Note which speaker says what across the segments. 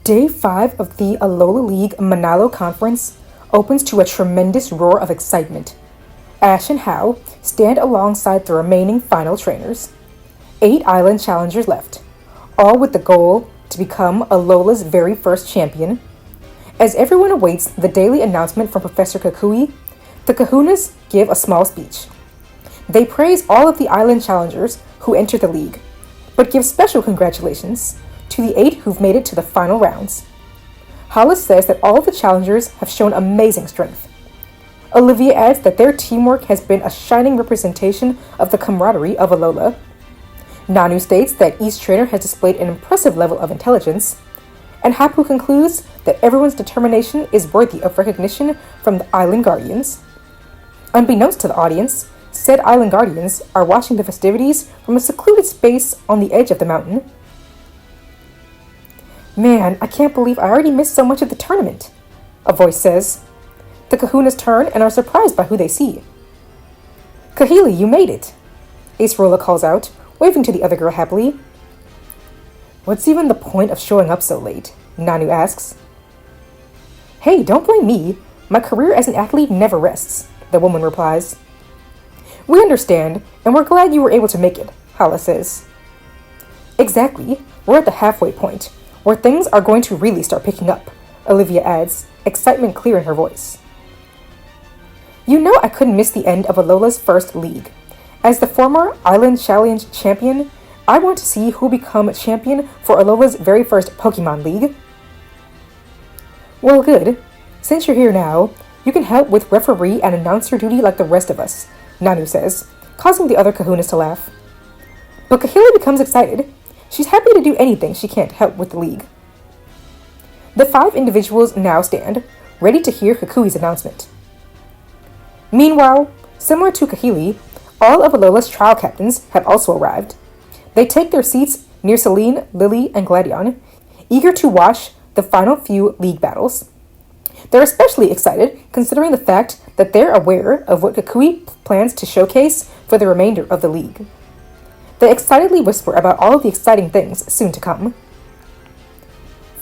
Speaker 1: Day 5 of the Alola League Manalo Conference opens to a tremendous roar of excitement. Ash and Hao stand alongside the remaining final trainers. 8 island challengers left, all with the goal to become Alola's very first champion. As everyone awaits the daily announcement from Professor Kukui, the Kahunas give a small speech. They praise all of the island challengers who enter the league, but give special congratulations to the 8 who've made it to the final rounds. Hollis says that all of the challengers have shown amazing strength. Olivia adds that their teamwork has been a shining representation of the camaraderie of Alola. Nanu states that each trainer has displayed an impressive level of intelligence, and Hapu concludes that everyone's determination is worthy of recognition from the Island Guardians. Unbeknownst to the audience, said Island Guardians are watching the festivities from a secluded space on the edge of the mountain. Man, I can't believe I already missed so much of the tournament, a voice says. The Kahunas turn and are surprised by who they see. Kahili, you made it, Acerola calls out, waving to the other girl happily. What's even the point of showing up so late? Nanu asks. Hey, don't blame me. My career as an athlete never rests, the woman replies. We understand, and we're glad you were able to make it, Hala says. Exactly. We're at the halfway point, where things are going to really start picking up, Olivia adds, excitement clear in her voice. You know I couldn't miss the end of Alola's first league. As the former Island Challenge champion, I want to see who become champion for Alola's very first Pokémon League. Well, good. Since you're here now, you can help with referee and announcer duty like the rest of us, Nanu says, causing the other Kahunas to laugh. But Kahili becomes excited. She's happy to do anything she can to help with the league. The 5 individuals now stand, ready to hear Kukui's announcement. Meanwhile, similar to Kahili, all of Alola's trial captains have also arrived. They take their seats near Celine, Lily, and Gladion, eager to watch the final few league battles. They're especially excited considering the fact that they're aware of what Kukui plans to showcase for the remainder of the league. They excitedly whisper about all of the exciting things soon to come.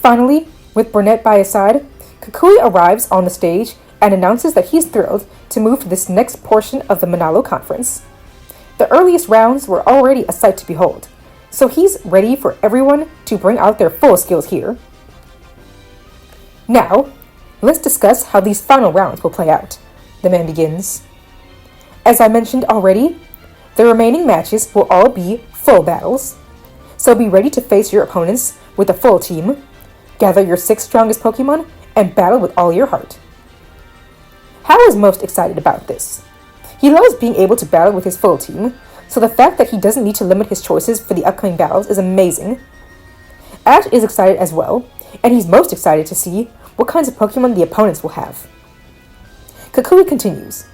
Speaker 1: Finally, with Burnett by his side, Kukui arrives on the stage and announces that he's thrilled to move to this next portion of the Manalo Conference. The earliest rounds were already a sight to behold, so he's ready for everyone to bring out their full skills here. Now, let's discuss how these final rounds will play out, the man begins. As I mentioned already, the remaining matches will all be full battles, so be ready to face your opponents with a full team, gather your 6 strongest Pokemon, and battle with all your heart. Hao is most excited about this. He loves being able to battle with his full team, so the fact that he doesn't need to limit his choices for the upcoming battles is amazing. Ash is excited as well, and he's most excited to see what kinds of Pokemon the opponents will have. Kukui continues.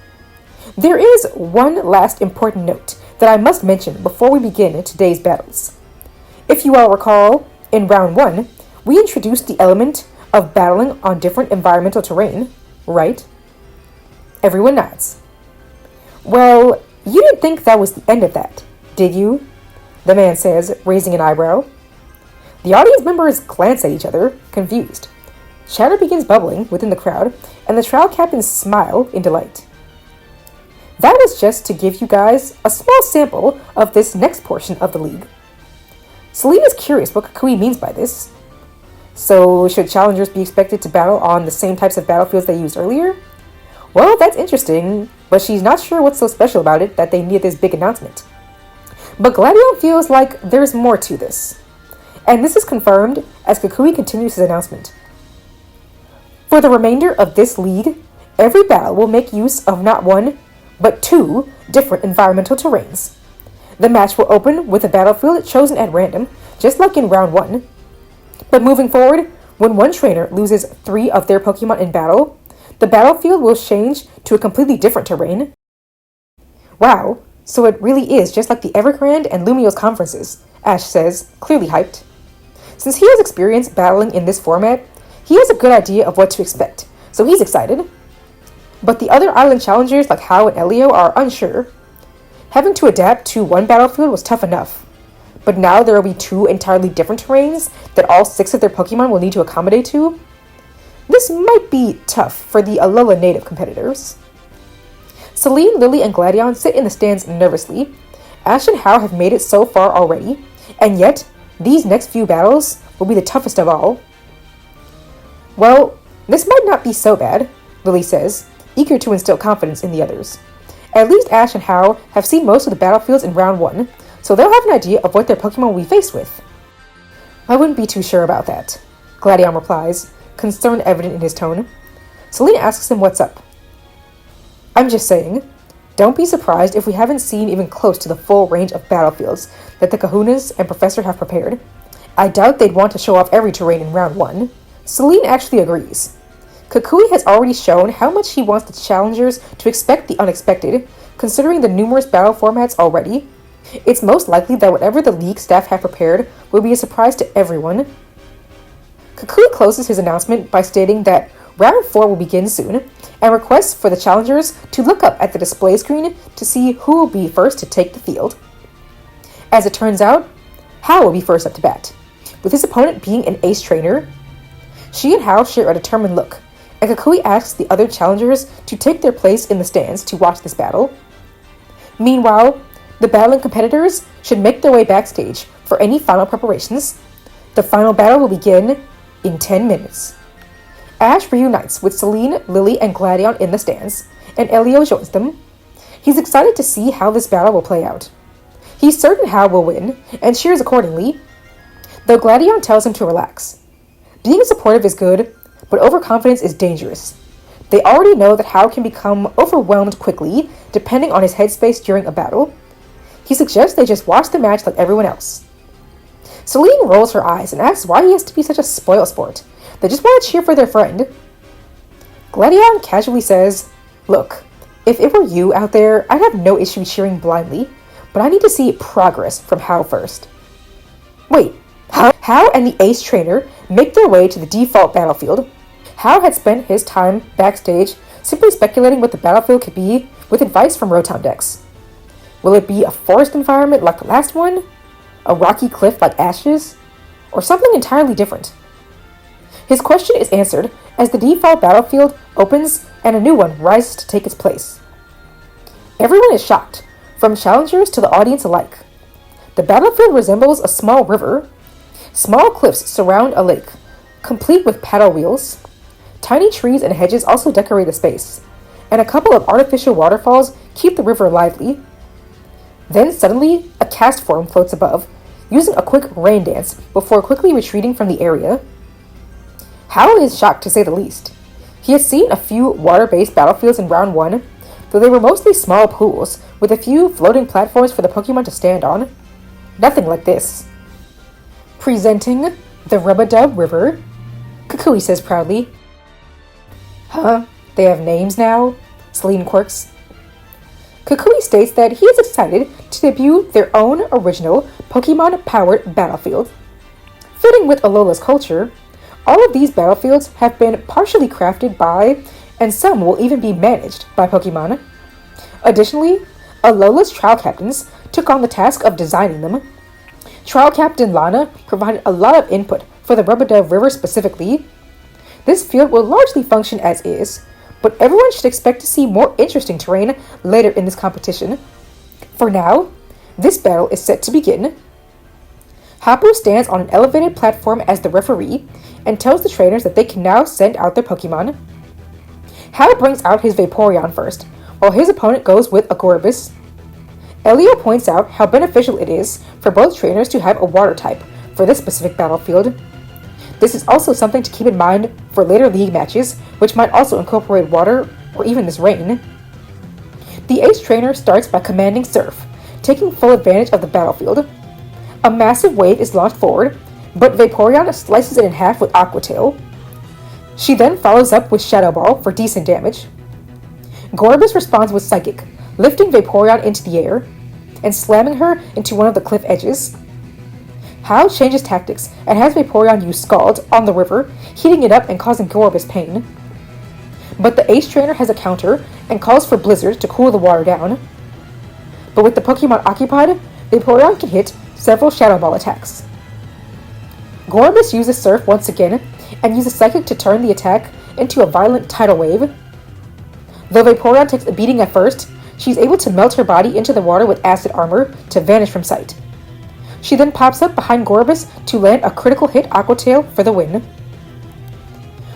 Speaker 1: There is one last important note that I must mention before we begin today's battles. If you all recall, in round 1, we introduced the element of battling on different environmental terrain, right? Everyone nods. Well, you didn't think that was the end of that, did you? The man says, raising an eyebrow. The audience members glance at each other, confused. Chatter begins bubbling within the crowd, and the trial captains smile in delight. That was just to give you guys a small sample of this next portion of the league. Celine is curious what Kukui means by this. So, should challengers be expected to battle on the same types of battlefields they used earlier? Well, that's interesting, but she's not sure what's so special about it that they need this big announcement. But Gladion feels like there's more to this. And this is confirmed as Kukui continues his announcement. For the remainder of this league, every battle will make use of not 1, but 2 different environmental terrains. The match will open with a battlefield chosen at random, just like in round 1. But moving forward, when one trainer loses 3 of their Pokemon in battle, the battlefield will change to a completely different terrain. Wow, so it really is just like the Evergrande and Lumio's conferences, Ash says, clearly hyped. Since he has experience battling in this format, he has a good idea of what to expect, so he's excited. But the other island challengers like Hao and Elio are unsure. Having to adapt to one battlefield was tough enough, but now there will be 2 entirely different terrains that all 6 of their Pokemon will need to accommodate to? This might be tough for the Alola native competitors. Celine, Lily, and Gladion sit in the stands nervously. Ash and Hau have made it so far already, and yet, these next few battles will be the toughest of all. Well, this might not be so bad, Lily says, eager to instill confidence in the others. At least Ash and Hau have seen most of the battlefields in round 1, so they'll have an idea of what their Pokemon will be faced with. I wouldn't be too sure about that, Gladion replies, concern evident in his tone. Celine asks him what's up. I'm just saying, don't be surprised if we haven't seen even close to the full range of battlefields that the Kahunas and Professor have prepared. I doubt they'd want to show off every terrain in round 1. Celine actually agrees. Kukui has already shown how much he wants the challengers to expect the unexpected, considering the numerous battle formats already. It's most likely that whatever the league staff have prepared will be a surprise to everyone. Kukui closes his announcement by stating that round 4 will begin soon, and requests for the challengers to look up at the display screen to see who will be first to take the field. As it turns out, Hau will be first up to bat, with his opponent being an ace trainer. She and Hau share a determined look, and Kukui asks the other challengers to take their place in the stands to watch this battle. Meanwhile, the battling competitors should make their way backstage for any final preparations. The final battle will begin in 10 minutes. Ash reunites with Celine, Lily, and Gladion in the stands, and Elio joins them. He's excited to see how this battle will play out. He's certain Hau will win, and cheers accordingly, though Gladion tells him to relax. Being supportive is good, but overconfidence is dangerous. They already know that Hau can become overwhelmed quickly, depending on his headspace during a battle. He suggests they just watch the match like everyone else. Celine rolls her eyes and asks why he has to be such a spoilsport. They just want to cheer for their friend. Gladion casually says, Look, if it were you out there, I'd have no issue cheering blindly, but I need to see progress from Hau first. Wait, Hau and the ace trainer make their way to the default battlefield. Hau had spent his time backstage simply speculating what the battlefield could be with advice from Rotom-Dex. Will it be a forest environment like the last one? A rocky cliff like Ash's? Or something entirely different? His question is answered as the default battlefield opens and a new one rises to take its place. Everyone is shocked, from challengers to the audience alike. The battlefield resembles a small river. Small cliffs surround a lake, complete with paddle wheels. Tiny trees and hedges also decorate the space, and a couple of artificial waterfalls keep the river lively. Then suddenly, a cast form floats above, using a quick rain dance before quickly retreating from the area. Hau is shocked to say the least. He has seen a few water-based battlefields in round 1, though they were mostly small pools with a few floating platforms for the Pokemon to stand on. Nothing like this. Presenting the Rub-a-Dub River, Kukui says proudly. Huh? They have names now? Celine quirks. Kukui states that he is excited to debut their own original Pokemon-powered battlefield. Fitting with Alola's culture, all of these battlefields have been partially crafted by, and some will even be managed by Pokemon. Additionally, Alola's trial captains took on the task of designing them. Trial Captain Lana provided a lot of input for the Rub-a-Dub River specifically. This field will largely function as is, but everyone should expect to see more interesting terrain later in this competition. For now, this battle is set to begin. Hapu stands on an elevated platform as the referee and tells the trainers that they can now send out their Pokemon. Hau brings out his Vaporeon first, while his opponent goes with a Gorbis. Elio points out how beneficial it is for both trainers to have a water type for this specific battlefield. This is also something to keep in mind for later league matches, which might also incorporate water or even this rain. The ace trainer starts by commanding Surf, taking full advantage of the battlefield. A massive wave is launched forward, but Vaporeon slices it in half with Aqua Tail. She then follows up with Shadow Ball for decent damage. Gorbis responds with Psychic, lifting Vaporeon into the air and slamming her into one of the cliff edges. Hau changes tactics and has Vaporeon use Scald on the river, heating it up and causing Gorbis pain. But the ace trainer has a counter and calls for Blizzard to cool the water down. But with the Pokemon occupied, Vaporeon can hit several Shadow Ball attacks. Gorbis uses Surf once again, and uses Psychic to turn the attack into a violent tidal wave. Though Vaporeon takes a beating at first, she's able to melt her body into the water with acid armor to vanish from sight. She then pops up behind Gorbis to land a critical hit Aqua Tail for the win.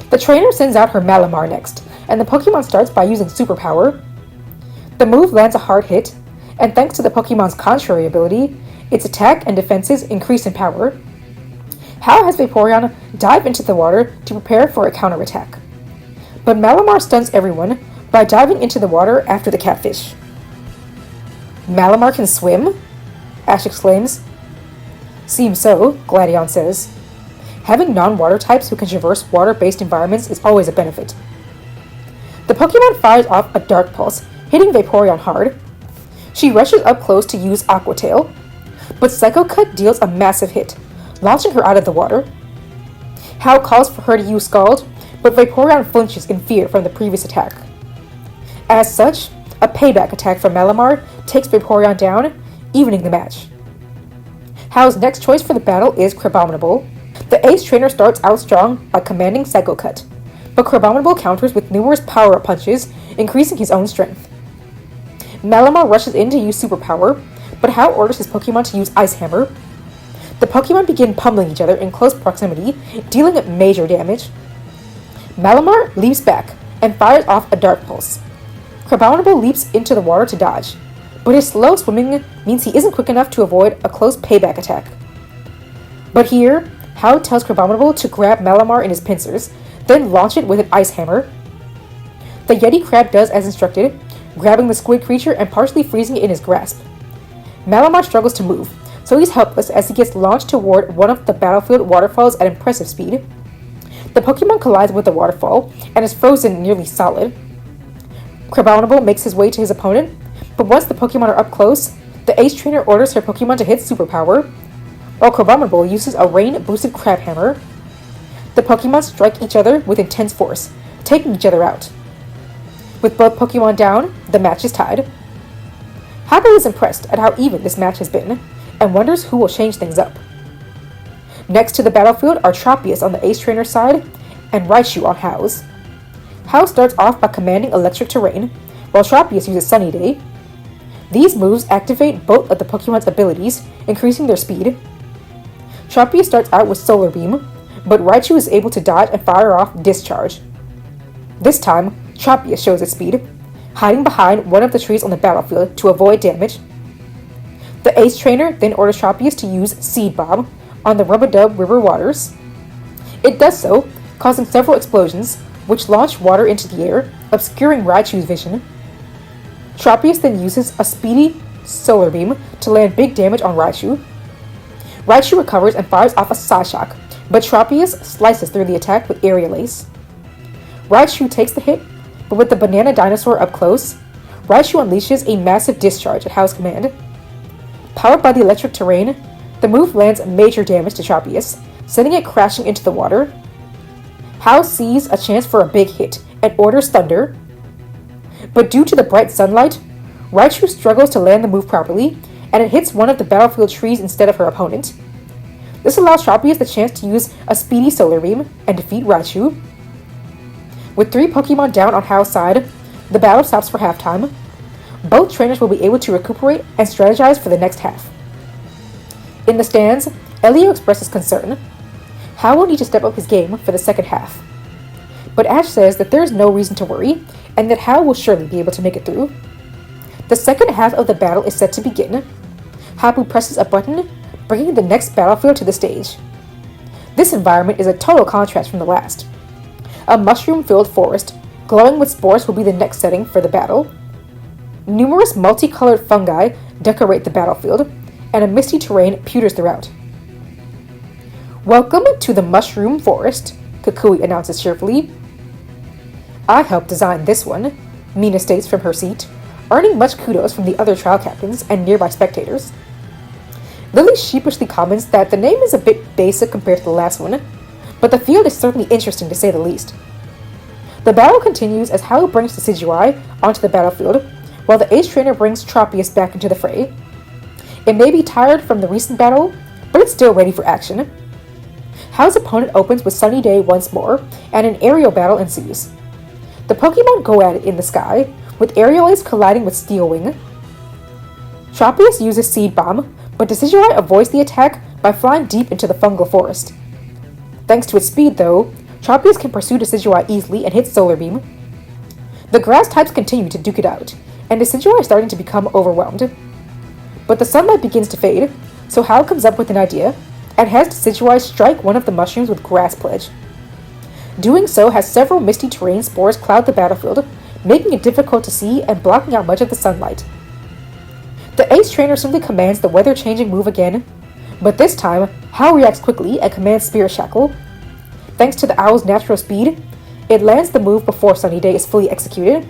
Speaker 1: The trainer sends out her Malamar next, and the Pokemon starts by using Superpower. The move lands a hard hit, and thanks to the Pokemon's contrary ability, its attack and defenses increase in power. Hao has Vaporeon dive into the water to prepare for a counterattack. But Malamar stuns everyone by diving into the water after the catfish. "Malamar can swim?" Ash exclaims. "Seems so," Gladion says. Having non-water types who can traverse water-based environments is always a benefit. The Pokemon fires off a Dark Pulse, hitting Vaporeon hard. She rushes up close to use Aqua Tail, but Psycho Cut deals a massive hit, launching her out of the water. Hao calls for her to use Scald, but Vaporeon flinches in fear from the previous attack. As such, a payback attack from Malamar takes Vaporeon down, evening the match. Hao's next choice for the battle is Crabominable. The Ace Trainer starts out strong by commanding Psycho Cut, but Crabominable counters with numerous power-up punches, increasing his own strength. Malamar rushes in to use Superpower, but Hao orders his Pokemon to use Ice Hammer. The Pokemon begin pummeling each other in close proximity, dealing major damage. Malamar leaps back and fires off a Dark Pulse. Crabominable leaps into the water to dodge, but his slow swimming means he isn't quick enough to avoid a close payback attack. But here, Hao tells Crabominable to grab Malamar in his pincers, then launch it with an Ice Hammer. The Yeti Crab does as instructed, grabbing the squid creature and partially freezing it in his grasp. Malamar struggles to move, so he's helpless as he gets launched toward one of the battlefield waterfalls at impressive speed. The Pokemon collides with the waterfall and is frozen nearly solid. Crabominable makes his way to his opponent, but once the Pokemon are up close, the Ace Trainer orders her Pokemon to hit Superpower, while Crabominable uses a rain-boosted Crab Hammer. The Pokemon strike each other with intense force, taking each other out. With both Pokemon down, the match is tied. Happy is impressed at how even this match has been, and wonders who will change things up. Next to the battlefield are Tropius on the Ace Trainer's side, and Raichu on Hao's. Hao starts off by commanding Electric Terrain, while Tropius uses Sunny Day. These moves activate both of the Pokemon's abilities, increasing their speed. Tropius starts out with Solar Beam, but Raichu is able to dodge and fire off Discharge. This time, Tropius shows its speed, hiding behind one of the trees on the battlefield to avoid damage. The Ace Trainer then orders Tropius to use Seed Bomb on the Rub-a-Dub River waters. It does so, causing several explosions, which launch water into the air, obscuring Raichu's vision. Tropius then uses a speedy Solar Beam to land big damage on Raichu. Raichu recovers and fires off a Psyshock, but Tropius slices through the attack with Aerial Ace. Raichu takes the hit, but with the Banana Dinosaur up close, Raichu unleashes a massive discharge at Hao's command. Powered by the Electric Terrain, the move lands major damage to Tropius, sending it crashing into the water. Hao sees a chance for a big hit and orders Thunder. But due to the bright sunlight, Raichu struggles to land the move properly, and it hits one of the battlefield trees instead of her opponent. This allows Tropius the chance to use a speedy Solar Beam and defeat Raichu. With 3 Pokemon down on Hao's side, the battle stops for halftime. Both trainers will be able to recuperate and strategize for the next half. In the stands, Elio expresses concern. Hao will need to step up his game for the second half. But Ash says that there is no reason to worry, and that Hao will surely be able to make it through. The second half of the battle is set to begin. Hapu presses a button, bringing the next battlefield to the stage. This environment is a total contrast from the last. A mushroom-filled forest, glowing with spores, will be the next setting for the battle. Numerous multicolored fungi decorate the battlefield, and a misty terrain pewters throughout. "Welcome to the Mushroom Forest," Kukui announces cheerfully. "I helped design this one," Mina states from her seat, earning much kudos from the other trial captains and nearby spectators. Lily sheepishly comments that the name is a bit basic compared to the last one, but the field is certainly interesting to say the least. The battle continues as Hao brings Decidueye onto the battlefield, while the Ace Trainer brings Tropius back into the fray. It may be tired from the recent battle, but it's still ready for action. How's opponent opens with Sunny Day once more, and an aerial battle ensues. The Pokemon go at it in the sky, with Aerialise colliding with Steel Wing. Tropius uses Seed Bomb, but Decidueye avoids the attack by flying deep into the fungal forest. Thanks to its speed, though, Tropius can pursue Decidueye easily and hit Solar Beam. The grass types continue to duke it out, and Decidueye is starting to become overwhelmed. But the sunlight begins to fade, so Hal comes up with an idea, and has Decidueye strike one of the mushrooms with Grass Pledge. Doing so has several misty terrain spores cloud the battlefield, making it difficult to see and blocking out much of the sunlight. The Ace Trainer simply commands the weather-changing move again, but this time, Hal reacts quickly and commands Spirit Shackle. Thanks to the Owl's natural speed, it lands the move before Sunny Day is fully executed.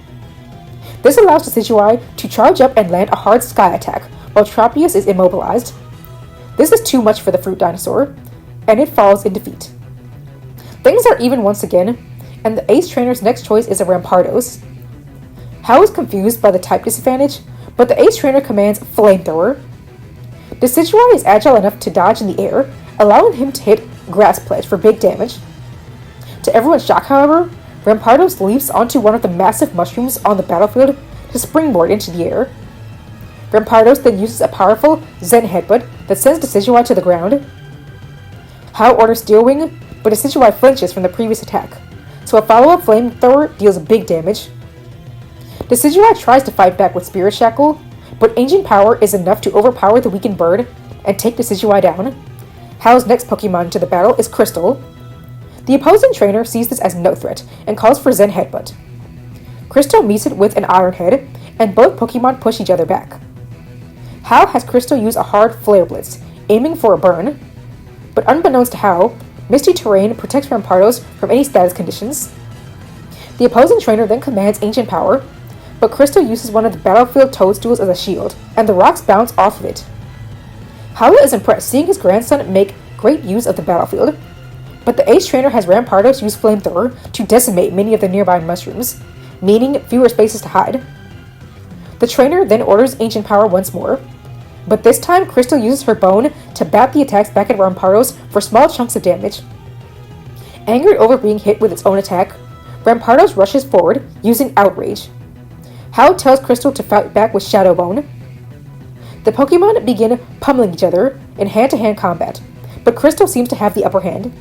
Speaker 1: This allows Decidueye to charge up and land a hard Sky attack, while Tropius is immobilized. This is too much for the Fruit Dinosaur, and it falls in defeat. Things are even once again, and the Ace Trainer's next choice is a Rampardos. Hal is confused by the type disadvantage, but the Ace Trainer commands Flamethrower. Decidueye is agile enough to dodge in the air, allowing him to hit Grass Pledge for big damage. To everyone's shock, however, Rampardos leaps onto one of the massive mushrooms on the battlefield to springboard into the air. Rampardos then uses a powerful Zen Headbutt that sends Decidueye to the ground. Hal orders Steel Wing, but Decidueye flinches from the previous attack, so a follow-up Flamethrower deals big damage. Decidueye tries to fight back with Spirit Shackle, but Ancient Power is enough to overpower the weakened bird and take Decidueye down. Hal's next Pokemon into the battle is Crystal. The opposing trainer sees this as no threat and calls for Zen Headbutt. Crystal meets it with an Iron Head, and both Pokemon push each other back. Hal has Crystal use a hard Flare Blitz, aiming for a burn, but unbeknownst to Hal, Misty Terrain protects Rampardos from any status conditions. The opposing trainer then commands Ancient Power, but Crystal uses one of the battlefield toadstools as a shield, and the rocks bounce off of it. Hal is impressed seeing his grandson make great use of the battlefield, but the Ace Trainer has Rampardos use Flamethrower to decimate many of the nearby mushrooms, meaning fewer spaces to hide. The trainer then orders Ancient Power once more, but this time Crystal uses her bone to bat the attacks back at Rampardos for small chunks of damage. Angered over being hit with its own attack, Rampardos rushes forward using Outrage. Hal tells Crystal to fight back with Shadow Bone. The Pokemon begin pummeling each other in hand-to-hand combat, but Crystal seems to have the upper hand.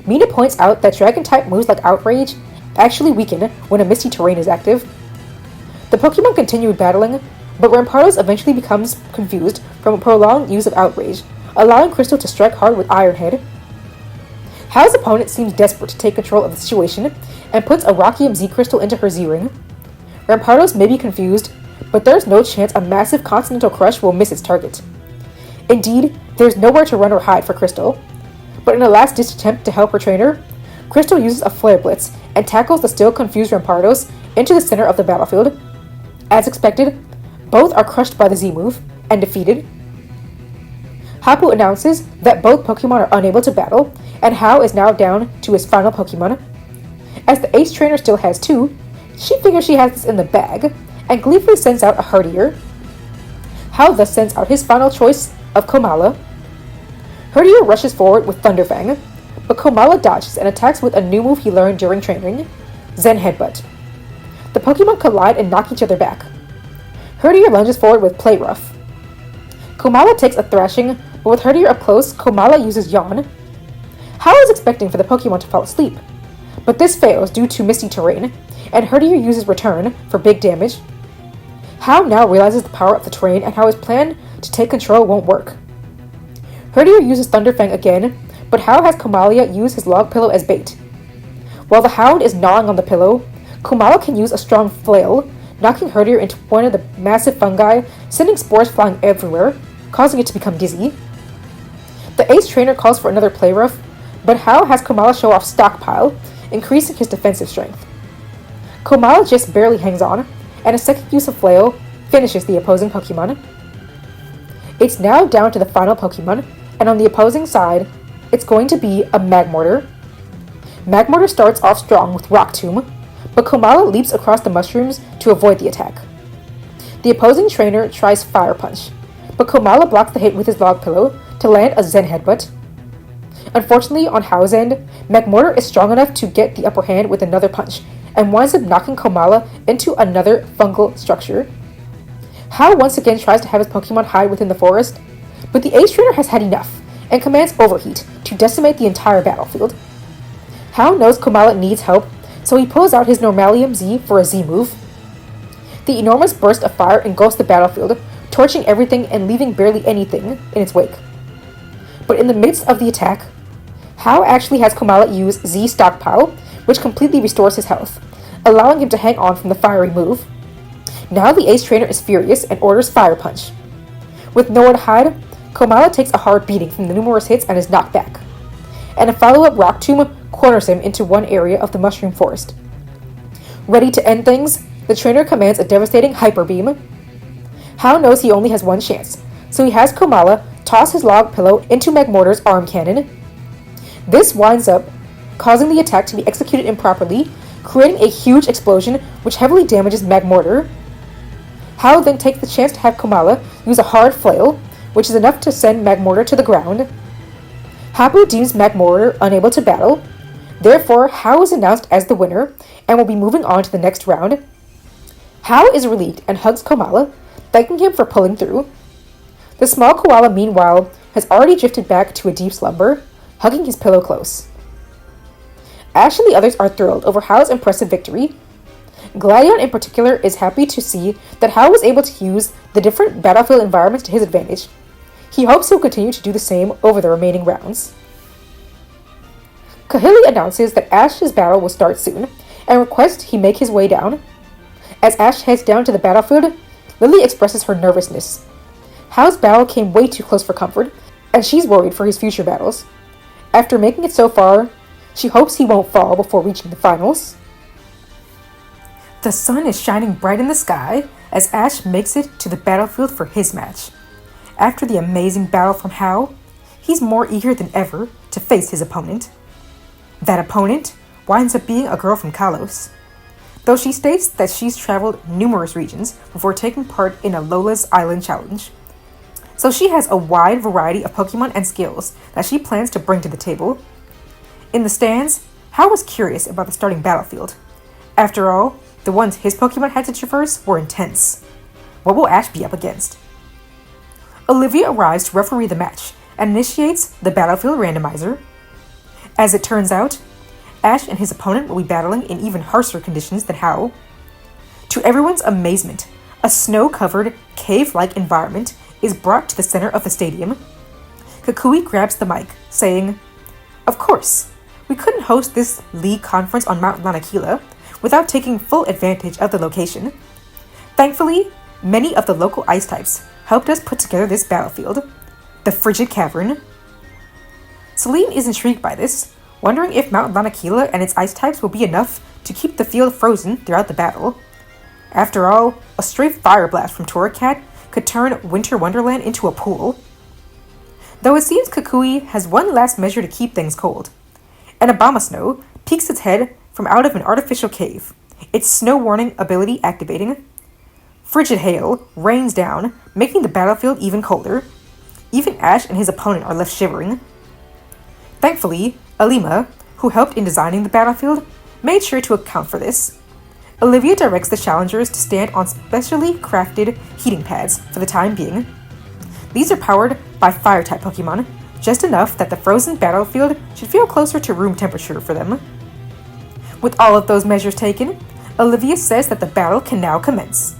Speaker 1: Mina points out that Dragon-type moves like Outrage actually weaken when a Misty Terrain is active. The Pokemon continue battling, but Rampardos eventually becomes confused from a prolonged use of Outrage, allowing Crystal to strike hard with Iron Head. Hal's opponent seems desperate to take control of the situation and puts a Rockium Z Crystal into her Z-Ring. Rampardos may be confused, but there's no chance a massive Continental Crush will miss its target. Indeed, there's nowhere to run or hide for Crystal, but in a last-ditch attempt to help her trainer, Crystal uses a Flare Blitz and tackles the still confused Rampardos into the center of the battlefield. As expected, both are crushed by the Z-move and defeated. Hapu announces that both Pokemon are unable to battle, and Hal is now down to his final Pokemon. As the Ace Trainer still has two, she figures she has this in the bag, and gleefully sends out a Herdier. Hal thus sends out his final choice of Komala. Herdier rushes forward with Thunderfang, but Komala dodges and attacks with a new move he learned during training, Zen Headbutt. The Pokemon collide and knock each other back. Herdier lunges forward with Play Rough. Komala takes a thrashing, but with Herdier up close, Komala uses Yawn. Hal is expecting for the Pokemon to fall asleep, but this fails due to Misty Terrain, and Herdier uses Return for big damage. Hal now realizes the power of the terrain and how his plan to take control won't work. Herdier uses Thunderfang again, but Hal has Komala use his log pillow as bait. While the Hound is gnawing on the pillow, Komala can use a strong flail, knocking Herdier into one of the massive fungi, sending spores flying everywhere, causing it to become dizzy. The Ace Trainer calls for another Play Rough, but Hal has Komala show off Stockpile, increasing his defensive strength. Komala just barely hangs on, and a second use of Flail finishes the opposing Pokemon. It's now down to the final Pokemon, and on the opposing side, it's going to be a Magmortar. Magmortar starts off strong with Rock Tomb, but Komala leaps across the mushrooms to avoid the attack. The opposing trainer tries Fire Punch, but Komala blocks the hit with his log pillow to land a Zen headbutt. Unfortunately, on Hao's end, Magmortar is strong enough to get the upper hand with another punch, and winds up knocking Komala into another fungal structure. Hao once again tries to have his Pokemon hide within the forest, but the Ace Trainer has had enough, and commands Overheat to decimate the entire battlefield. Hao knows Komala needs help, so he pulls out his Normalium Z for a Z move. The enormous burst of fire engulfs the battlefield, torching everything and leaving barely anything in its wake. But in the midst of the attack, Hao actually has Komala use Z Stockpile, which completely restores his health, allowing him to hang on from the fiery move. Now the Ace Trainer is furious and orders Fire Punch. With nowhere to hide, Komala takes a hard beating from the numerous hits and is knocked back, and a follow-up Rock Tomb corners him into one area of the Mushroom Forest. Ready to end things, the trainer commands a devastating Hyper Beam. Hao knows he only has one chance, so he has Komala toss his log pillow into Magmortar's arm cannon. This winds up causing the attack to be executed improperly, creating a huge explosion which heavily damages Magmortar. Hao then takes the chance to have Komala use a hard flail, which is enough to send Magmortar to the ground. Hapu deems Magmortar unable to battle, therefore Hao is announced as the winner and will be moving on to the next round. Hao is relieved and hugs Komala, thanking him for pulling through. The small koala, meanwhile, has already drifted back to a deep slumber, hugging his pillow close. Ash and the others are thrilled over Hao's impressive victory. Gladion in particular is happy to see that Hao was able to use the different battlefield environments to his advantage. He hopes he'll continue to do the same over the remaining rounds. Kahili announces that Ash's battle will start soon, and requests he make his way down. As Ash heads down to the battlefield, Lily expresses her nervousness. Hao's battle came way too close for comfort, and she's worried for his future battles. After making it so far, she hopes he won't fall before reaching the finals. The sun is shining bright in the sky as Ash makes it to the battlefield for his match. After the amazing battle from Hao, he's more eager than ever to face his opponent. That opponent winds up being a girl from Kalos, though she states that she's traveled numerous regions before taking part in Alola's Island Challenge. So she has a wide variety of Pokemon and skills that she plans to bring to the table. In the stands, Hao was curious about the starting battlefield. After all, the ones his Pokemon had to traverse were intense. What will Ash be up against? Olivia arrives to referee the match and initiates the battlefield randomizer. As it turns out, Ash and his opponent will be battling in even harsher conditions than Hao. To everyone's amazement, a snow-covered, cave-like environment is brought to the center of the stadium. Kukui grabs the mic, saying, "Of course, we couldn't host this league conference on Mount Lanakila without taking full advantage of the location. Thankfully, many of the local ice types helped us put together this battlefield, the Frigid Cavern." Celine is intrigued by this, wondering if Mount Lanakila and its ice types will be enough to keep the field frozen throughout the battle. After all, a stray fire blast from Torracat could turn Winter Wonderland into a pool. Though it seems Kukui has one last measure to keep things cold. An Abomasnow peeks its head from out of an artificial cave, its snow warning ability activating. Frigid hail rains down, making the battlefield even colder. Even Ash and his opponent are left shivering. Thankfully, Alima, who helped in designing the battlefield, made sure to account for this. Olivia directs the challengers to stand on specially crafted heating pads for the time being. These are powered by fire-type Pokemon, just enough that the frozen battlefield should feel closer to room temperature for them. With all of those measures taken, Olivia says that the battle can now commence.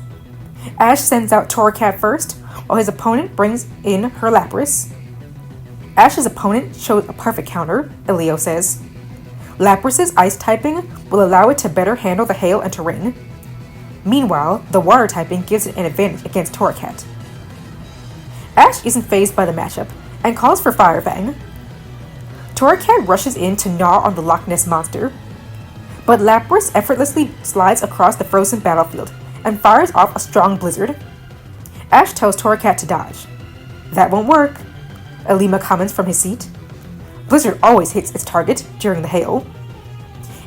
Speaker 1: Ash sends out Torracat first, while his opponent brings in her Lapras. Ash's opponent shows a perfect counter, Elio says. Lapras's ice typing will allow it to better handle the hail and terrain. Meanwhile, the water typing gives it an advantage against Torracat. Ash isn't fazed by the matchup and calls for Fire Fang. Torracat rushes in to gnaw on the Loch Ness Monster, but Lapras effortlessly slides across the frozen battlefield and fires off a strong blizzard. Ash tells Torracat to dodge. "That won't work," Alima comments from his seat. Blizzard always hits its target during the hail.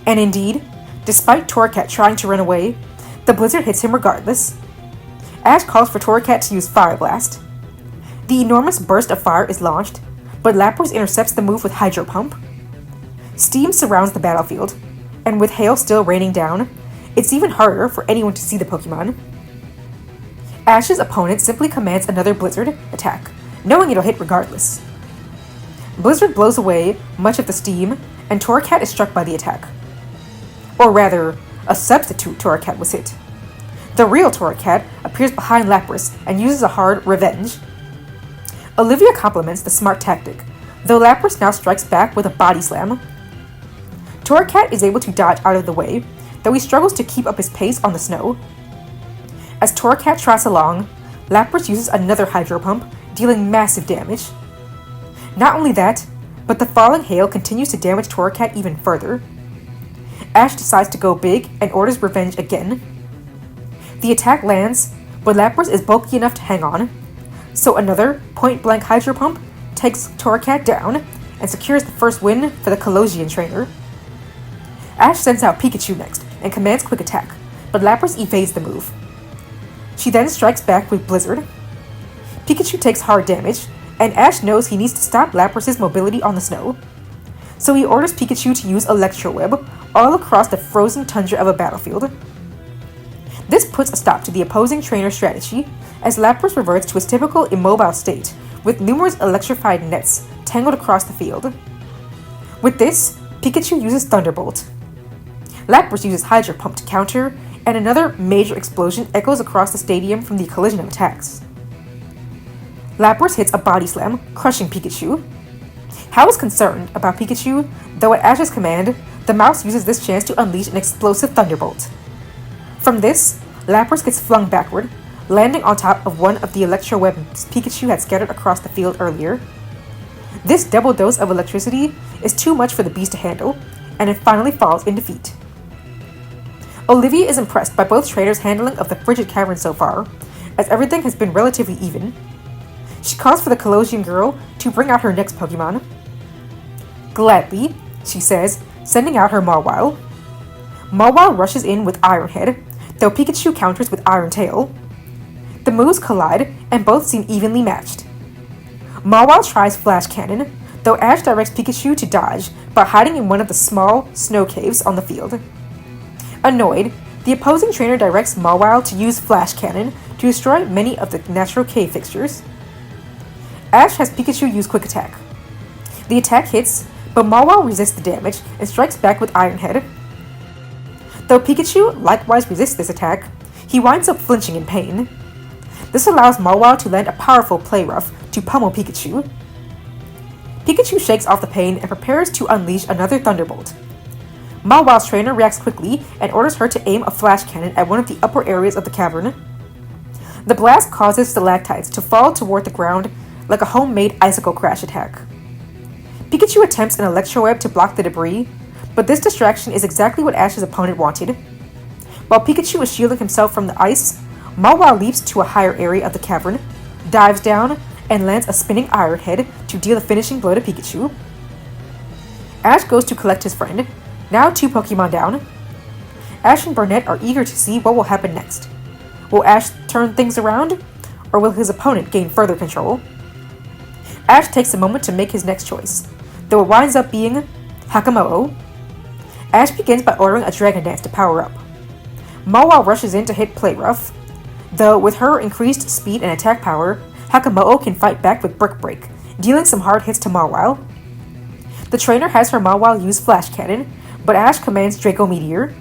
Speaker 1: And indeed, despite Torracat trying to run away, the blizzard hits him regardless. Ash calls for Torracat to use Fire Blast. The enormous burst of fire is launched, but Lapras intercepts the move with Hydro Pump. Steam surrounds the battlefield, and with hail still raining down, it's even harder for anyone to see the Pokemon. Ash's opponent simply commands another Blizzard attack, knowing it'll hit regardless. Blizzard blows away much of the steam, and Torracat is struck by the attack. Or rather, a substitute Torracat was hit. The real Torracat appears behind Lapras and uses a hard Revenge. Olivia compliments the smart tactic, though Lapras now strikes back with a Body Slam. Torracat is able to dodge out of the way, though he struggles to keep up his pace on the snow. As Torracat trots along, Lapras uses another Hydro Pump, dealing massive damage. Not only that, but the falling hail continues to damage Torracat even further. Ash decides to go big and orders Revenge again. The attack lands, but Lapras is bulky enough to hang on, so another point-blank Hydro Pump takes Torracat down and secures the first win for the Colosian trainer. Ash sends out Pikachu next and commands Quick Attack, but Lapras evades the move. She then strikes back with Blizzard. Pikachu takes hard damage, and Ash knows he needs to stop Lapras' mobility on the snow. So he orders Pikachu to use Electro Web all across the frozen tundra of a battlefield. This puts a stop to the opposing trainer's strategy, as Lapras reverts to its typical immobile state, with numerous electrified nets tangled across the field. With this, Pikachu uses Thunderbolt. Lapras uses Hydro Pump to counter, and another major explosion echoes across the stadium from the collision of attacks. Lapras hits a Body Slam, crushing Pikachu. Hal is concerned about Pikachu, though at Ash's command, the mouse uses this chance to unleash an explosive Thunderbolt. From this, Lapras gets flung backward, landing on top of one of the Electro Webs Pikachu had scattered across the field earlier. This double dose of electricity is too much for the beast to handle, and it finally falls in defeat. Olivia is impressed by both trainers' handling of the frigid cavern so far, as everything has been relatively even. She calls for the Colosian girl to bring out her next Pokemon. Gladly, she says, sending out her Mawile. Mawile rushes in with Iron Head, though Pikachu counters with Iron Tail. The moves collide, and both seem evenly matched. Mawile tries Flash Cannon, though Ash directs Pikachu to dodge by hiding in one of the small snow caves on the field. Annoyed, the opposing trainer directs Mawile to use Flash Cannon to destroy many of the natural cave fixtures. Ash has Pikachu use Quick Attack. The attack hits, but Mawile resists the damage and strikes back with Iron Head. Though Pikachu likewise resists this attack, he winds up flinching in pain. This allows Mawile to land a powerful Play Rough to pummel Pikachu. Pikachu shakes off the pain and prepares to unleash another Thunderbolt. Mawile's trainer reacts quickly and orders her to aim a Flash Cannon at one of the upper areas of the cavern. The blast causes stalactites to fall toward the ground like a homemade icicle crash attack. Pikachu attempts an Electro Web to block the debris, but this distraction is exactly what Ash's opponent wanted. While Pikachu is shielding himself from the ice, Mawile leaps to a higher area of the cavern, dives down, and lands a spinning Iron Head to deal the finishing blow to Pikachu. Ash goes to collect his friend, now 2 Pokemon down. Ash and Burnett are eager to see what will happen next. Will Ash turn things around, or will his opponent gain further control? Ash takes a moment to make his next choice, though it winds up being Hakamo-o. Ash begins by ordering a Dragon Dance to power up. Mawile rushes in to hit Play Rough, though with her increased speed and attack power, Hakamo-o can fight back with Brick Break, dealing some hard hits to Mawile. The trainer has her Mawile use Flash Cannon, but Ash commands Draco Meteor.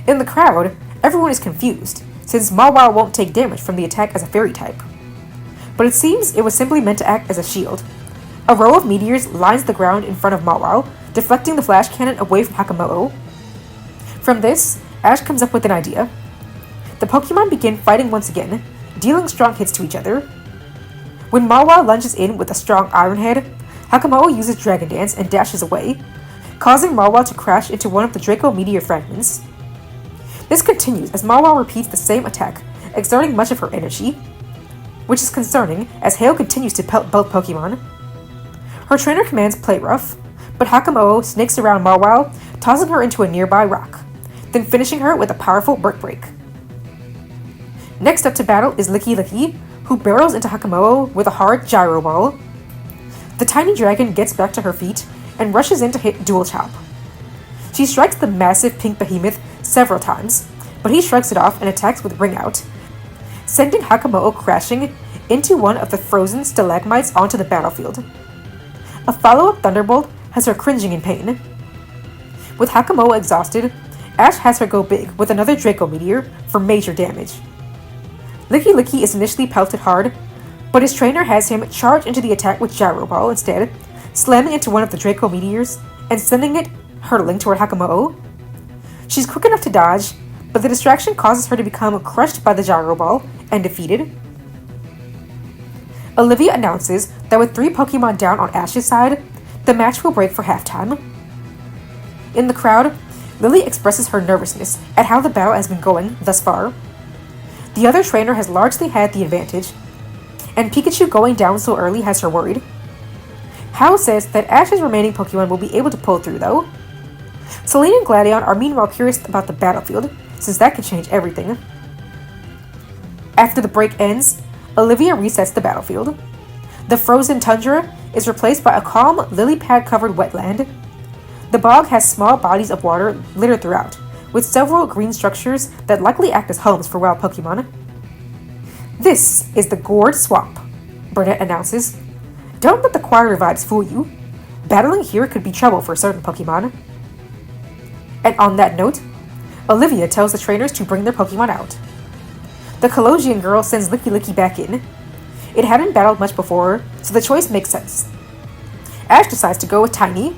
Speaker 1: In the crowd, everyone is confused, since Mawile won't take damage from the attack as a fairy type. But it seems it was simply meant to act as a shield. A row of meteors lines the ground in front of Mawile, deflecting the Flash Cannon away from Hakamo-o. From this, Ash comes up with an idea. The Pokemon begin fighting once again, dealing strong hits to each other. When Mawile lunges in with a strong Iron Head, Hakamo-o uses Dragon Dance and dashes away, causing Mawile to crash into one of the Draco Meteor fragments. This continues as Mawile repeats the same attack, exerting much of her energy, which is concerning as hail continues to pelt both Pokemon. Her trainer commands Play Rough, but Hakamo-o snakes around Mawile, tossing her into a nearby rock, then finishing her with a powerful Brick Break. Next up to battle is Licky Licky, who barrels into Hakamo with a hard gyro ball. The tiny dragon gets back to her feet and rushes in to hit Dual Chop. She strikes the massive pink behemoth several times, but he shrugs it off and attacks with Ring Out, sending Hakamo crashing into one of the frozen stalagmites onto the battlefield. A follow-up Thunderbolt has her cringing in pain. With Hakamo exhausted, Ash has her go big with another Draco Meteor for major damage. Licky Licky is initially pelted hard, but his trainer has him charge into the attack with Gyro Ball instead, slamming into one of the Draco Meteors and sending it hurtling toward Hakamo. She's quick enough to dodge, but the distraction causes her to become crushed by the Gyro Ball and defeated. Olivia announces that with 3 Pokemon down on Ash's side, the match will break for halftime. In the crowd, Lily expresses her nervousness at how the battle has been going thus far. The other trainer has largely had the advantage, and Pikachu going down so early has her worried. Hal says that Ash's remaining Pokemon will be able to pull through though. Celine and Gladion are meanwhile curious about the battlefield, since that could change everything. After the break ends, Olivia resets the battlefield. The frozen tundra is replaced by a calm, lily pad-covered wetland. The bog has small bodies of water littered throughout, with several green structures that likely act as homes for wild Pokemon. "This is the Gourd Swamp," Burnett announces. "Don't let the quieter vibes fool you. Battling here could be trouble for certain Pokemon." And on that note, Olivia tells the trainers to bring their Pokemon out. The Colosian girl sends Licky Licky back in. It hadn't battled much before, so the choice makes sense. Ash decides to go with Tiny.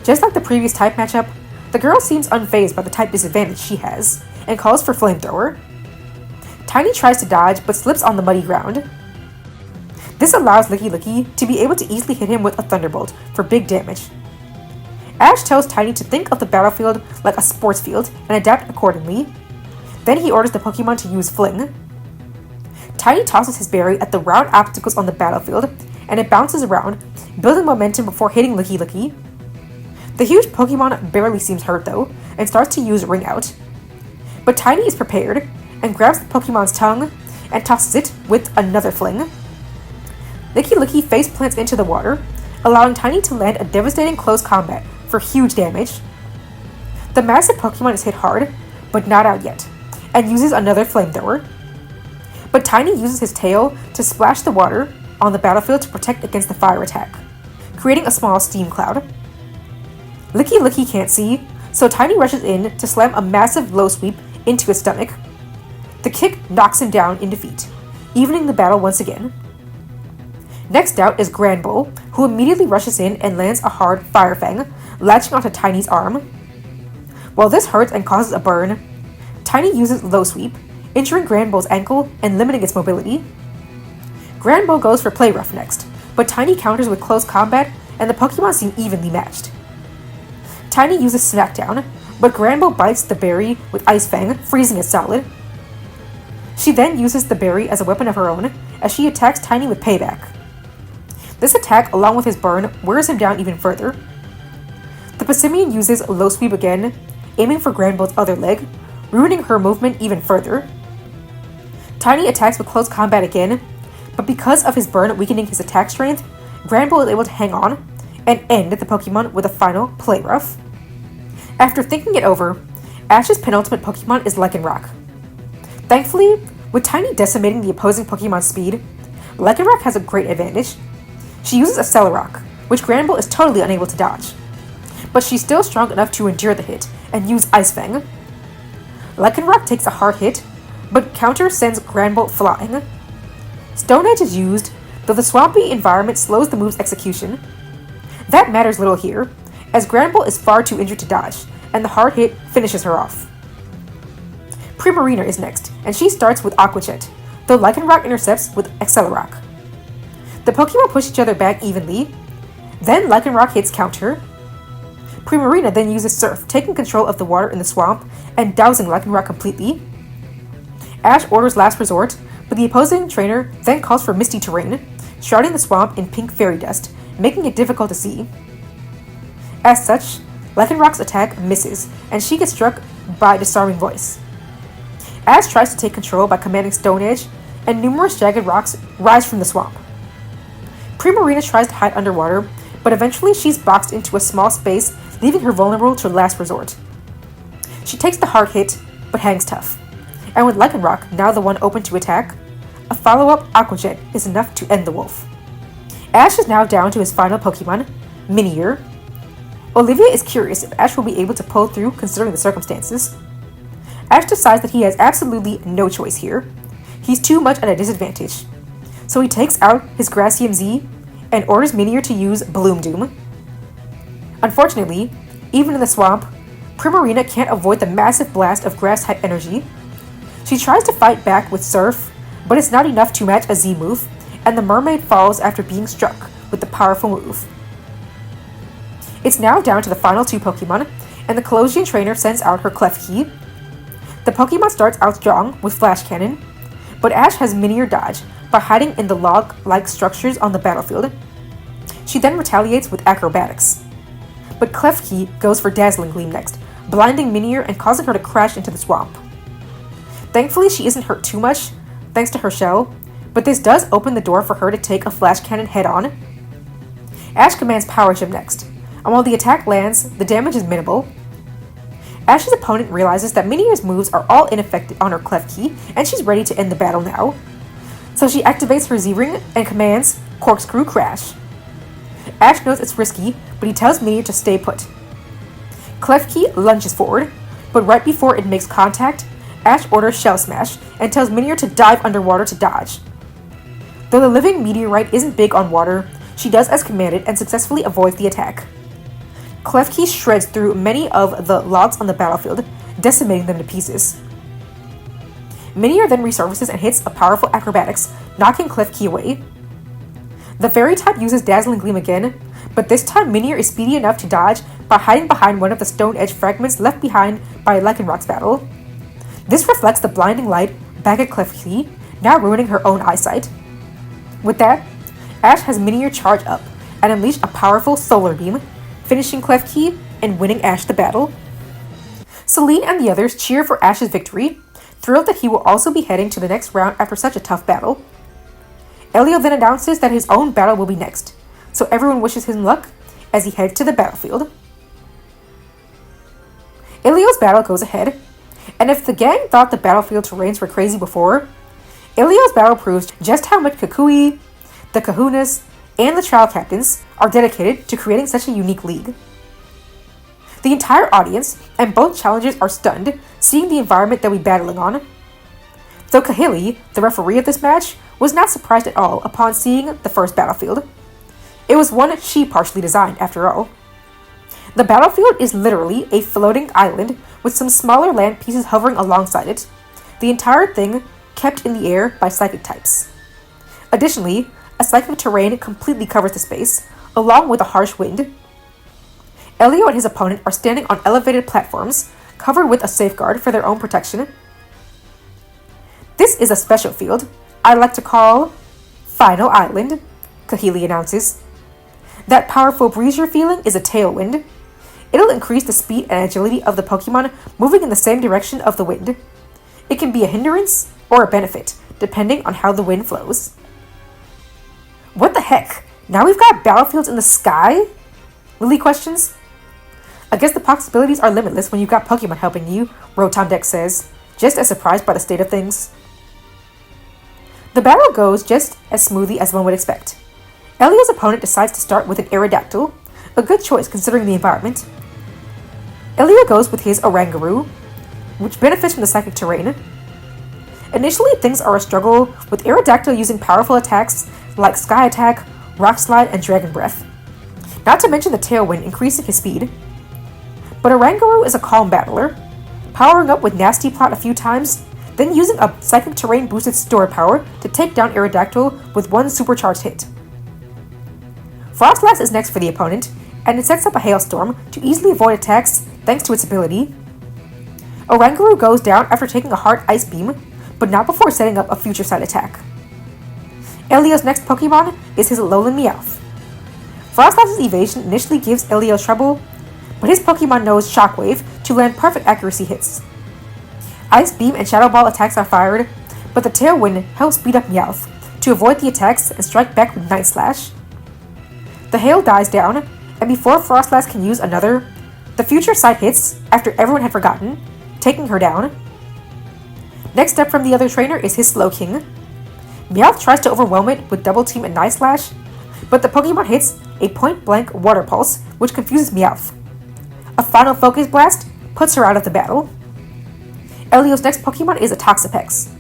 Speaker 1: Just like the previous type matchup, the girl seems unfazed by the type disadvantage she has, and calls for Flamethrower. Tiny tries to dodge, but slips on the muddy ground. This allows Licky Licky to be able to easily hit him with a Thunderbolt for big damage. Ash tells Tiny to think of the battlefield like a sports field and adapt accordingly. Then he orders the Pokemon to use Fling. Tiny tosses his berry at the round obstacles on the battlefield, and it bounces around, building momentum before hitting Licky Licky. The huge Pokemon barely seems hurt though, and starts to use Ring Out. But Tiny is prepared, and grabs the Pokemon's tongue, and tosses it with another Fling. Licky Licky face plants into the water, allowing Tiny to land a devastating close combat for huge damage. The massive Pokemon is hit hard, but not out yet, and uses another Flamethrower. But Tiny uses his tail to splash the water on the battlefield to protect against the fire attack, creating a small steam cloud. Licky Licky can't see, so Tiny rushes in to slam a massive low sweep into his stomach. The kick knocks him down in defeat, evening the battle once again. Next out is Grand Bull, who immediately rushes in and lands a hard Fire Fang, latching onto Tiny's arm. While this hurts and causes a burn, Tiny uses Low Sweep, injuring Grand Bull's ankle and limiting its mobility. Grand Bull goes for Play Rough next, but Tiny counters with close combat, and the Pokemon seem evenly matched. Tiny uses Smackdown, but Grand Bull bites the berry with Ice Fang, freezing it solid. She then uses the berry as a weapon of her own, as she attacks Tiny with Payback. This attack, along with his burn, wears him down even further. The Passimian uses Low Sweep again, aiming for Grand Bull's other leg, ruining her movement even further. Tiny attacks with close combat again, but because of his burn weakening his attack strength, Grand Bull is able to hang on and end the Pokemon with a final Play Rough. After thinking it over, Ash's penultimate Pokemon is Lycanroc. Thankfully, with Tiny decimating the opposing Pokemon's speed, Lycanroc has a great advantage. She uses a Cellurock, which Grand Bull is totally unable to dodge. But she's still strong enough to endure the hit and use Ice Fang. Lycanroc takes a hard hit, but counter sends Grand Bull flying. Stone Edge is used, though the swampy environment slows the move's execution. That matters little here, as Grand Bull is far too injured to dodge, and the hard hit finishes her off. Primarina is next, and she starts with Aqua Jet, though Lycanroc intercepts with Accelerock. The Pokemon push each other back evenly, then Lycanroc hits counter. Primarina then uses Surf, taking control of the water in the swamp and dousing Lycanroc completely. Ash orders Last Resort, but the opposing trainer then calls for Misty Terrain, shrouding the swamp in pink fairy dust, making it difficult to see. As such, Lycanroc's attack misses, and she gets struck by Disarming Voice. Ash tries to take control by commanding Stone Edge, and numerous jagged rocks rise from the swamp. Primarina tries to hide underwater, but eventually she's boxed into a small space, leaving her vulnerable to last resort. She takes the hard hit, but hangs tough. And with Lycanroc now the one open to attack, a follow-up Aqua Jet is enough to end the wolf. Ash is now down to his final Pokemon, Minior. Olivia is curious if Ash will be able to pull through considering the circumstances. Ash decides that he has absolutely no choice here. He's too much at a disadvantage. So he takes out his Gracian Z and orders Minior to use Bloom Doom. Unfortunately, even in the swamp, Primarina can't avoid the massive blast of grass-type energy. She tries to fight back with Surf, but it's not enough to match a Z move, and the mermaid falls after being struck with the powerful move. It's now down to the final two Pokemon, and the Colosian trainer sends out her Klefki. The Pokemon starts out strong with Flash Cannon, but Ash has Minior dodge by hiding in the log-like structures on the battlefield. She then retaliates with Acrobatics. But Klefki goes for Dazzling Gleam next, blinding Minior and causing her to crash into the swamp. Thankfully, she isn't hurt too much, thanks to her shell, but this does open the door for her to take a Flash Cannon head-on. Ash commands Power Gem next, and while the attack lands, the damage is minimal. Ash's opponent realizes that Minior's moves are all ineffective on her Klefki, and she's ready to end the battle now. So she activates her Z-Ring and commands Corkscrew Crash. Ash knows it's risky, but he tells Minior to stay put. Klefki lunges forward, but right before it makes contact, Ash orders Shell Smash and tells Minior to dive underwater to dodge. Though the living meteorite isn't big on water, she does as commanded and successfully avoids the attack. Klefki shreds through many of the logs on the battlefield, decimating them to pieces. Minior then resurfaces and hits a powerful Acrobatics, knocking Klefki away. The Fairy type uses Dazzling Gleam again, but this time Minior is speedy enough to dodge by hiding behind one of the Stone Edge fragments left behind by Lycanroc's battle. This reflects the blinding light back at Klefki, now ruining her own eyesight. With that, Ash has Minior charge up and unleash a powerful Solar Beam, finishing Klefki and winning Ash the battle. Celine and the others cheer for Ash's victory, thrilled that he will also be heading to the next round after such a tough battle. Elio then announces that his own battle will be next, so everyone wishes him luck as he heads to the battlefield. Elio's battle goes ahead, and if the gang thought the battlefield terrains were crazy before, Elio's battle proves just how much Kukui, the Kahunas, and the trial captains are dedicated to creating such a unique league. The entire audience and both challengers are stunned seeing the environment they'll be battling on. Though Kahili, the referee of this match, was not surprised at all upon seeing the first battlefield. It was one she partially designed, after all. The battlefield is literally a floating island with some smaller land pieces hovering alongside it, the entire thing kept in the air by psychic types. Additionally, a psychic terrain completely covers the space, along with a harsh wind. Elio and his opponent are standing on elevated platforms, covered with a safeguard for their own protection. This is a special field I like to call Final Island, Kahili announces. That powerful breeze you're feeling is a tailwind. It'll increase the speed and agility of the Pokemon moving in the same direction of the wind. It can be a hindrance or a benefit, depending on how the wind flows. What the heck? Now we've got battlefields in the sky? Lily questions. I guess the possibilities are limitless when you've got Pokemon helping you, Rotom Deck says, just as surprised by the state of things. The battle goes just as smoothly as one would expect. Elio's opponent decides to start with an Aerodactyl, a good choice considering the environment. Elio goes with his Oranguru, which benefits from the psychic terrain. Initially, things are a struggle, with Aerodactyl using powerful attacks like Sky Attack, Rock Slide, and Dragon Breath. Not to mention the Tailwind increasing his speed. But Oranguru is a calm battler, powering up with Nasty Plot a few times, then using a Psychic Terrain boosted Store Power to take down Aerodactyl with one supercharged hit. Frostlass is next for the opponent, and it sets up a Hailstorm to easily avoid attacks thanks to its ability. Oranguru goes down after taking a hard Ice Beam, but not before setting up a future side attack. Elio's next Pokemon is his Alolan Meowth. Frostlass's evasion initially gives Elio trouble, but his Pokemon knows Shockwave to land perfect accuracy hits. Ice Beam and Shadow Ball attacks are fired, but the Tailwind helps beat up Meowth to avoid the attacks and strike back with Night Slash. The hail dies down, and before Frostlass can use another, the future sight hits after everyone had forgotten, taking her down. Next up from the other trainer is his Slowking. Meowth tries to overwhelm it with Double Team and Night Slash, but the Pokemon hits a point-blank Water Pulse, which confuses Meowth. A final Focus Blast puts her out of the battle. Elio's next Pokemon is a Toxapex.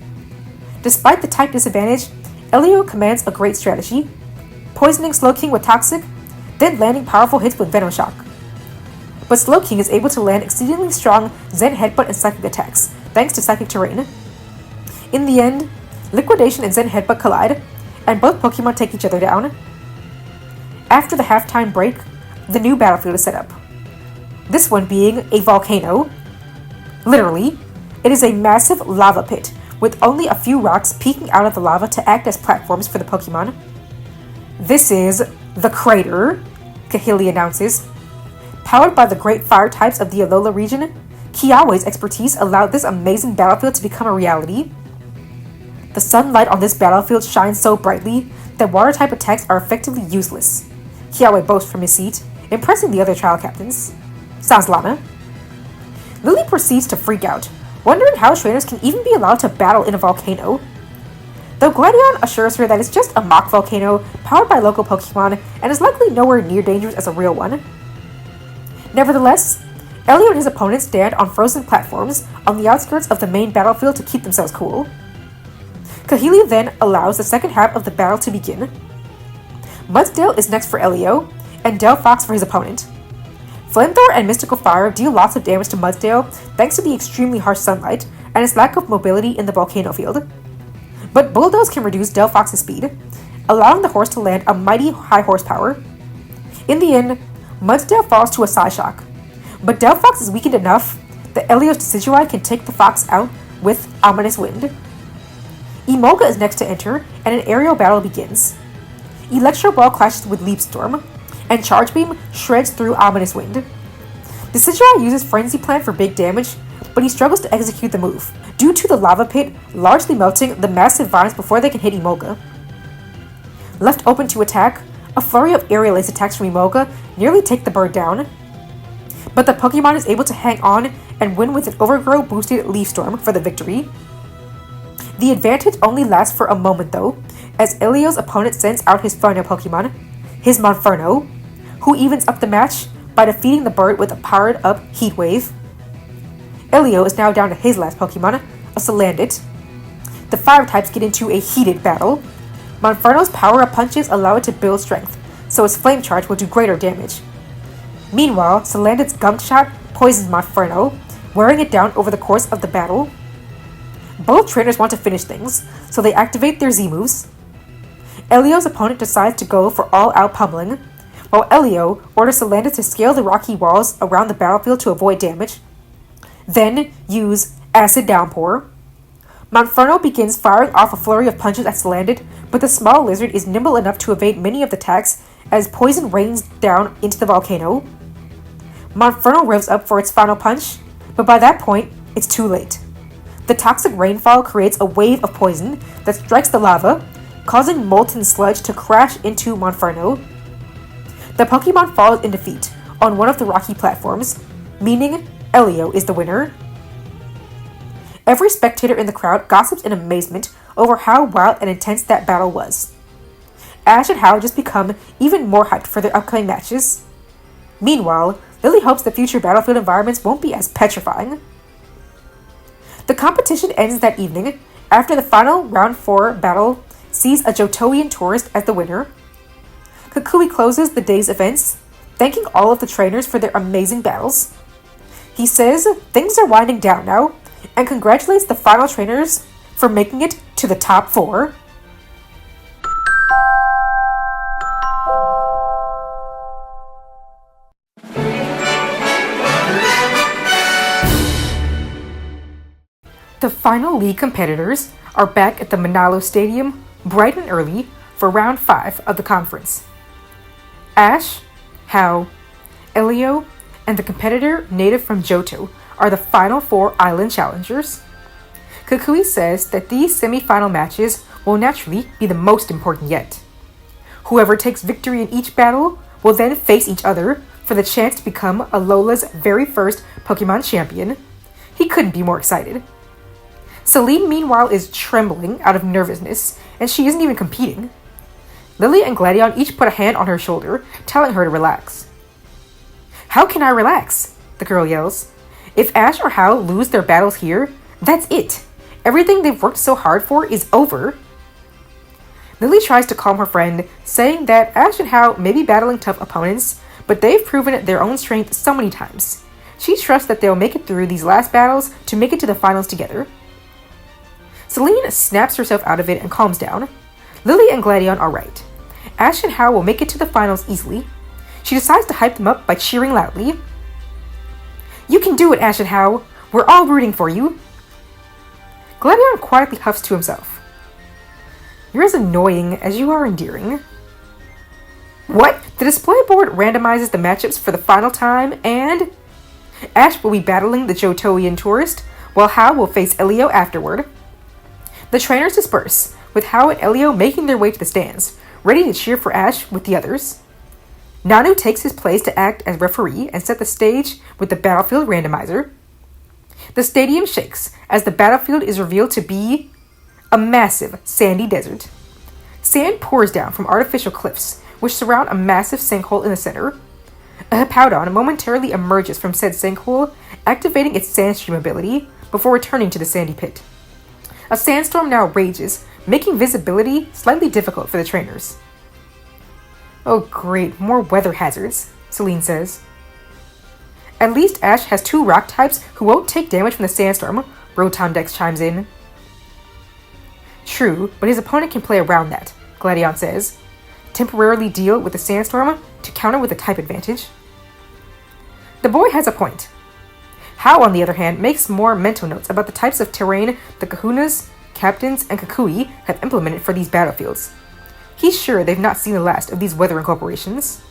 Speaker 1: Despite the type disadvantage, Elio commands a great strategy, poisoning Slowking with Toxic, then landing powerful hits with Venom Shock. But Slowking is able to land exceedingly strong Zen Headbutt and Psychic attacks, thanks to Psychic Terrain. In the end, Liquidation and Zen Headbutt collide, and both Pokemon take each other down. After the halftime break, the new battlefield is set up. This one being a volcano. Literally, it is a massive lava pit with only a few rocks peeking out of the lava to act as platforms for the Pokemon. This is the crater, Kahili announces. Powered by the great fire types of the Alola region, Kiawe's expertise allowed this amazing battlefield to become a reality. The sunlight on this battlefield shines so brightly that water-type attacks are effectively useless. Kiawe boasts from his seat, impressing the other trial captains. Sans Lana. Lily proceeds to freak out, wondering how trainers can even be allowed to battle in a volcano. Though Gladion assures her that it's just a mock volcano powered by local Pokemon and is likely nowhere near dangerous as a real one. Nevertheless, Elio and his opponents stand on frozen platforms on the outskirts of the main battlefield to keep themselves cool. Kahili then allows the second half of the battle to begin. Mudsdale is next for Elio, and Delphox for his opponent. Flamethrower and Mystical Fire deal lots of damage to Mudsdale thanks to the extremely harsh sunlight and its lack of mobility in the volcano field. But Bulldoze can reduce Delphox's speed, allowing the horse to land a mighty high horsepower. In the end, Mudsdale falls to a Psyshock, but Delphox is weakened enough that Elio's Decidueye can take the fox out with Ominous Wind. Emolga is next to enter, and an aerial battle begins. Electro Ball clashes with Leap Storm, and Charge Beam shreds through Ominous Wind. Decidueye uses Frenzy Plant for big damage, but he struggles to execute the move, due to the lava pit largely melting the massive vines before they can hit Emolga. Left open to attack, a flurry of Aerial Ace attacks from Emolga nearly take the bird down, but the Pokemon is able to hang on and win with an Overgrow boosted Leaf Storm for the victory. The advantage only lasts for a moment though, as Elio's opponent sends out his final Pokemon, his Monferno, who evens up the match by defeating the bird with a powered up Heat Wave. Elio is now down to his last Pokemon, a Salandit. The fire types get into a heated battle. Monferno's power up punches allow it to build strength, so its Flame Charge will do greater damage. Meanwhile, Salandit's Gunk Shot poisons Monferno, wearing it down over the course of the battle. Both trainers want to finish things, so they activate their Z-moves. Elio's opponent decides to go for all-out pummeling, while Elio orders Salandit to scale the rocky walls around the battlefield to avoid damage. Then use Acid Downpour. Monferno begins firing off a flurry of punches at Salandit, but the small lizard is nimble enough to evade many of the attacks as poison rains down into the volcano. Monferno revs up for its final punch, but by that point, it's too late. The toxic rainfall creates a wave of poison that strikes the lava, causing molten sludge to crash into Monferno. The Pokemon falls in defeat on one of the rocky platforms, meaning Elio is the winner. Every spectator in the crowd gossips in amazement over how wild and intense that battle was. Ash and Hal just become even more hyped for their upcoming matches. Meanwhile, Lily hopes the future battlefield environments won't be as petrifying. The competition ends that evening after the final round 4 battle sees a Johtoian tourist as the winner. Kukui closes the day's events, thanking all of the trainers for their amazing battles. He says things are winding down now, and congratulates the final trainers for making it to the top 4. The final league competitors are back at the Manalo Stadium bright and early for round 5 of the conference. Ash, Hal, Elio, and the competitor native from Johto are the final 4 island challengers. Kukui says that these semi-final matches will naturally be the most important yet. Whoever takes victory in each battle will then face each other for the chance to become Alola's very first Pokemon champion. He couldn't be more excited. Celine, meanwhile, is trembling out of nervousness, and she isn't even competing. Lily and Gladion each put a hand on her shoulder, telling her to relax. "How can I relax?" the girl yells. "If Ash or Hal lose their battles here, that's it. Everything they've worked so hard for is over." Lily tries to calm her friend, saying that Ash and Hal may be battling tough opponents, but they've proven their own strength so many times. She trusts that they'll make it through these last battles to make it to the finals together. Celine snaps herself out of it and calms down. Lily and Gladion are right. Ash and Hal will make it to the finals easily. She decides to hype them up by cheering loudly. "You can do it, Ash and Hal. We're all rooting for you." Gladion quietly huffs to himself. "You're as annoying as you are endearing." What? The display board randomizes the matchups for the final time, and Ash will be battling the Johtoian tourist, while Hal will face Elio afterward. The trainers disperse, with Hal and Elio making their way to the stands, ready to cheer for Ash with the others. Nanu takes his place to act as referee and set the stage with the battlefield randomizer. The stadium shakes as the battlefield is revealed to be a massive sandy desert. Sand pours down from artificial cliffs, which surround a massive sinkhole in the center. A Hippowdon momentarily emerges from said sinkhole, activating its sandstream ability before returning to the sandy pit. A sandstorm now rages, making visibility slightly difficult for the trainers. "Oh great, more weather hazards," Celine says. "At least Ash has two rock types who won't take damage from the sandstorm," Rotondex chimes in. "True, but his opponent can play around that," Gladion says. "Temporarily deal with the sandstorm to counter with a type advantage." The boy has a point. Hal, on the other hand, makes more mental notes about the types of terrain the Kahunas, Captains, and Kukui have implemented for these battlefields. He's sure they've not seen the last of these weather incorporations.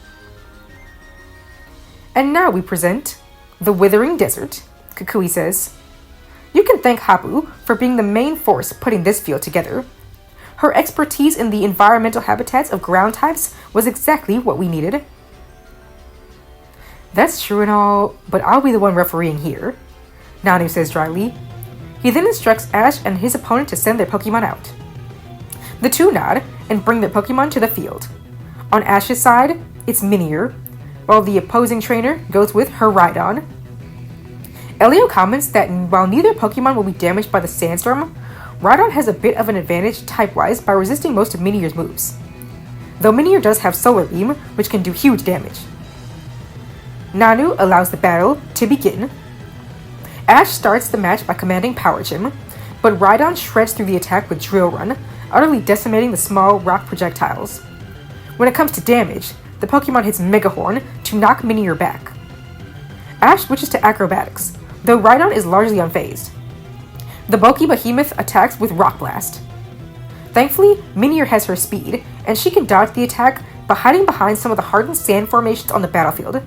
Speaker 1: "And now we present the Withering Desert," Kukui says. "You can thank Hapu for being the main force putting this field together. Her expertise in the environmental habitats of ground types was exactly what we needed." "That's true and all, but I'll be the one refereeing here," Nanu says dryly. He then instructs Ash and his opponent to send their Pokemon out. The two nod and bring their Pokemon to the field. On Ash's side, it's Minior, while the opposing trainer goes with her Rhydon. Elio comments that while neither Pokemon will be damaged by the sandstorm, Rhydon has a bit of an advantage type-wise by resisting most of Minior's moves. Though Minior does have Solar Beam, which can do huge damage. Nanu allows the battle to begin. Ash starts the match by commanding Power Gym, but Rhydon shreds through the attack with Drill Run, utterly decimating the small rock projectiles. When it comes to damage, the Pokemon hits Mega Horn to knock Minior back. Ash switches to Acrobatics, though Rhydon is largely unfazed. The bulky behemoth attacks with Rock Blast. Thankfully, Minior has her speed, and she can dodge the attack by hiding behind some of the hardened sand formations on the battlefield.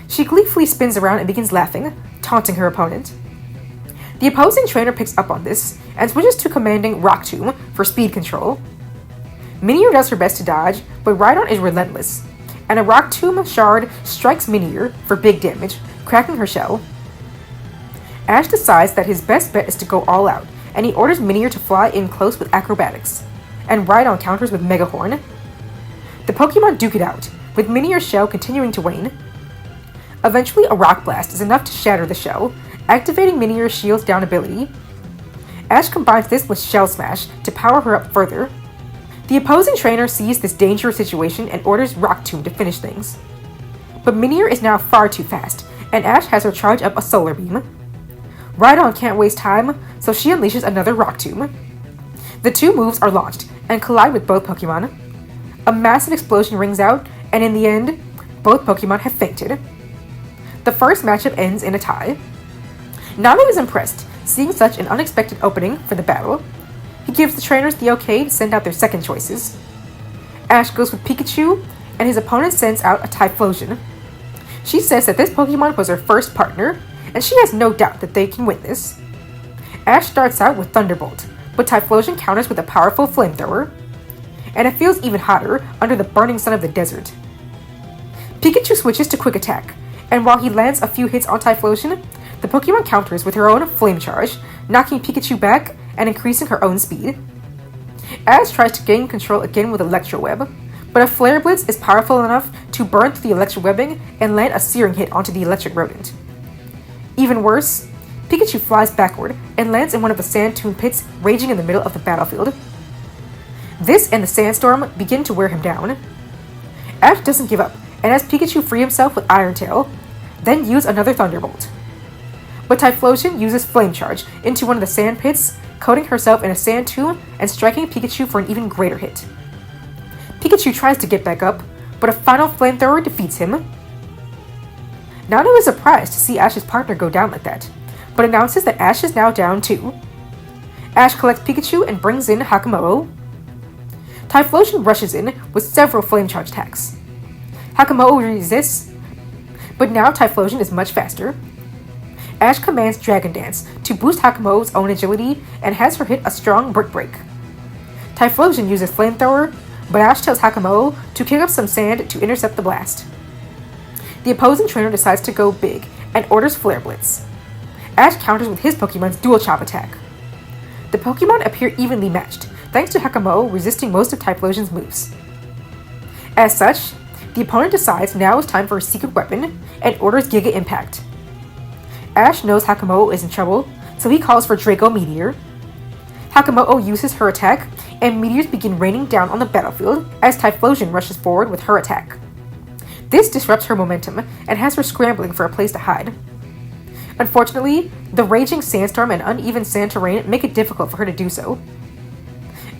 Speaker 1: She gleefully spins around and begins laughing, taunting her opponent. The opposing trainer picks up on this and switches to commanding Rock Tomb for speed control. Minior does her best to dodge, but Rhydon is relentless, and a Rock Tomb shard strikes Minior for big damage, cracking her shell. Ash decides that his best bet is to go all out, and he orders Minior to fly in close with Acrobatics, and Rhydon counters with Mega Horn. The Pokemon duke it out, with Minior's shell continuing to wane. Eventually, a Rock Blast is enough to shatter the shell, activating Minior's Shields Down ability. Ash combines this with Shell Smash to power her up further. The opposing trainer sees this dangerous situation and orders Rock Tomb to finish things. But Minior is now far too fast, and Ash has her charge up a Solar Beam. Rhydon can't waste time, so she unleashes another Rock Tomb. The two moves are launched and collide with both Pokemon. A massive explosion rings out, and in the end, both Pokemon have fainted. The first matchup ends in a tie. Nanu is impressed, seeing such an unexpected opening for the battle. He gives the trainers the okay to send out their second choices. Ash goes with Pikachu, and his opponent sends out a Typhlosion. She says that this Pokemon was her first partner, and she has no doubt that they can win this. Ash starts out with Thunderbolt, but Typhlosion counters with a powerful Flamethrower. And it feels even hotter under the burning sun of the desert. Pikachu switches to Quick Attack, and while he lands a few hits on Typhlosion, the Pokemon counters with her own Flame Charge, knocking Pikachu back and increasing her own speed. Ash tries to gain control again with Electro Web, but a Flare Blitz is powerful enough to burn through the electric webbing and land a searing hit onto the electric rodent. Even worse, Pikachu flies backward and lands in one of the sand tomb pits raging in the middle of the battlefield. This and the sandstorm begin to wear him down. Ash doesn't give up and has Pikachu free himself with Iron Tail, then use another Thunderbolt. But Typhlosion uses Flame Charge into one of the sand pits, coating herself in a sand tomb and striking Pikachu for an even greater hit. Pikachu tries to get back up, but a final Flamethrower defeats him. Nanu is surprised to see Ash's partner go down like that, but announces that Ash is now down too. Ash collects Pikachu and brings in Hakamo'o. Typhlosion rushes in with several Flame Charge attacks. Hakamo'o resists, but now Typhlosion is much faster. Ash commands Dragon Dance to boost Hakamo'o's own agility and has her hit a strong Brick Break. Typhlosion uses Flamethrower, but Ash tells Hakamo'o to kick up some sand to intercept the blast. The opposing trainer decides to go big and orders Flare Blitz. Ash counters with his Pokemon's Dual Chop attack. The Pokemon appear evenly matched, thanks to Hakamo'o resisting most of Typhlosion's moves. As such, the opponent decides now is time for a secret weapon and orders Giga Impact. Ash knows Hakamo'o is in trouble, so he calls for Draco Meteor. Hakamo'o uses her attack, and meteors begin raining down on the battlefield as Typhlosion rushes forward with her attack. This disrupts her momentum and has her scrambling for a place to hide. Unfortunately, the raging sandstorm and uneven sand terrain make it difficult for her to do so.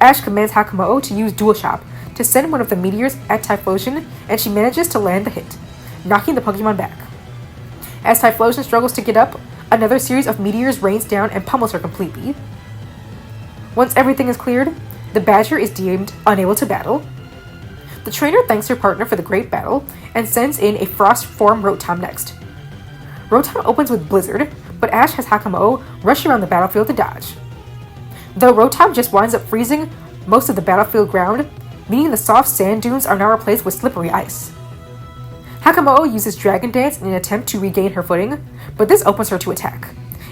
Speaker 1: Ash commands Hakamo'o to use Dual Chop to send one of the meteors at Typhlosion, and she manages to land the hit, knocking the Pokemon back. As Typhlosion struggles to get up, another series of meteors rains down and pummels her completely. Once everything is cleared, the Badger is deemed unable to battle. The trainer thanks her partner for the great battle and sends in a Frost form Rotom next. Rotom opens with Blizzard, but Ash has Hakamo'o rush around the battlefield to dodge. Though Rotom just winds up freezing most of the battlefield ground, meaning the soft sand dunes are now replaced with slippery ice. Hakamo'o uses Dragon Dance in an attempt to regain her footing, but this opens her to attack.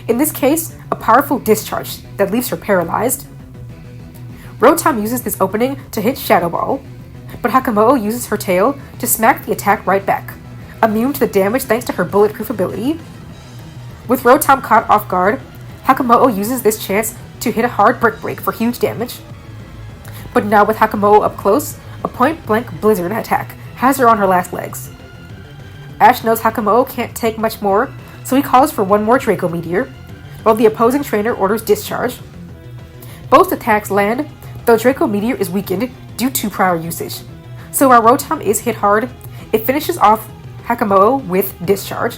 Speaker 1: In this case, a powerful discharge that leaves her paralyzed. Rotom uses this opening to hit Shadow Ball, but Hakamo'o uses her tail to smack the attack right back, immune to the damage thanks to her bulletproof ability. With Rotom caught off guard, Hakamo'o uses this chance to hit a hard Brick Break for huge damage. But now with Hakamo'o up close, a point-blank Blizzard attack has her on her last legs. Ash knows Hakamo'o can't take much more, so he calls for one more Draco Meteor, while the opposing trainer orders Discharge. Both attacks land, though Draco Meteor is weakened due to prior usage. So while Rotom is hit hard, it finishes off Hakamo'o with Discharge.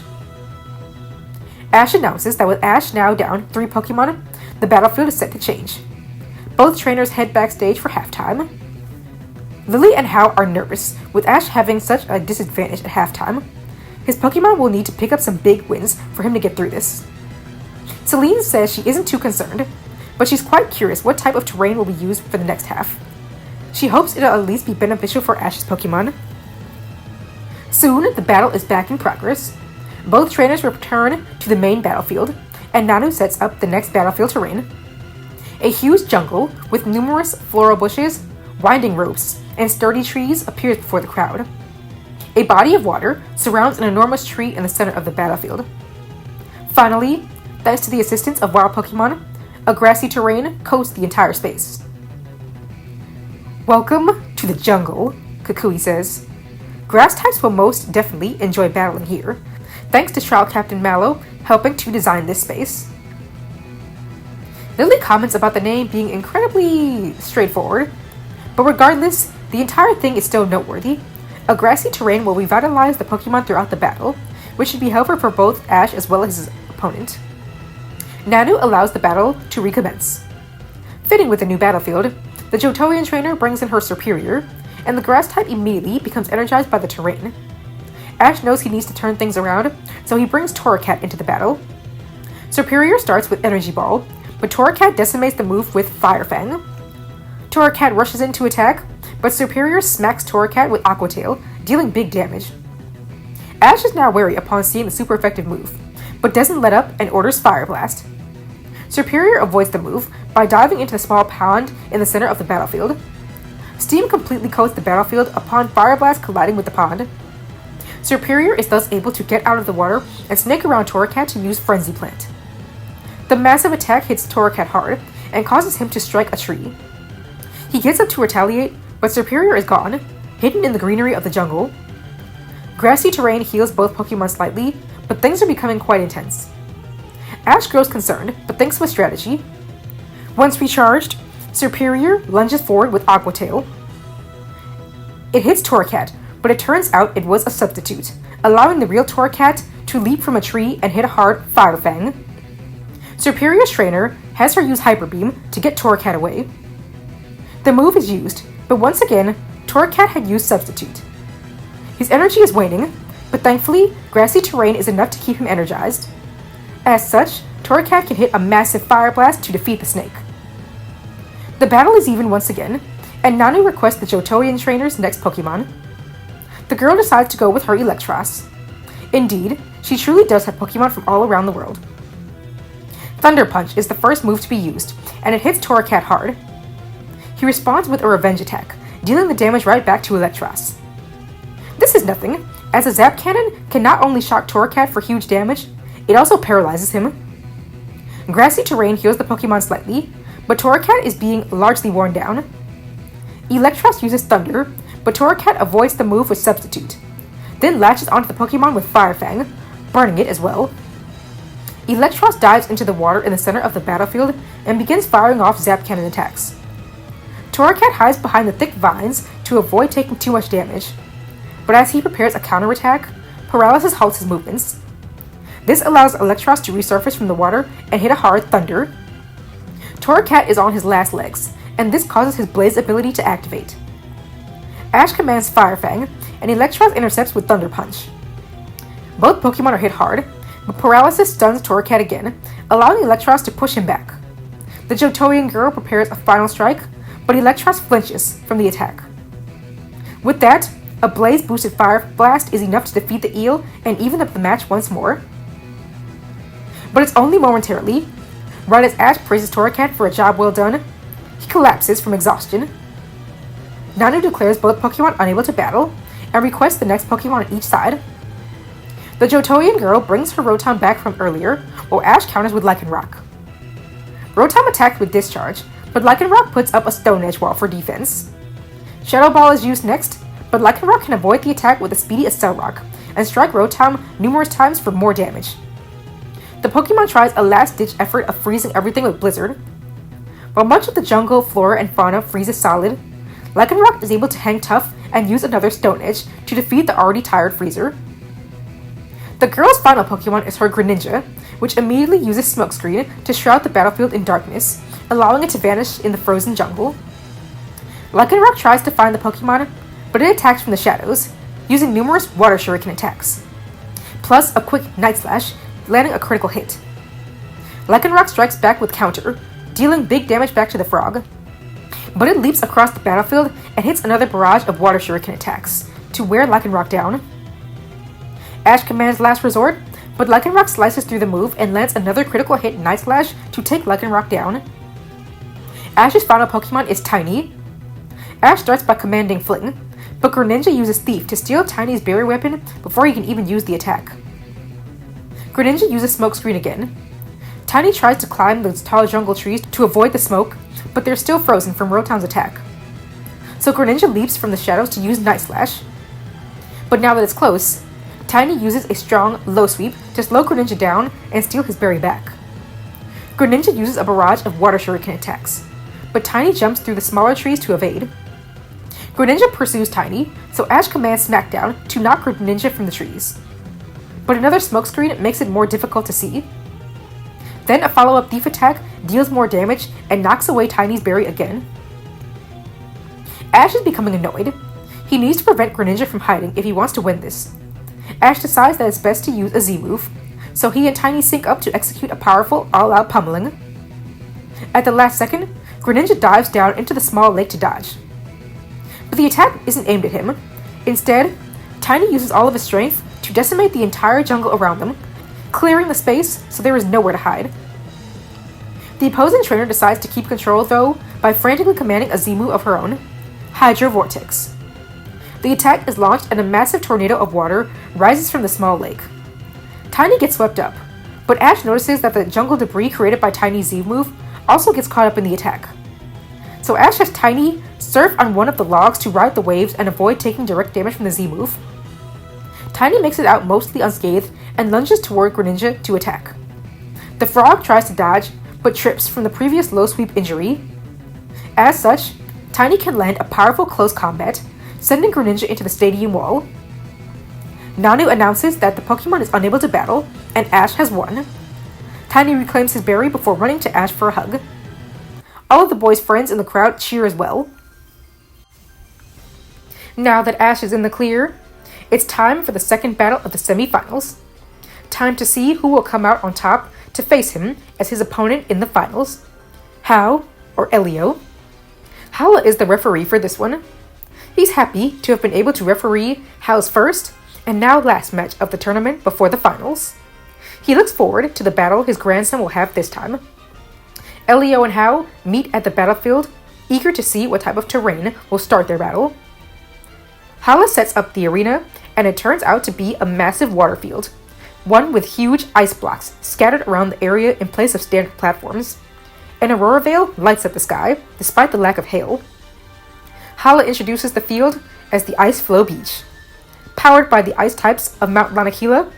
Speaker 1: Ash announces that with Ash now down 3 Pokemon, the battlefield is set to change. Both trainers head backstage for halftime. Lily and Hao are nervous, with Ash having such a disadvantage at halftime. His Pokemon will need to pick up some big wins for him to get through this. Celine says she isn't too concerned, but she's quite curious what type of terrain will be used for the next half. She hopes it'll at least be beneficial for Ash's Pokemon. Soon, the battle is back in progress. Both trainers return to the main battlefield, and Nanu sets up the next battlefield terrain. A huge jungle with numerous floral bushes, winding ropes, and sturdy trees appears before the crowd. A body of water surrounds an enormous tree in the center of the battlefield. Finally, thanks to the assistance of wild Pokemon, a grassy terrain coats the entire space. Welcome to the jungle, Kukui says. Grass types will most definitely enjoy battling here, thanks to Trial Captain Mallow helping to design this space. Lily comments about the name being incredibly straightforward, but regardless, the entire thing is still noteworthy. A grassy terrain will revitalize the Pokemon throughout the battle, which should be helpful for both Ash as well as his opponent. Nanu allows the battle to recommence. Fitting with the new battlefield, the Johtoian trainer brings in her Superior, and the grass type immediately becomes energized by the terrain. Ash knows he needs to turn things around, so he brings Torracat into the battle. Superior starts with Energy Ball, but Torracat decimates the move with Fire Fang. Torracat rushes in to attack, but Serperior smacks Torracat with Aqua Tail, dealing big damage. Ash is now wary upon seeing the super effective move, but doesn't let up and orders Fire Blast. Serperior avoids the move by diving into a small pond in the center of the battlefield. Steam completely coats the battlefield upon Fire Blast colliding with the pond. Serperior is thus able to get out of the water and snake around Torracat to use Frenzy Plant. The massive attack hits Torracat hard and causes him to strike a tree. He gets up to retaliate, but Serperior is gone, hidden in the greenery of the jungle. Grassy terrain heals both Pokemon slightly, but things are becoming quite intense. Ash grows concerned, but thinks of a strategy. Once recharged, Serperior lunges forward with Aqua Tail. It hits Torracat, but it turns out it was a substitute, allowing the real Torracat to leap from a tree and hit a hard Fire Fang. Serperior's trainer has her use Hyper Beam to get Torracat away. The move is used, but once again, Torracat had used Substitute. His energy is waning, but thankfully, grassy terrain is enough to keep him energized. As such, Torracat can hit a massive Fire Blast to defeat the snake. The battle is even once again, and Nanu requests the Johtoian trainer's next Pokemon. The girl decides to go with her Electros. Indeed, she truly does have Pokemon from all around the world. Thunder Punch is the first move to be used, and it hits Torracat hard. He responds with a revenge attack, dealing the damage right back to Electros. This is nothing, as a Zap Cannon can not only shock Torracat for huge damage, it also paralyzes him. Grassy terrain heals the Pokemon slightly, but Torracat is being largely worn down. Electros uses Thunder, but Torracat avoids the move with Substitute, then latches onto the Pokemon with Fire Fang, burning it as well. Electros dives into the water in the center of the battlefield and begins firing off Zap Cannon attacks. Torracat hides behind the thick vines to avoid taking too much damage, but as he prepares a counterattack, Paralysis halts his movements. This allows Electros to resurface from the water and hit a hard Thunder. Torracat is on his last legs, and this causes his Blaze ability to activate. Ash commands Fire Fang, and Electros intercepts with Thunder Punch. Both Pokemon are hit hard, but Paralysis stuns Torracat again, allowing Electros to push him back. The Johtoian girl prepares a final strike, but Electros flinches from the attack. With that, a Blaze-boosted Fire Blast is enough to defeat the eel and even up the match once more. But it's only momentarily. Right as Ash praises Torracat for a job well done, he collapses from exhaustion. Nanu declares both Pokemon unable to battle, and requests the next Pokemon on each side. The Johtoian girl brings her Rotom back from earlier, while Ash counters with Lycanroc. Rotom attacks with Discharge, but Lycanroc puts up a Stone Edge wall for defense. Shadow Ball is used next, but Lycanroc can avoid the attack with a speedy Accel Rock, and strike Rotom numerous times for more damage. The Pokemon tries a last-ditch effort of freezing everything with Blizzard. While much of the jungle, flora, and fauna freezes solid, Lycanroc is able to hang tough and use another Stone Edge to defeat the already tired Freezer. The girl's final Pokemon is her Greninja, which immediately uses Smokescreen to shroud the battlefield in darkness, allowing it to vanish in the frozen jungle. Lycanroc tries to find the Pokemon, but it attacks from the shadows, using numerous Water Shuriken attacks, plus a quick Night Slash, landing a critical hit. Lycanroc strikes back with Counter, dealing big damage back to the frog. But it leaps across the battlefield and hits another barrage of Water Shuriken attacks, to wear Lycanroc down. Ash commands Last Resort, but Lycanroc slices through the move and lands another critical hit Night Slash to take Lycanroc down. Ash's final Pokemon is Tiny. Ash starts by commanding Fling, but Greninja uses Thief to steal Tiny's berry weapon before he can even use the attack. Greninja uses Smokescreen again. Tiny tries to climb those tall jungle trees to avoid the smoke, but they're still frozen from Rotom's attack. So Greninja leaps from the shadows to use Night Slash. But now that it's close, Tiny uses a strong Low Sweep to slow Greninja down and steal his berry back. Greninja uses a barrage of Water Shuriken attacks, but Tiny jumps through the smaller trees to evade. Greninja pursues Tiny, so Ash commands Smackdown to knock Greninja from the trees. But another Smokescreen makes it more difficult to see. Then a follow-up Thief attack deals more damage and knocks away Tiny's berry again. Ash is becoming annoyed. He needs to prevent Greninja from hiding if he wants to win this. Ash decides that it's best to use a Z move, so he and Tiny sync up to execute a powerful all-out pummeling. At the last second, Greninja dives down into the small lake to dodge. But the attack isn't aimed at him. Instead, Tiny uses all of his strength to decimate the entire jungle around them, clearing the space so there is nowhere to hide. The opposing trainer decides to keep control, though, by frantically commanding a Z-move of her own, Hydro Vortex. The attack is launched and a massive tornado of water rises from the small lake. Tiny gets swept up, but Ash notices that the jungle debris created by Tiny's Z-move also gets caught up in the attack. So Ash has Tiny surf on one of the logs to ride the waves and avoid taking direct damage from the Z-move. Tiny makes it out mostly unscathed and lunges toward Greninja to attack. The frog tries to dodge, but trips from the previous low sweep injury. As such, Tiny can land a powerful close combat, sending Greninja into the stadium wall. Nanu announces that the Pokemon is unable to battle, and Ash has won. Tiny reclaims his berry before running to Ash for a hug. All of the boys' friends in the crowd cheer as well. Now that Ash is in the clear, it's time for the second battle of the semi-finals. Time to see who will come out on top to face him as his opponent in the finals. Hao or Elio. Hala is the referee for this one. He's happy to have been able to referee Hao's first and now last match of the tournament before the finals. He looks forward to the battle his grandson will have this time. Elio and Hao meet at the battlefield, eager to see what type of terrain will start their battle. Hala sets up the arena, and it turns out to be a massive water field, one with huge ice blocks scattered around the area in place of standard platforms. An aurora veil lights up the sky, despite the lack of hail. Hala introduces the field as the Ice Flow Beach. Powered by the ice types of Mount Lanakila,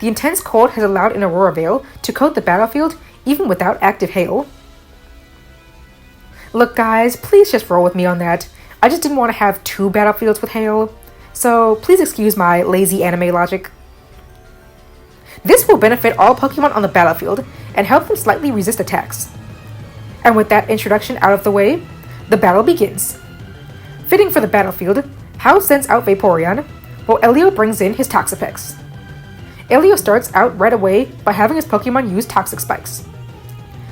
Speaker 1: the intense cold has allowed an aurora veil to coat the battlefield even without active hail. Look guys, please just roll with me on that. I just didn't want to have two battlefields with hail, so please excuse my lazy anime logic. This will benefit all Pokemon on the battlefield and help them slightly resist attacks. And with that introduction out of the way, the battle begins. Fitting for the battlefield, Hao sends out Vaporeon, while Elio brings in his Toxapex. Elio starts out right away by having his Pokemon use Toxic Spikes.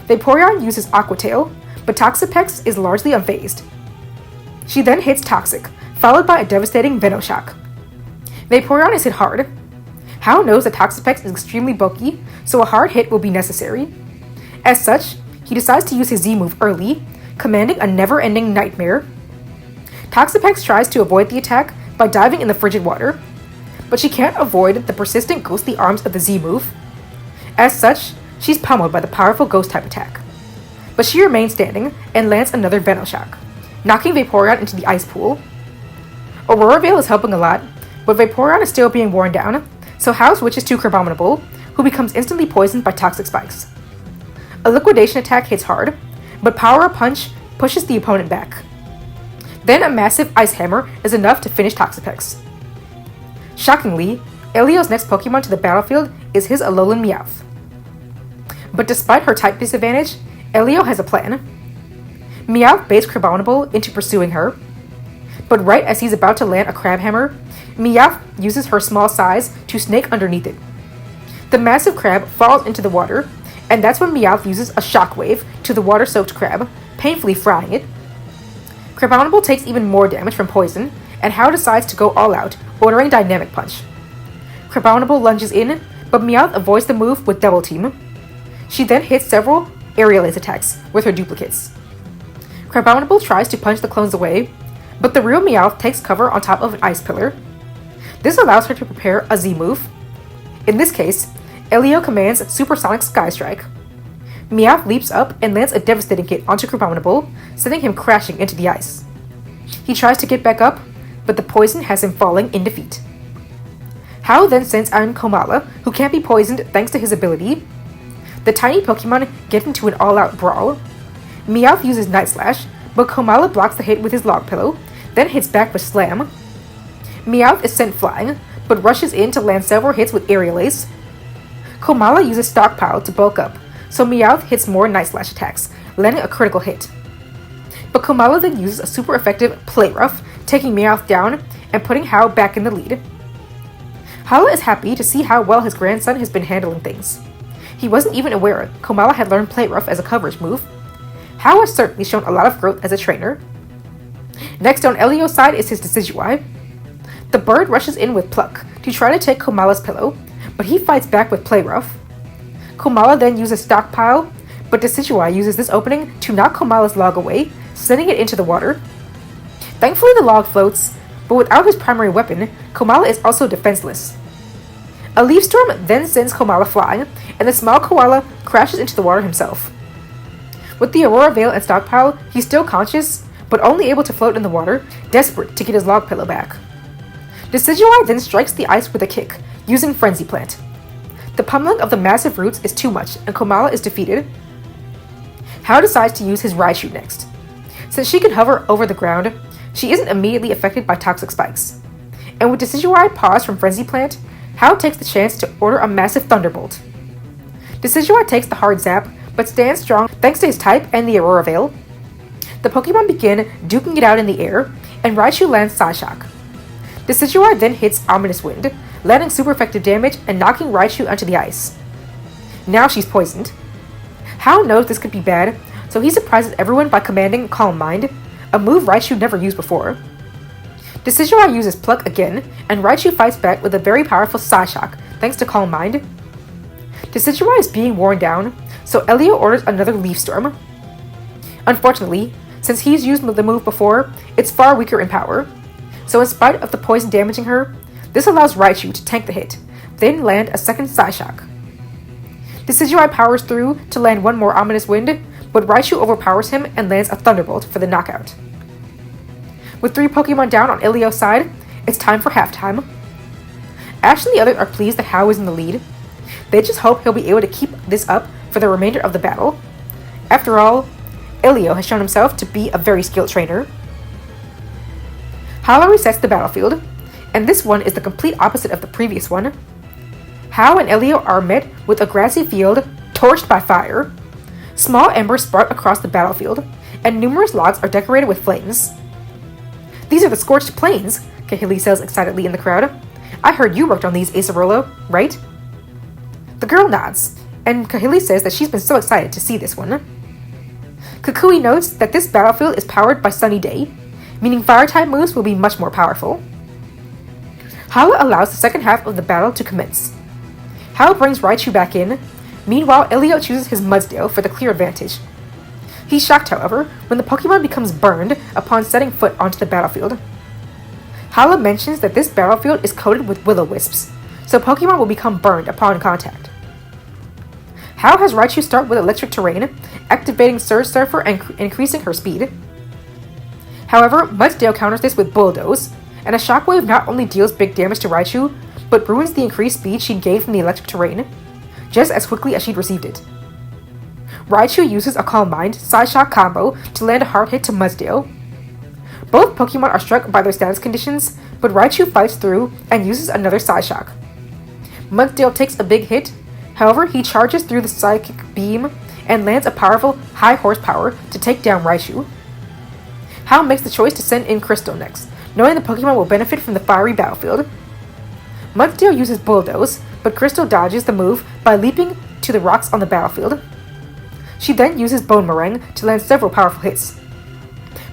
Speaker 1: Vaporeon uses Aqua Tail, but Toxapex is largely unfazed. She then hits Toxic, followed by a devastating Venoshock. Vaporeon is hit hard. Hao knows that Toxapex is extremely bulky, so a hard hit will be necessary. As such, he decides to use his Z-move early, commanding a never-ending nightmare. Toxapex tries to avoid the attack by diving in the frigid water, but she can't avoid the persistent ghostly arms of the Z-move. As such, she's pummeled by the powerful Ghost-type attack. But she remains standing and lands another Venoshock, knocking Vaporeon into the ice pool. Aurora Veil is helping a lot, but Vaporeon is still being worn down, so Hao switches to Crabominable, who becomes instantly poisoned by Toxic Spikes. A Liquidation attack hits hard, but Power Up Punch pushes the opponent back. Then a massive Ice Hammer is enough to finish Toxapex. Shockingly, Elio's next Pokemon to the battlefield is his Alolan Meowth. But despite her type disadvantage, Elio has a plan. Meowth baits Crabominable into pursuing her, but right as he's about to land a Crab Hammer, Meowth uses her small size to snake underneath it. The massive crab falls into the water, and that's when Meowth uses a Shockwave to the water-soaked crab, painfully frying it. Crabominable takes even more damage from poison, and Hao decides to go all out, ordering Dynamic Punch. Crabominable lunges in, but Meowth avoids the move with Double Team. She then hits several Aerial Ace attacks with her duplicates. Crabominable tries to punch the clones away, but the real Meowth takes cover on top of an ice pillar. This allows her to prepare a Z-move. In this case, Elio commands Supersonic Sky Strike. Meowth leaps up and lands a devastating hit onto Crabominable, sending him crashing into the ice. He tries to get back up, but the poison has him falling in defeat. Hao then sends out Komala, who can't be poisoned thanks to his ability. The tiny Pokemon get into an all-out brawl. Meowth uses Night Slash, but Komala blocks the hit with his Log Pillow, then hits back with Slam. Meowth is sent flying, but rushes in to land several hits with Aerial Ace. Komala uses Stockpile to bulk up, so Meowth hits more Night Slash attacks, landing a critical hit. But Komala then uses a super effective Play Rough, taking Meowth down and putting Hao back in the lead. Hala is happy to see how well his grandson has been handling things. He wasn't even aware Komala had learned Play Rough as a coverage move. Hao has certainly shown a lot of growth as a trainer. Next on Elio's side is his Decidueye. The bird rushes in with Pluck to try to take Komala's pillow, but he fights back with Play Rough. Komala then uses Stockpile, but Decidueye uses this opening to knock Komala's log away, sending it into the water. Thankfully the log floats, but without his primary weapon, Komala is also defenseless. A leaf storm then sends Komala flying, and the small koala crashes into the water himself. With the Aurora Veil and Stockpile, he's still conscious, but only able to float in the water, desperate to get his log pillow back. Decidueye then strikes the ice with a kick, using Frenzy Plant. The pummeling of the massive roots is too much, and Komala is defeated. Hao decides to use his Raichu next. Since she can hover over the ground, she isn't immediately affected by toxic spikes. And with Decidueye paused from Frenzy Plant, Hao takes the chance to order a massive Thunderbolt. Decidueye takes the hard zap, but stands strong thanks to his type and the Aurora Veil. The Pokemon begin duking it out in the air, and Raichu lands Psyshock. Decidueye then hits Ominous Wind, landing super effective damage and knocking Raichu onto the ice. Now she's poisoned. Hao knows this could be bad, so he surprises everyone by commanding Calm Mind, a move Raichu never used before. Decidueye uses Pluck again, and Raichu fights back with a very powerful Psyshock, thanks to Calm Mind. Decidueye is being worn down, so Elio orders another Leaf Storm. Unfortunately, since he's used the move before, it's far weaker in power. So in spite of the poison damaging her, this allows Raichu to tank the hit, then land a second Psyshock. Decidueye powers through to land one more Ominous Wind, but Raichu overpowers him and lands a Thunderbolt for the knockout. With 3 Pokemon down on Elio's side, it's time for halftime. Ash and the others are pleased that Hao is in the lead. They just hope he'll be able to keep this up for the remainder of the battle. After all, Elio has shown himself to be a very skilled trainer. Hala resets the battlefield, and this one is the complete opposite of the previous one. Hao and Elio are met with a grassy field torched by fire. Small embers sprout across the battlefield, and numerous logs are decorated with flames. "These are the scorched plains," Kahili says excitedly in the crowd. "I heard you worked on these, Acerola, right?" The girl nods, and Kahili says that she's been so excited to see this one. Kukui notes that this battlefield is powered by Sunny Day, meaning fire-type moves will be much more powerful. Hala allows the second half of the battle to commence. Hao brings Raichu back in. Meanwhile, Elio chooses his Mudsdale for the clear advantage. He's shocked, however, when the Pokemon becomes burned upon setting foot onto the battlefield. Hala mentions that this battlefield is coated with Will-O-Wisps, so Pokemon will become burned upon contact. Hao has Raichu start with Electric Terrain, activating Surge Surfer and increasing her speed. However, Mudsdale counters this with Bulldoze, and a Shockwave not only deals big damage to Raichu, but ruins the increased speed she'd gained from the Electric Terrain, just as quickly as she'd received it. Raichu uses a Calm Mind Psyshock combo to land a hard hit to Mudsdale. Both Pokemon are struck by their status conditions, but Raichu fights through and uses another Psyshock. Mudsdale takes a big hit, however he charges through the Psychic Beam and lands a powerful, high horsepower to take down Raichu. Hao makes the choice to send in Crystal next, knowing the Pokemon will benefit from the fiery battlefield. Mudsdale uses Bulldoze, but Crystal dodges the move by leaping to the rocks on the battlefield. She then uses Bone Meringue to land several powerful hits.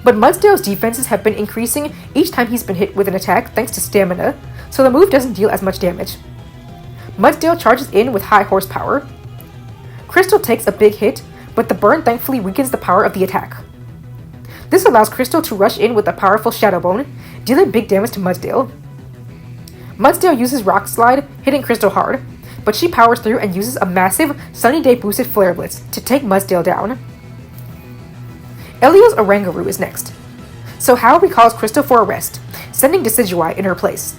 Speaker 1: But Mudsdale's defenses have been increasing each time he's been hit with an attack thanks to stamina, so the move doesn't deal as much damage. Mudsdale charges in with high horsepower. Crystal takes a big hit, but the burn thankfully weakens the power of the attack. This allows Crystal to rush in with a powerful Shadow Bone, dealing big damage to Mudsdale. Mudsdale uses Rock Slide, hitting Crystal hard, but she powers through and uses a massive Sunny Day boosted Flare Blitz to take Mudsdale down. Elio's Oranguru is next, so Hao recalls Crystal for a rest, sending Decidueye in her place.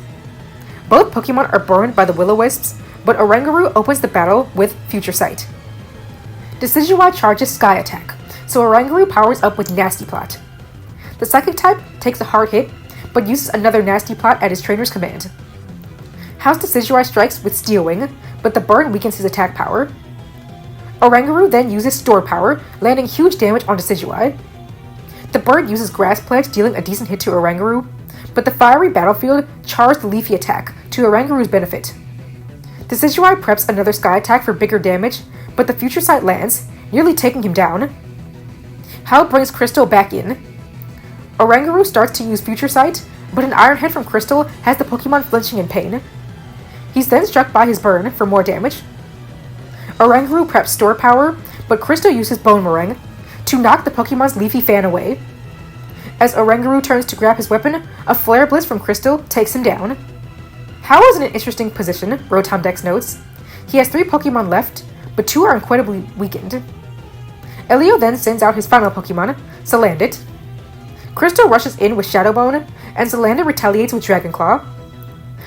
Speaker 1: Both Pokemon are burned by the Will-O-Wisps, but Oranguru opens the battle with Future Sight. Decidueye charges Sky Attack, so Oranguru powers up with Nasty Plot. The Psychic type takes a hard hit, but uses another Nasty Plot at his trainer's command. Hao's Decidueye strikes with Steel Wing, but the burn weakens his attack power. Oranguru then uses Store Power, landing huge damage on Decidueye. The bird uses Grass Pledge, dealing a decent hit to Oranguru, but the fiery battlefield chars the Leafy attack to Oranguru's benefit. Decidueye preps another Sky Attack for bigger damage, but the Future Sight lands, nearly taking him down. Hao brings Crystal back in. Oranguru starts to use Future Sight, but an Iron Head from Crystal has the Pokemon flinching in pain. He's then struck by his burn for more damage. Oranguru preps Store Power, but Crystal uses Bone Meringue to knock the Pokemon's Leafy Fan away. As Oranguru turns to grab his weapon, a Flare Blitz from Crystal takes him down. Hao is in an interesting position, Rotom Dex notes. He has 3 Pokemon left, but 2 are incredibly weakened. Elio then sends out his final Pokemon, Salandit. Crystal rushes in with Shadow Bone, and Salandit retaliates with Dragon Claw.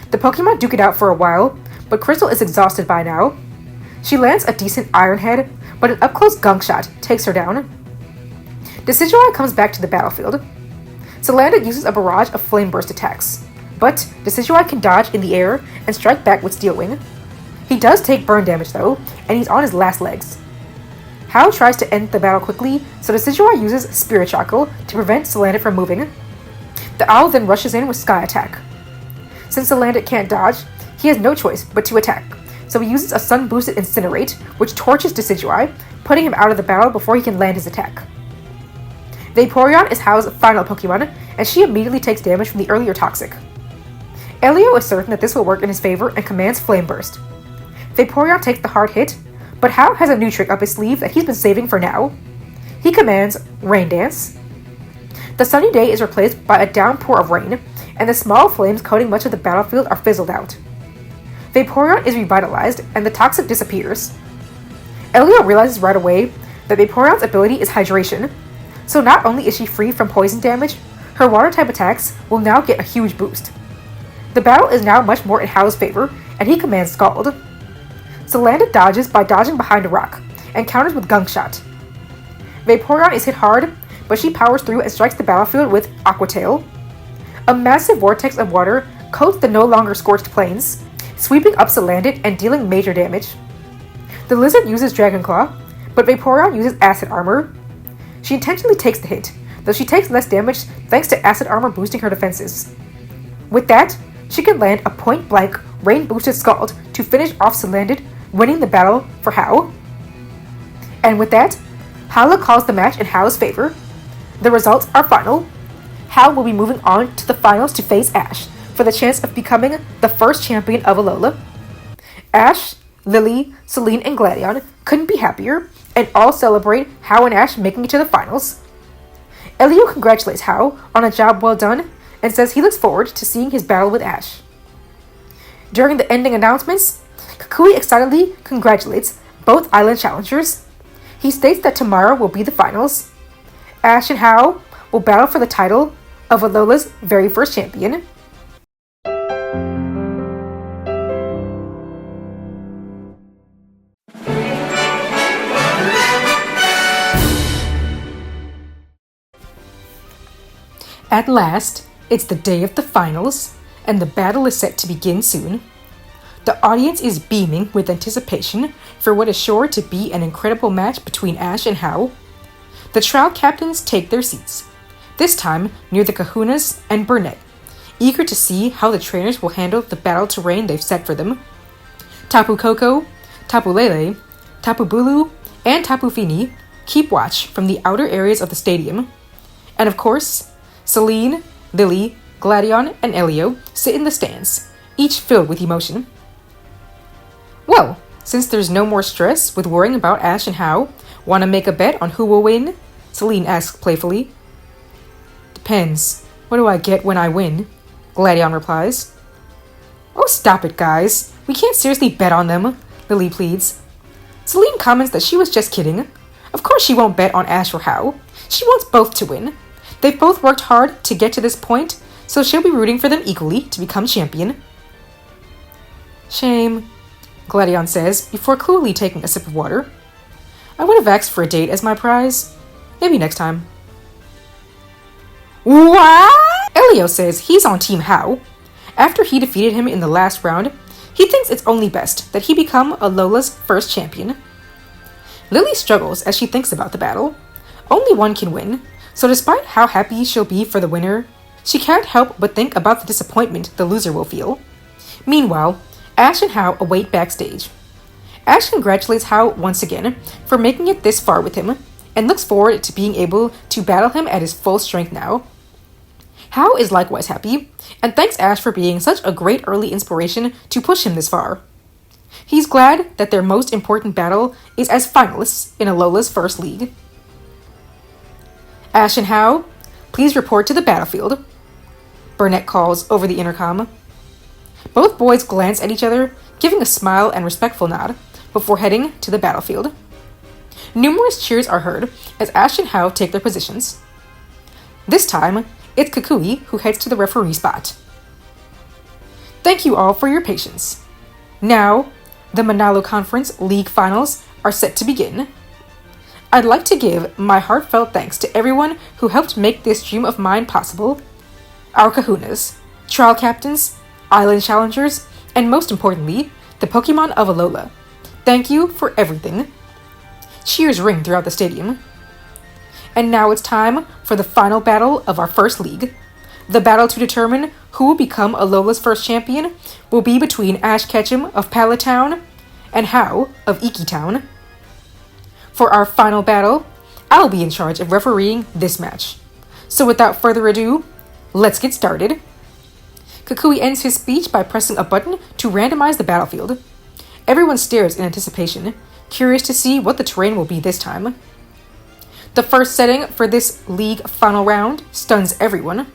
Speaker 1: The Pokemon duke it out for a while, but Crystal is exhausted by now. She lands a decent Iron Head, but an up-close Gunk Shot takes her down. Decidueye comes back to the battlefield. Salandit uses a barrage of Flame Burst attacks, but Decidueye can dodge in the air and strike back with Steel Wing. He does take burn damage though, and he's on his last legs. Hao tries to end the battle quickly, so Decidueye uses Spirit Shackle to prevent Salandit from moving. The owl then rushes in with Sky Attack. Since Salandit can't dodge, he has no choice but to attack, so he uses a Sun-boosted Incinerate, which torches Decidueye, putting him out of the battle before he can land his attack. Vaporeon is Hao's final Pokemon, and she immediately takes damage from the earlier Toxic. Elio is certain that this will work in his favor and commands Flame Burst. Vaporeon takes the hard hit, but Hao has a new trick up his sleeve that he's been saving for now. He commands Rain Dance. The sunny day is replaced by a downpour of rain, and the small flames coating much of the battlefield are fizzled out. Vaporeon is revitalized, and the Toxic disappears. Elio realizes right away that Vaporeon's ability is Hydration, so not only is she free from poison damage, her water-type attacks will now get a huge boost. The battle is now much more in Hao's favor, and he commands Scald. Salandit dodges by dodging behind a rock, and counters with Gunk Shot. Vaporeon is hit hard, but she powers through and strikes the battlefield with Aqua Tail. A massive vortex of water coats the no longer scorched plains, sweeping up Salandit and dealing major damage. The lizard uses Dragon Claw, but Vaporeon uses Acid Armor. She intentionally takes the hit, though she takes less damage thanks to Acid Armor boosting her defenses. With that, she can land a point-blank, rain-boosted Scald to finish off Salandit, winning the battle for Hao. And with that, Hala calls the match in Hao's favor. The results are final. Hao will be moving on to the finals to face Ash, for the chance of becoming the first champion of Alola. Ash, Lily, Celine, and Gladion couldn't be happier, and all celebrate Hao and Ash making it to the finals. Elio congratulates Hao on a job well done, and says he looks forward to seeing his battle with Ash. During the ending announcements, Kukui excitedly congratulates both island challengers. He states that tomorrow will be the finals. Ash and Hao will battle for the title of Alola's very first champion. At last, it's the day of the finals, and the battle is set to begin soon. The audience is beaming with anticipation for what is sure to be an incredible match between Ash and Hao. The trial captains take their seats, this time near the Kahunas and Burnett, eager to see how the trainers will handle the battle terrain they've set for them. Tapu Koko, Tapu Lele, Tapu Bulu, and Tapu Fini keep watch from the outer areas of the stadium. And of course, Celine, Lily, Gladion, and Elio sit in the stands, each filled with emotion. Well, since there's no more stress with worrying about Ash and Hao, wanna make a bet on who will win? Celine asks playfully. Depends. What do I get when I win? Gladion replies. Oh, stop it, guys. We can't seriously bet on them, Lily pleads. Celine comments that she was just kidding. Of course she won't bet on Ash or Hao. She wants both to win. They've both worked hard to get to this point, so she'll be rooting for them equally to become champion. Shame, Gladion says, before coolly taking a sip of water. I would have asked for a date as my prize. Maybe next time. What? Elio says he's on Team Hao. After he defeated him in the last round, he thinks it's only best that he become Alola's first champion. Lily struggles as she thinks about the battle. Only one can win, so despite how happy she'll be for the winner, she can't help but think about the disappointment the loser will feel. Meanwhile, Ash and Hao await backstage. Ash congratulates Hao once again for making it this far with him, and looks forward to being able to battle him at his full strength now. Hao is likewise happy, and thanks Ash for being such a great early inspiration to push him this far. He's glad that their most important battle is as finalists in Alola's first league. Ash and Hao, please report to the battlefield, Burnett calls over the intercom. Both boys glance at each other, giving a smile and respectful nod before heading to the battlefield. Numerous cheers are heard as Ash and Hao take their positions. This time, it's Kukui who heads to the referee spot. Thank you all for your patience. Now, the Manalo Conference League Finals are set to begin. I'd like to give my heartfelt thanks to everyone who helped make this dream of mine possible. Our kahunas, trial captains, island challengers, and most importantly, the Pokémon of Alola. Thank you for everything. Cheers ring throughout the stadium. And now it's time for the final battle of our first league. The battle to determine who will become Alola's first champion will be between Ash Ketchum of Pallet Town and Hao of Iki Town. For our final battle, I'll be in charge of refereeing this match. So without further ado, let's get started. Kukui ends his speech by pressing a button to randomize the battlefield. Everyone stares in anticipation, curious to see what the terrain will be this time. The first setting for this league final round stuns everyone.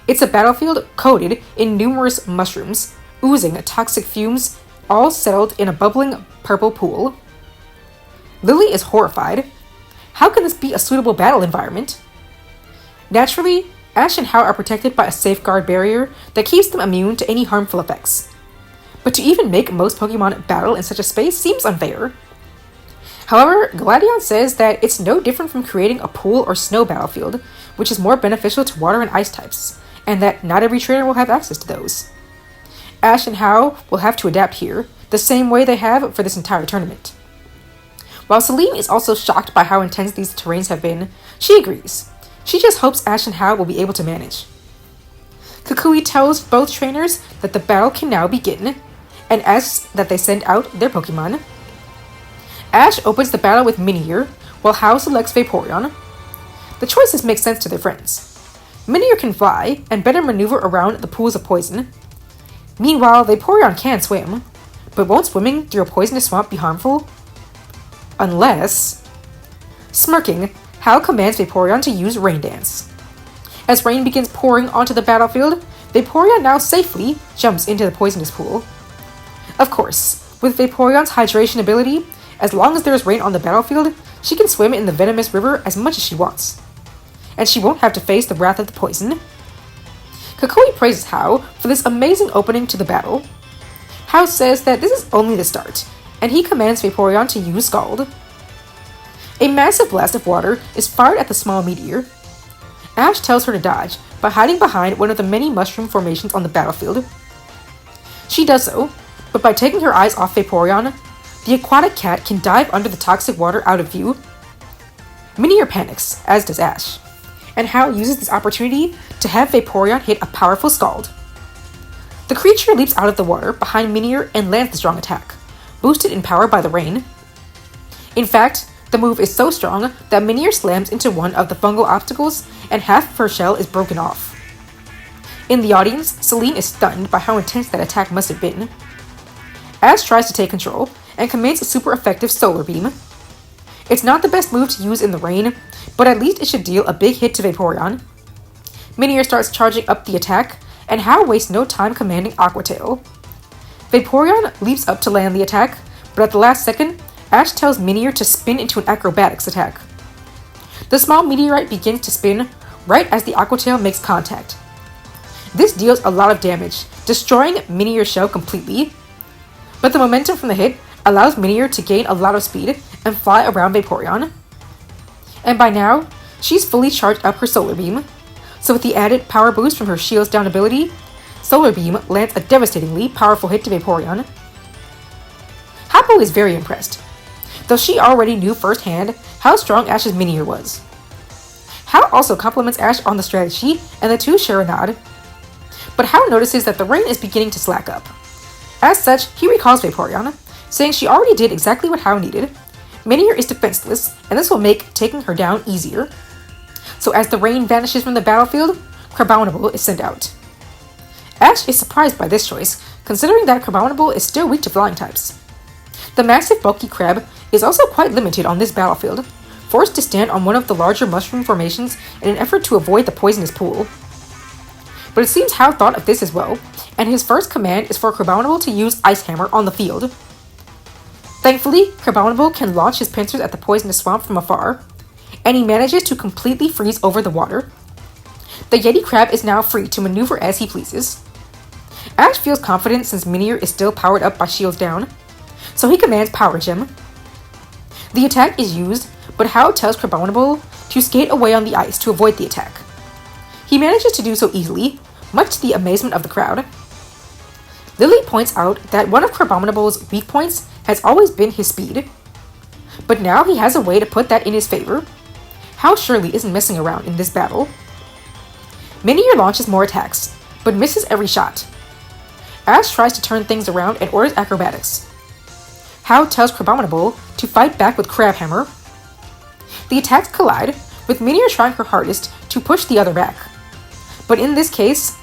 Speaker 1: It's a battlefield coated in numerous mushrooms, oozing toxic fumes, all settled in a bubbling purple pool. Lily is horrified. How can this be a suitable battle environment? Naturally, Ash and Hao are protected by a safeguard barrier that keeps them immune to any harmful effects. But to even make most Pokemon battle in such a space seems unfair. However, Gladion says that it's no different from creating a pool or snow battlefield, which is more beneficial to water and ice types, and that not every trainer will have access to those. Ash and Hao will have to adapt here, the same way they have for this entire tournament. While Celine is also shocked by how intense these terrains have been, she agrees. She just hopes Ash and Hao will be able to manage. Kukui tells both trainers that the battle can now begin, and asks that they send out their Pokemon. Ash opens the battle with Minior, while Hao selects Vaporeon. The choices make sense to their friends. Minior can fly, and better maneuver around the pools of poison. Meanwhile, Vaporeon can swim, but won't swimming through a poisonous swamp be harmful? Unless... Smirking, Hao commands Vaporeon to use Rain Dance. As rain begins pouring onto the battlefield, Vaporeon now safely jumps into the poisonous pool. Of course, with Vaporeon's hydration ability, as long as there is rain on the battlefield, she can swim in the venomous river as much as she wants. And she won't have to face the wrath of the poison. Kukui praises Hao for this amazing opening to the battle. Hao says that this is only the start, and he commands Vaporeon to use Scald. A massive blast of water is fired at the small meteor. Ash tells her to dodge by hiding behind one of the many mushroom formations on the battlefield. She does so, but by taking her eyes off Vaporeon, the aquatic cat can dive under the toxic water out of view. Minior panics, as does Ash, and Hao uses this opportunity to have Vaporeon hit a powerful Scald. The creature leaps out of the water behind Minior and lands the strong attack, boosted in power by the rain. In fact, the move is so strong that Minior slams into one of the fungal obstacles and half of her shell is broken off. In the audience, Celine is stunned by how intense that attack must have been. Ash tries to take control and commands a super effective Solar Beam. It's not the best move to use in the rain, but at least it should deal a big hit to Vaporeon. Minior starts charging up the attack, and Hao wastes no time commanding Aqua Tail. Vaporeon leaps up to land the attack, but at the last second, Ash tells Minior to spin into an acrobatics attack. The small meteorite begins to spin right as the Aqua Tail makes contact. This deals a lot of damage, destroying Minior's shell completely, but the momentum from the hit allows Minior to gain a lot of speed and fly around Vaporeon. And by now, she's fully charged up her Solar Beam, so with the added power boost from her Shields Down ability, Solar Beam lands a devastatingly powerful hit to Vaporeon. Happo is very impressed, though she already knew firsthand how strong Ash's Minior was. Hao also compliments Ash on the strategy, and the two share a nod. But Hao notices that the rain is beginning to slack up. As such, he recalls Vaporeon, saying she already did exactly what Hao needed, Minior is defenseless, and this will make taking her down easier. So as the rain vanishes from the battlefield, Crabominable is sent out. Ash is surprised by this choice, considering that Crabominable is still weak to flying types. The massive bulky crab is also quite limited on this battlefield, forced to stand on one of the larger mushroom formations in an effort to avoid the poisonous pool. But it seems How thought of this as well, and his first command is for Crabominable to use Ice Hammer on the field. Thankfully, Crabominable can launch his pincers at the poisonous swamp from afar, and he manages to completely freeze over the water. The Yeti crab is now free to maneuver as he pleases. Ash feels confident since Minior is still powered up by shields down, so he commands Power Gem. The attack is used, but How tells Crabominable to skate away on the ice to avoid the attack. He manages to do so easily, much to the amazement of the crowd. Lily points out that one of Crabominable's weak points has always been his speed, but now he has a way to put that in his favor. How surely isn't messing around in this battle. Minior launches more attacks, but misses every shot. Ash tries to turn things around and orders acrobatics. How tells Crabominable to fight back with Crab Hammer. The attacks collide, with Minior trying her hardest to push the other back. But in this case,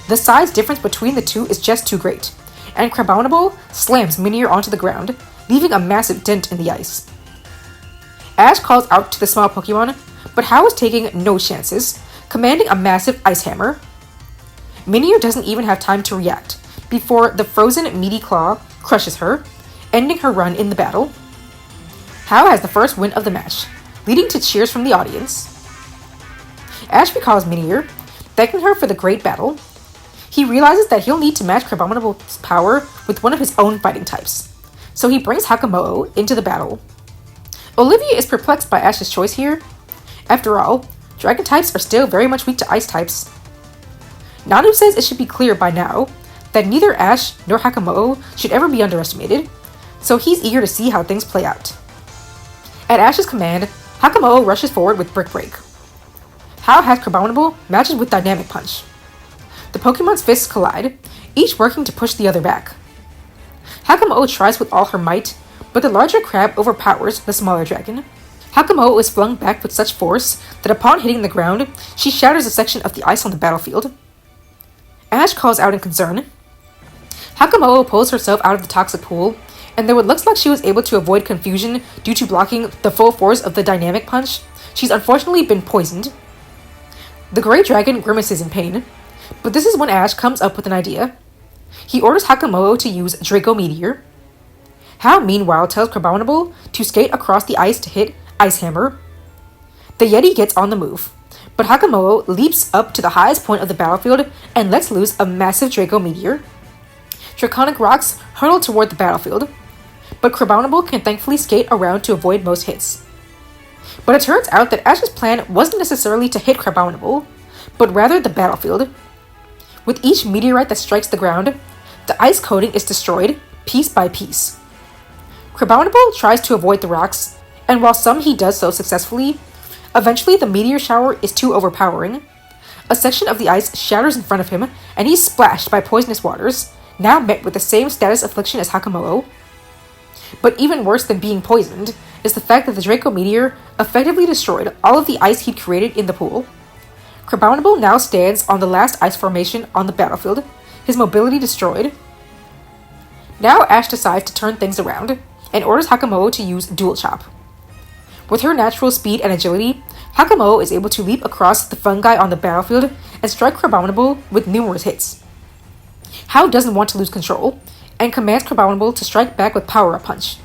Speaker 1: the size difference between the two is just too great, and Crabominable slams Minior onto the ground, leaving a massive dent in the ice. Ash calls out to the small Pokemon, but How is taking no chances, commanding a massive Ice Hammer. Minior doesn't even have time to react, before the frozen meaty claw crushes her, ending her run in the battle. How has the first win of the match, leading to cheers from the audience. Ash recalls Minior, thanking her for the great battle. He realizes that he'll need to match Crabominable's power with one of his own fighting types, so he brings Hakamo'o into the battle. Olivia is perplexed by Ash's choice here. After all, dragon types are still very much weak to ice types. Nanu says it should be clear by now that neither Ash nor Hakamo'o should ever be underestimated, so he's eager to see how things play out. At Ash's command, Hakamo'o rushes forward with Brick Break. How has Crabominable matches with Dynamic Punch. The Pokemon's fists collide, each working to push the other back. Hakamo'o tries with all her might, but the larger crab overpowers the smaller dragon. Hakamo'o is flung back with such force that upon hitting the ground, she shatters a section of the ice on the battlefield. Ash calls out in concern. Hakamo'o pulls herself out of the toxic pool, and though it looks like she was able to avoid confusion due to blocking the full force of the Dynamic Punch, she's unfortunately been poisoned. The Grey Dragon grimaces in pain, but this is when Ash comes up with an idea. He orders Hakamo'o to use Draco Meteor. How meanwhile tells Crabominable to skate across the ice to hit Ice Hammer. The Yeti gets on the move, but Hakamo'o leaps up to the highest point of the battlefield and lets loose a massive Draco Meteor. Draconic rocks hurtle toward the battlefield, but Crabominable can thankfully skate around to avoid most hits. But it turns out that Ash's plan wasn't necessarily to hit Crabominable, but rather the battlefield. With each meteorite that strikes the ground, the ice coating is destroyed, piece by piece. Crabominable tries to avoid the rocks, and while some he does so successfully, eventually the meteor shower is too overpowering. A section of the ice shatters in front of him, and he's splashed by poisonous waters, now met with the same status affliction as Hakamo'o. But even worse than being poisoned is the fact that the Draco Meteor effectively destroyed all of the ice he'd created in the pool. Crabominable now stands on the last ice formation on the battlefield, his mobility destroyed. Now Ash decides to turn things around, and orders Hakamo'o to use Dual Chop. With her natural speed and agility, Hakamo'o is able to leap across the fungi on the battlefield and strike Crabominable with numerous hits. How doesn't want to lose control, and commands Crabominable to strike back with Power Up Punch.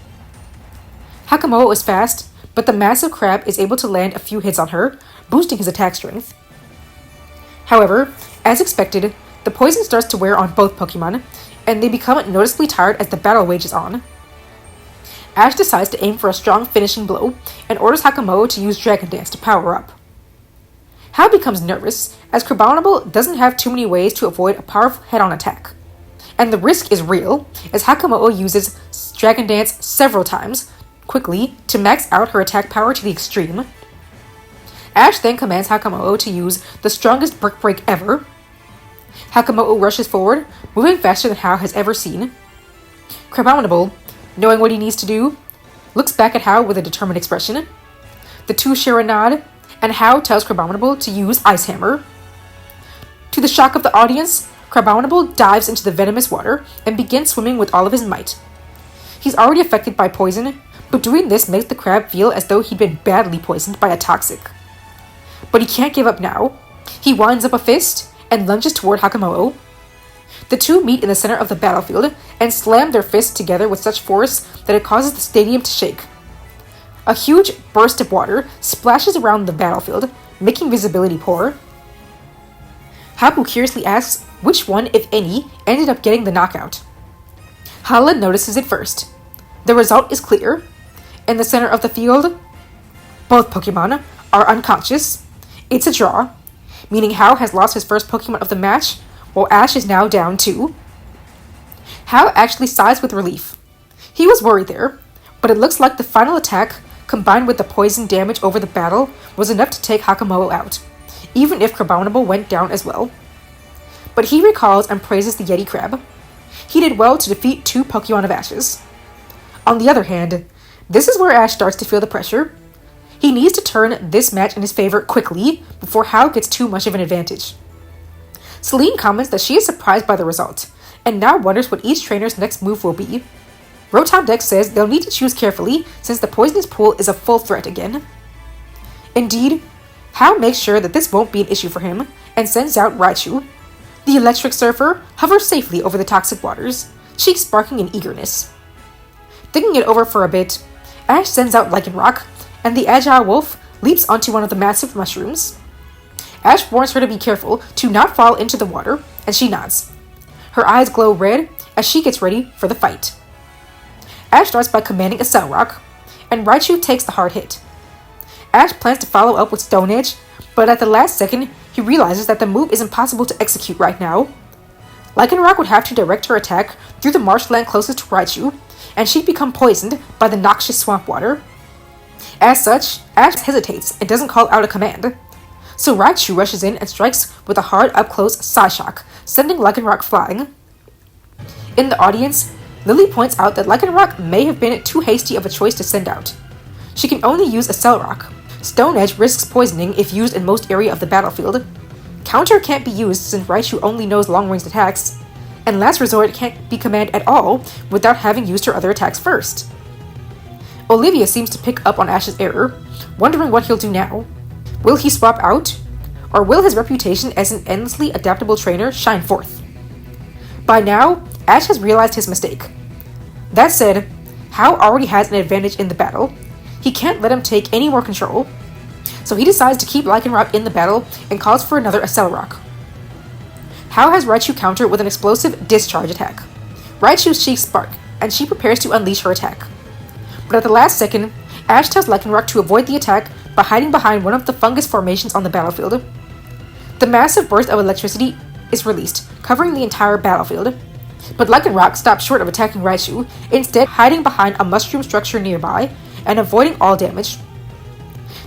Speaker 1: Hakamo'o is fast, but the massive crab is able to land a few hits on her, boosting his attack strength. However, as expected, the poison starts to wear on both Pokemon, and they become noticeably tired as the battle wages on. Ash decides to aim for a strong finishing blow, and orders Hakamo'o to use Dragon Dance to power up. How becomes nervous, as Crabominable doesn't have too many ways to avoid a powerful head-on attack. And the risk is real, as Hakamo'o uses Dragon Dance several times, quickly, to max out her attack power to the extreme. Ash then commands Hakamo'o to use the strongest Brick Break ever. Hakamo'o rushes forward, moving faster than How has ever seen. Crabominable, knowing what he needs to do, looks back at Hao with a determined expression. The two share a nod, and Hao tells Crabominable to use Ice Hammer. To the shock of the audience, Crabominable dives into the venomous water and begins swimming with all of his might. He's already affected by poison, but doing this makes the crab feel as though he'd been badly poisoned by a toxic. But he can't give up now. He winds up a fist and lunges toward Hakamoto. The two meet in the center of the battlefield and slam their fists together with such force that it causes the stadium to shake. A huge burst of water splashes around the battlefield, making visibility poor. Habu curiously asks which one, if any, ended up getting the knockout. Hala notices it first. The result is clear. In the center of the field, both Pokemon are unconscious. It's a draw, meaning Hao has lost his first Pokemon of the match, while Ash is now down 2. Hao actually sighs with relief. He was worried there, but it looks like the final attack, combined with the poison damage over the battle, was enough to take Hakamoto out, even if Crabominable went down as well. But he recalls and praises the Yeti Crab. He did well to defeat 2 Pokemon of Ash's. On the other hand, this is where Ash starts to feel the pressure. He needs to turn this match in his favor quickly before Hao gets too much of an advantage. Celine comments that she is surprised by the result, and now wonders what each trainer's next move will be. Rotom Dex says they'll need to choose carefully since the poisonous pool is a full threat again. Indeed, Hao makes sure that this won't be an issue for him, and sends out Raichu. The electric surfer hovers safely over the toxic waters, cheeks sparking in eagerness. Thinking it over for a bit, Ash sends out Lycanroc, and the agile wolf leaps onto one of the massive mushrooms. Ash warns her to be careful to not fall into the water, and she nods. Her eyes glow red as she gets ready for the fight. Ash starts by commanding a Cell Rock, and Raichu takes the hard hit. Ash plans to follow up with Stone Edge, but at the last second, he realizes that the move is impossible to execute right now. Lycanroc would have to direct her attack through the marshland closest to Raichu, and she'd become poisoned by the noxious swamp water. As such, Ash hesitates and doesn't call out a command. So Raichu rushes in and strikes with a hard up-close Psyshock, sending Lycanroc flying. In the audience, Lily points out that Lycanroc may have been too hasty of a choice to send out. She can only use a Cell Rock. Stone Edge risks poisoning if used in most area of the battlefield. Counter can't be used since Raichu only knows long-range attacks, and Last Resort can't be commanded at all without having used her other attacks first. Olivia seems to pick up on Ash's error, wondering what he'll do now. Will he swap out, or will his reputation as an endlessly adaptable trainer shine forth? By now, Ash has realized his mistake. That said, Hao already has an advantage in the battle. He can't let him take any more control, so he decides to keep Lycanroc in the battle and calls for another Accelerock. Hao has Raichu counter with an explosive discharge attack. Raichu's cheeks spark, and she prepares to unleash her attack. But at the last second, Ash tells Lycanroc to avoid the attack by hiding behind one of the fungus formations on the battlefield. The massive burst of electricity is released, covering the entire battlefield. But Lycanroc stops short of attacking Raichu, instead hiding behind a mushroom structure nearby and avoiding all damage.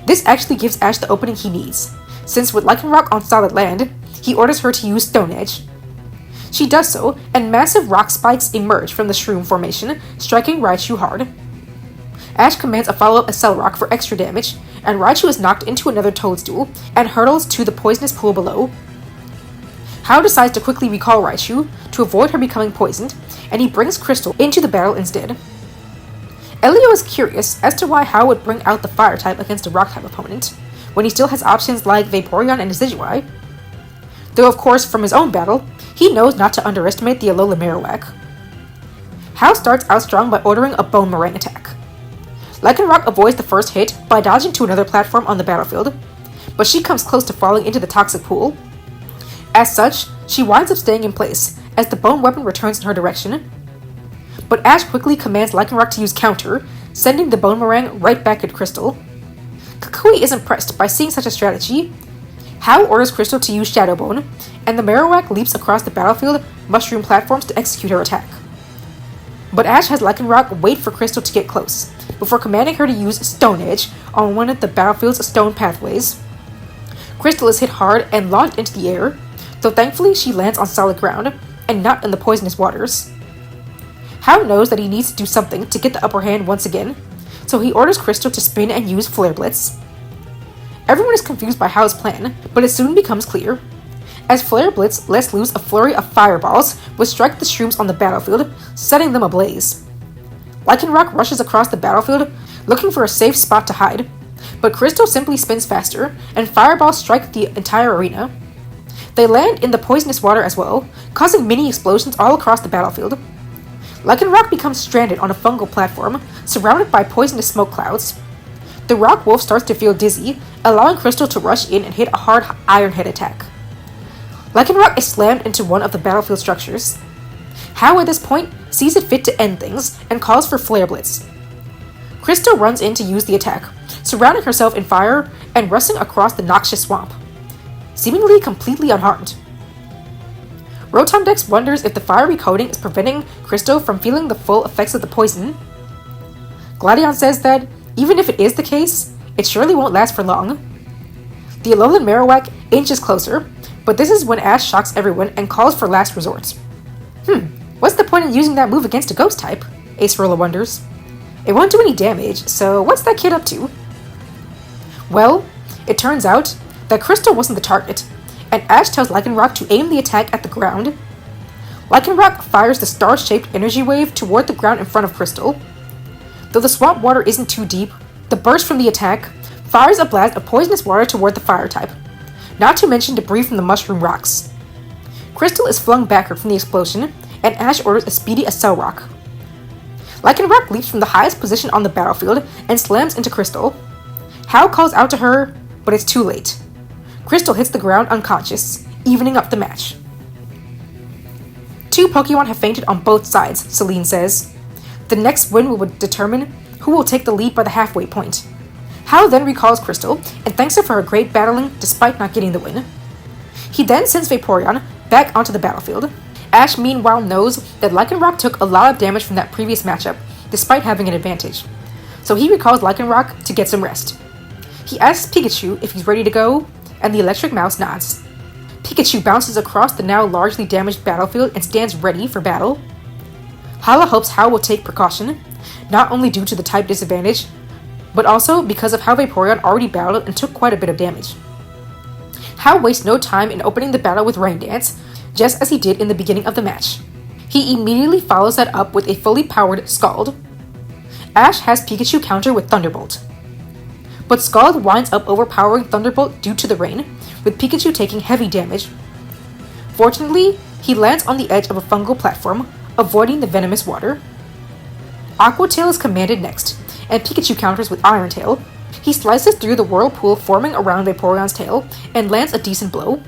Speaker 1: This actually gives Ash the opening he needs, since with Lycanroc on solid land, he orders her to use Stone Edge. She does so, and massive rock spikes emerge from the shroom formation, striking Raichu hard. Ash commands a follow-up Accelerock for extra damage, and Raichu is knocked into another toadstool and hurtles to the poisonous pool below. Hao decides to quickly recall Raichu to avoid her becoming poisoned, and he brings Crystal into the battle instead. Elio is curious as to why Hao would bring out the Fire type against a Rock type opponent, when he still has options like Vaporeon and Decidueye. Though of course, from his own battle, he knows not to underestimate the Alola Marowak. Hao starts out strong by ordering a Bone Meringue attack. Lycanroc avoids the first hit by dodging to another platform on the battlefield, but she comes close to falling into the toxic pool. As such, she winds up staying in place as the bone weapon returns in her direction. But Ash quickly commands Lycanroc to use counter, sending the Bone Meringue right back at Crystal. Kukui is impressed by seeing such a strategy. Hao orders Crystal to use Shadow Bone, and the Marowak leaps across the battlefield mushroom platforms to execute her attack. But Ash has Lycanroc wait for Crystal to get close, before commanding her to use Stone Edge on one of the battlefield's stone pathways. Crystal is hit hard and launched into the air, though thankfully she lands on solid ground, and not in the poisonous waters. Hao knows that he needs to do something to get the upper hand once again, so he orders Crystal to spin and use Flare Blitz. Everyone is confused by How's plan, but it soon becomes clear. As Flare Blitz lets loose a flurry of fireballs, which strike the shrooms on the battlefield, setting them ablaze. Lycanroc rushes across the battlefield, looking for a safe spot to hide, but Crystal simply spins faster, and fireballs strike the entire arena. They land in the poisonous water as well, causing mini explosions all across the battlefield. Lycanroc becomes stranded on a fungal platform, surrounded by poisonous smoke clouds. The Rock Wolf starts to feel dizzy, allowing Crystal to rush in and hit a hard Iron Head attack. Lycanroc is slammed into one of the battlefield structures. How at this point sees it fit to end things and calls for Flare Blitz. Crystal runs in to use the attack, surrounding herself in fire and rushing across the noxious swamp, seemingly completely unharmed. Rotomdex wonders if the fiery coating is preventing Crystal from feeling the full effects of the poison. Gladion says that, even if it is the case, it surely won't last for long. The Alolan Marowak inches closer, but this is when Ash shocks everyone and calls for last resort. What's the point in using that move against a ghost type? Acerola wonders. It won't do any damage, so what's that kid up to? Well, it turns out that Crystal wasn't the target, and Ash tells Lycanroc to aim the attack at the ground. Lycanroc fires the star-shaped energy wave toward the ground in front of Crystal. Though the swamp water isn't too deep, the burst from the attack fires a blast of poisonous water toward the fire type, not to mention debris from the mushroom rocks. Crystal is flung backward from the explosion, and Ash orders a speedy Accel Rock. Lycanroc leaps from the highest position on the battlefield and slams into Crystal. How calls out to her, but it's too late. Crystal hits the ground unconscious, evening up the match. Two Pokemon have fainted on both sides, Celine says. The next win will determine who will take the lead by the halfway point. How then recalls Crystal and thanks her for her great battling despite not getting the win. He then sends Vaporeon back onto the battlefield. Ash meanwhile knows that Lycanroc took a lot of damage from that previous matchup, despite having an advantage. So he recalls Lycanroc to get some rest. He asks Pikachu if he's ready to go, and the electric mouse nods. Pikachu bounces across the now largely damaged battlefield and stands ready for battle. Hala hopes Hal will take precaution, not only due to the type disadvantage, but also because of how Vaporeon already battled and took quite a bit of damage. Hal wastes no time in opening the battle with Rain Dance, just as he did in the beginning of the match. He immediately follows that up with a fully powered Scald. Ash has Pikachu counter with Thunderbolt. But Scald winds up overpowering Thunderbolt due to the rain, with Pikachu taking heavy damage. Fortunately, he lands on the edge of a fungal platform, avoiding the venomous water. Aqua Tail is commanded next, and Pikachu counters with Iron Tail. He slices through the whirlpool forming around Vaporeon's tail and lands a decent blow.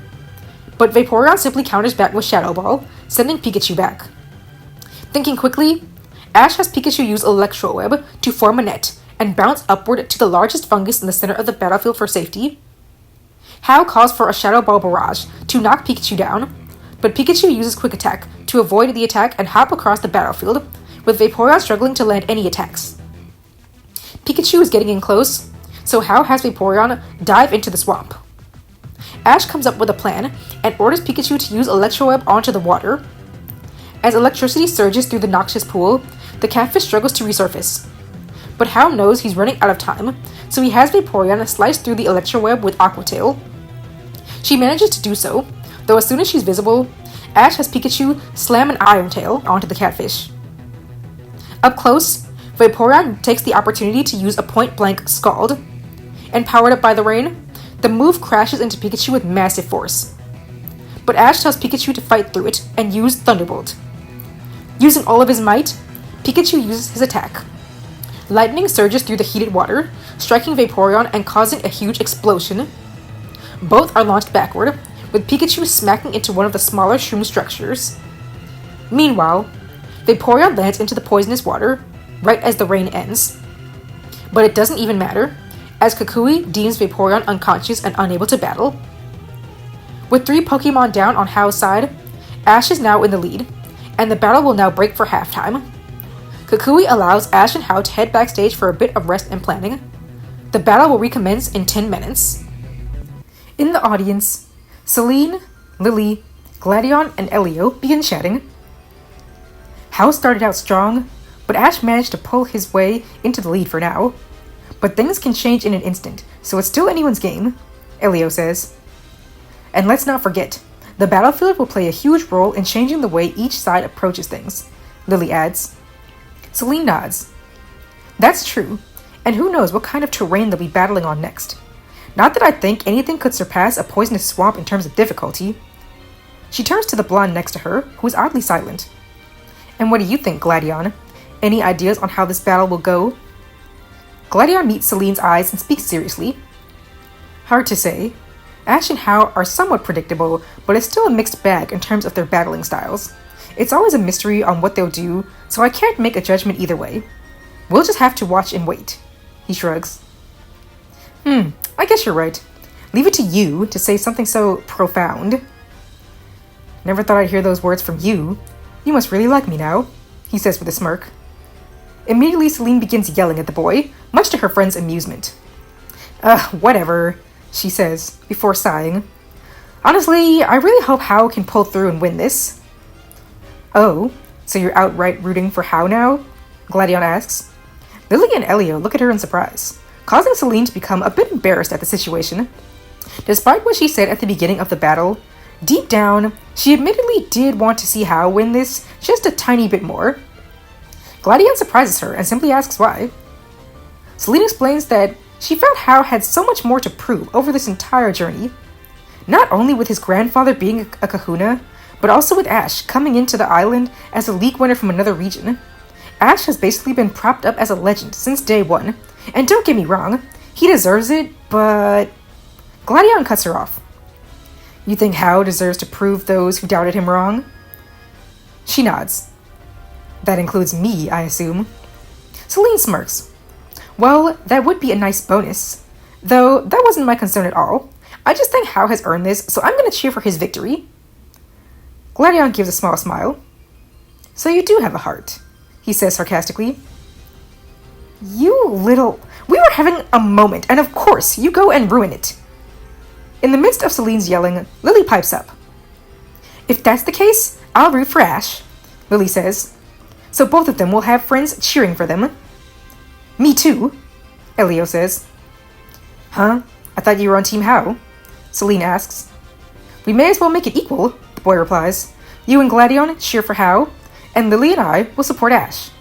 Speaker 1: But Vaporeon simply counters back with Shadow Ball, sending Pikachu back. Thinking quickly, Ash has Pikachu use Electro Web to form a net and bounce upward to the largest fungus in the center of the battlefield for safety. Hal calls for a Shadow Ball barrage to knock Pikachu down, but Pikachu uses Quick Attack to avoid the attack and hop across the battlefield, with Vaporeon struggling to land any attacks. Pikachu is getting in close, so Hal has Vaporeon dive into the swamp. Ash comes up with a plan and orders Pikachu to use Electro Web onto the water. As electricity surges through the noxious pool, the catfish struggles to resurface. But Hal knows he's running out of time, so he has Vaporeon slice through the Electro Web with Aqua Tail. She manages to do so, though as soon as she's visible, Ash has Pikachu slam an Iron Tail onto the catfish. Up close, Vaporeon takes the opportunity to use a point-blank Scald, and powered up by the rain, the move crashes into Pikachu with massive force. But Ash tells Pikachu to fight through it and use Thunderbolt. Using all of his might, Pikachu uses his attack. Lightning surges through the heated water, striking Vaporeon and causing a huge explosion. Both are launched backward, with Pikachu smacking into one of the smaller shroom structures. Meanwhile, Vaporeon lands into the poisonous water, right as the rain ends. But it doesn't even matter, as Kukui deems Vaporeon unconscious and unable to battle. With 3 Pokemon down on Hal's side, Ash is now in the lead, and the battle will now break for halftime. Kukui allows Ash and Hal to head backstage for a bit of rest and planning. The battle will recommence in 10 minutes. In the audience, Celine, Lily, Gladion, and Elio begin chatting. Hal started out strong, but Ash managed to pull his way into the lead for now. But things can change in an instant, so it's still anyone's game, Elio says. And let's not forget, the battlefield will play a huge role in changing the way each side approaches things, Lily adds. Celine nods. That's true, and who knows what kind of terrain they'll be battling on next. Not that I think anything could surpass a poisonous swamp in terms of difficulty. She turns to the blonde next to her, who is oddly silent. And what do you think, Gladion? Any ideas on how this battle will go? Gladion meets Celine's eyes and speaks seriously. Hard to say. Ash and Hao are somewhat predictable, but it's still a mixed bag in terms of their battling styles. It's always a mystery on what they'll do, so I can't make a judgment either way. We'll just have to watch and wait. He shrugs. I guess you're right. Leave it to you to say something so profound. Never thought I'd hear those words from you. You must really like me now, he says with a smirk. Immediately, Celine begins yelling at the boy, much to her friend's amusement. Whatever, she says, before sighing. Honestly, I really hope Hao can pull through and win this. Oh, so you're outright rooting for Hao now? Gladion asks. Lily and Elio look at her in surprise, causing Celine to become a bit embarrassed at the situation. Despite what she said at the beginning of the battle, deep down, she admittedly did want to see Hao win this just a tiny bit more. Gladion surprises her and simply asks why. Celine explains that she felt Hao had so much more to prove over this entire journey. Not only with his grandfather being a kahuna, but also with Ash coming into the island as a league winner from another region. Ash has basically been propped up as a legend since day one, and don't get me wrong, he deserves it, but... Gladion cuts her off. You think Hao deserves to prove those who doubted him wrong? She nods. That includes me, I assume. Celine smirks. Well, that would be a nice bonus. Though, that wasn't my concern at all. I just think Hao has earned this, so I'm going to cheer for his victory. Gladion gives a small smile. So you do have a heart, he says sarcastically. You little... We were having a moment, and of course, you go and ruin it. In the midst of Celine's yelling, Lily pipes up. If that's the case, I'll root for Ash, Lily says. So both of them will have friends cheering for them. Me too, Elio says. Huh? I thought you were on Team Hao, Celine asks. We may as well make it equal, the boy replies. You and Gladion cheer for Hao, and Lily and I will support Ash.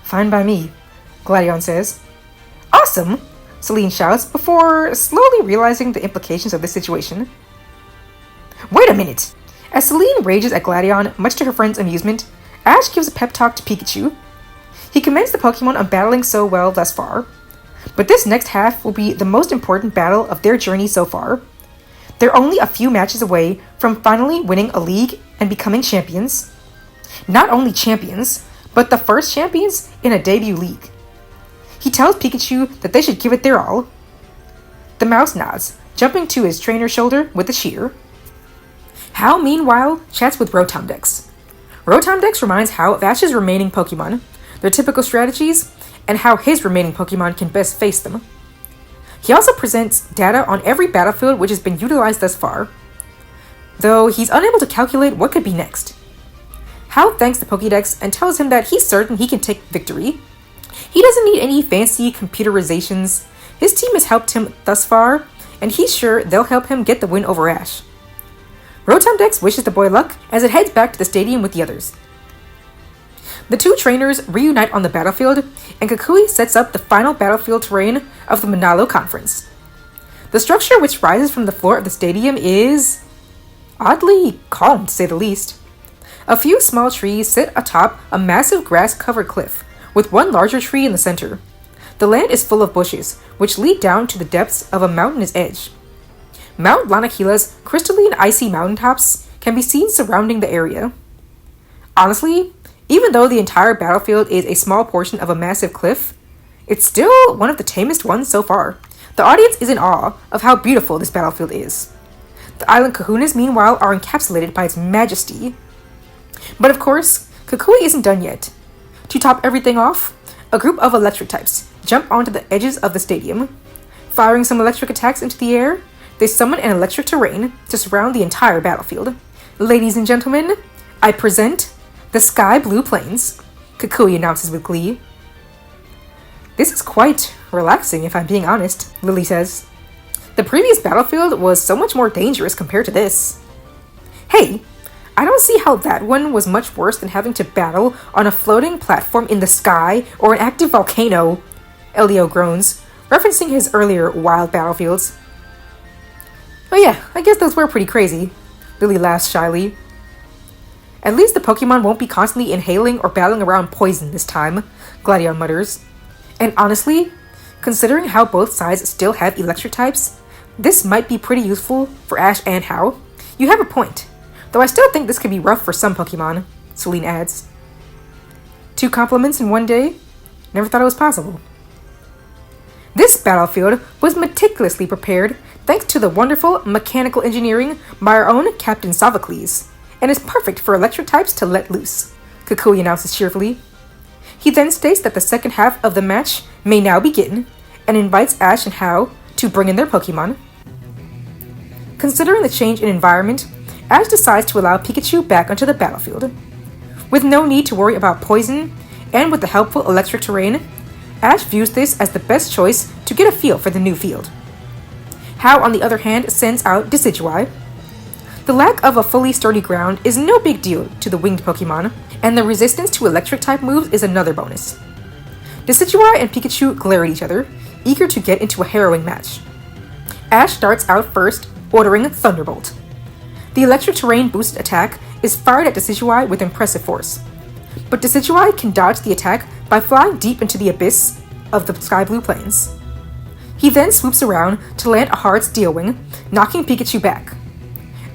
Speaker 1: Fine by me, Gladion says. Awesome, Celine shouts before slowly realizing the implications of the situation. Wait a minute! As Celine rages at Gladion, much to her friend's amusement, Ash gives a pep talk to Pikachu. He commends the Pokemon on battling so well thus far. But this next half will be the most important battle of their journey so far. They're only a few matches away from finally winning a league and becoming champions. Not only champions, but the first champions in a debut league. He tells Pikachu that they should give it their all. The mouse nods, jumping to his trainer's shoulder with a cheer. Hao, meanwhile, chats with Rotomdex. Rotomdex reminds Hao of Ash's remaining Pokemon, their typical strategies, and how his remaining Pokemon can best face them. He also presents data on every battlefield which has been utilized thus far, though he's unable to calculate what could be next. Hao thanks the Pokédex and tells him that he's certain he can take victory. He doesn't need any fancy computerizations. His team has helped him thus far, and he's sure they'll help him get the win over Ash. Rotomdex wishes the boy luck as it heads back to the stadium with the others. The two trainers reunite on the battlefield, and Kukui sets up the final battlefield terrain of the Manalo Conference. The structure which rises from the floor of the stadium is oddly calm, to say the least. A few small trees sit atop a massive grass-covered cliff, with one larger tree in the center. The land is full of bushes, which lead down to the depths of a mountainous edge. Mount Lanakila's crystalline icy mountaintops can be seen surrounding the area. Honestly, even though the entire battlefield is a small portion of a massive cliff, it's still one of the tamest ones so far. The audience is in awe of how beautiful this battlefield is. The island kahunas, meanwhile, are encapsulated by its majesty. But of course, Kukui isn't done yet. To top everything off, a group of electric types jump onto the edges of the stadium. Firing some electric attacks into the air, they summon an electric terrain to surround the entire battlefield. Ladies and gentlemen, I present the Sky Blue Plains. Kukui announces with glee. This is quite relaxing if I'm being honest, Lily says. The previous battlefield was so much more dangerous compared to this. Hey, I don't see how that one was much worse than having to battle on a floating platform in the sky or an active volcano, Elio groans, referencing his earlier wild battlefields. Oh yeah, I guess those were pretty crazy, Lily laughs shyly. At least the Pokemon won't be constantly inhaling or battling around poison this time, Gladion mutters. And honestly, considering how both sides still have electric types, this might be pretty useful for Ash and Hau. You have a point, though I still think this could be rough for some Pokemon, Celine adds. 2 compliments in one day? Never thought it was possible. This battlefield was meticulously prepared thanks to the wonderful mechanical engineering by our own Captain Sophocles, and is perfect for electric types to let loose, Kukui announces cheerfully. He then states that the second half of the match may now begin, and invites Ash and Hau to bring in their Pokemon. Considering the change in environment, Ash decides to allow Pikachu back onto the battlefield. With no need to worry about poison, and with the helpful electric terrain, Ash views this as the best choice to get a feel for the new field. Hau, on the other hand, sends out Decidueye. The lack of a fully sturdy ground is no big deal to the winged Pokemon, and the resistance to electric-type moves is another bonus. Decidueye and Pikachu glare at each other, eager to get into a harrowing match. Ash starts out first, ordering Thunderbolt. The electric terrain boosted attack is fired at Decidueye with impressive force, but Decidueye can dodge the attack by flying deep into the abyss of the sky blue plains. He then swoops around to land a hard Steel Wing, knocking Pikachu back.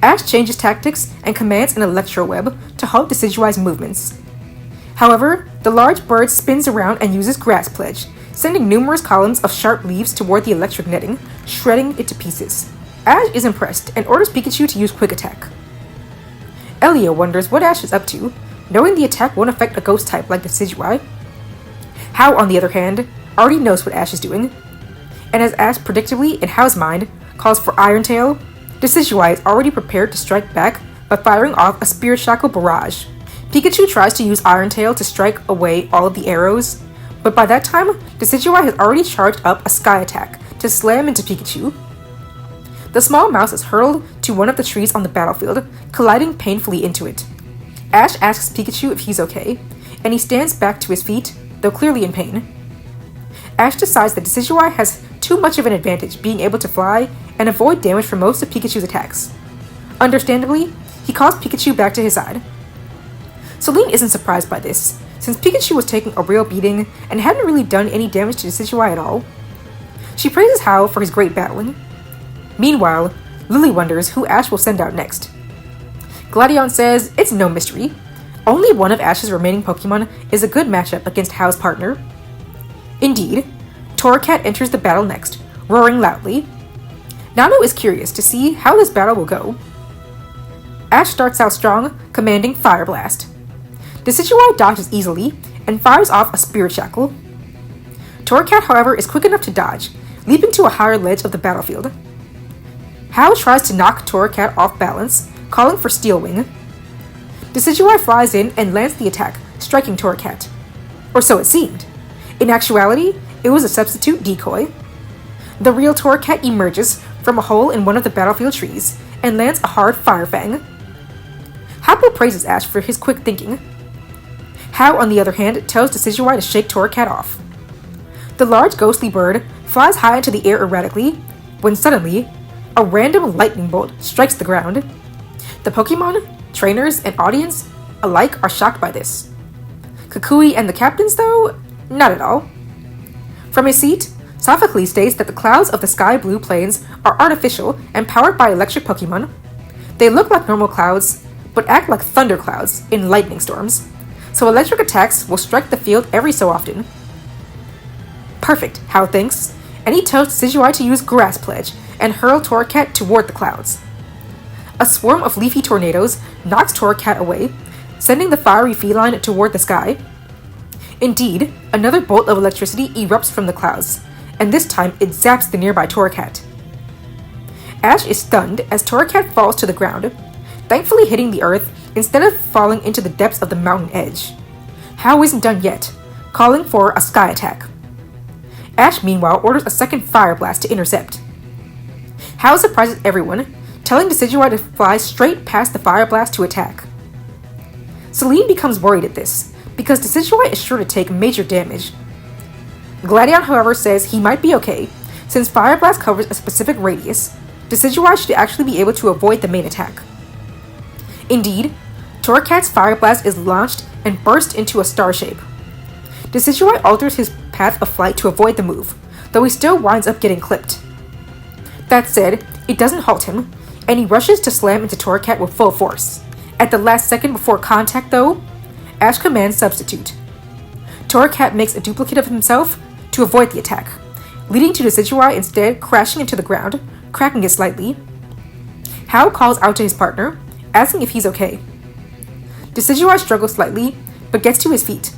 Speaker 1: Ash changes tactics and commands an Electro Web to halt Decidueye's movements. However, the large bird spins around and uses Grass Pledge, sending numerous columns of sharp leaves toward the electric netting, shredding it to pieces. Ash is impressed and orders Pikachu to use Quick Attack. Elio wonders what Ash is up to, knowing the attack won't affect a ghost type like Decidueye. Hau, on the other hand, already knows what Ash is doing, and as Ash predictably, in Hau's mind, calls for Iron Tail, Decidueye is already prepared to strike back by firing off a Spirit Shackle barrage. Pikachu tries to use Iron Tail to strike away all of the arrows, but by that time, Decidueye has already charged up a Sky Attack to slam into Pikachu. The small mouse is hurled to one of the trees on the battlefield, colliding painfully into it. Ash asks Pikachu if he's okay, and he stands back to his feet, though clearly in pain. Ash decides that Decidueye has too much of an advantage being able to fly and avoid damage from most of Pikachu's attacks. Understandably, he calls Pikachu back to his side. Celine isn't surprised by this, since Pikachu was taking a real beating and hadn't really done any damage to Decidueye at all. She praises Hau for his great battling. Meanwhile, Lily wonders who Ash will send out next. Gladion says it's no mystery. Only one of Ash's remaining Pokemon is a good matchup against Hau's partner. Indeed, Torracat enters the battle next, roaring loudly. Nano is curious to see how this battle will go. Ash starts out strong, commanding Fire Blast. Decidueye dodges easily and fires off a Spirit Shackle. Torracat, however, is quick enough to dodge, leaping to a higher ledge of the battlefield. Hau tries to knock Torracat off balance, calling for Steel Wing. Decidueye flies in and lands the attack, striking Torracat. Or so it seemed. In actuality, it was a substitute decoy. The real Torracat emerges from a hole in one of the battlefield trees and lands a hard Fire Fang. Happo praises Ash for his quick thinking. Hau, on the other hand, tells Decidueye to shake Torracat off. The large ghostly bird flies high into the air erratically, when suddenly, a random lightning bolt strikes the ground. The Pokemon, trainers, and audience alike are shocked by this. Kukui and the captains, though, not at all. From his seat, Sophocles states that the clouds of the sky blue plains are artificial and powered by electric Pokemon. They look like normal clouds, but act like thunder clouds in lightning storms, so electric attacks will strike the field every so often. Perfect, Hau thinks, and he tells Decidueye to use Grass Pledge and hurl Torracat toward the clouds. A swarm of leafy tornadoes knocks Torracat away, sending the fiery feline toward the sky. Indeed, another bolt of electricity erupts from the clouds, and this time it zaps the nearby Torracat. Ash is stunned as Torracat falls to the ground, thankfully hitting the earth instead of falling into the depths of the mountain edge. Hao isn't done yet, calling for a sky attack. Ash, meanwhile, orders a second Fire Blast to intercept. Hao surprises everyone, telling Decidueye to fly straight past the Fire Blast to attack. Celine becomes worried at this, because Decidueye is sure to take major damage. Gladion, however, says he might be okay, since Fire Blast covers a specific radius. Decidueye should actually be able to avoid the main attack. Indeed, Torracat's Fire Blast is launched and bursts into a star shape. Decidueye alters his path of flight to avoid the move, though he still winds up getting clipped. That said, it doesn't halt him, and he rushes to slam into Torracat with full force. At the last second before contact, though, Ash commands Substitute. Torracat makes a duplicate of himself to avoid the attack, leading to Decidueye instead crashing into the ground, cracking it slightly. Hao calls out to his partner, asking if he's okay. Decidueye struggles slightly, but gets to his feet.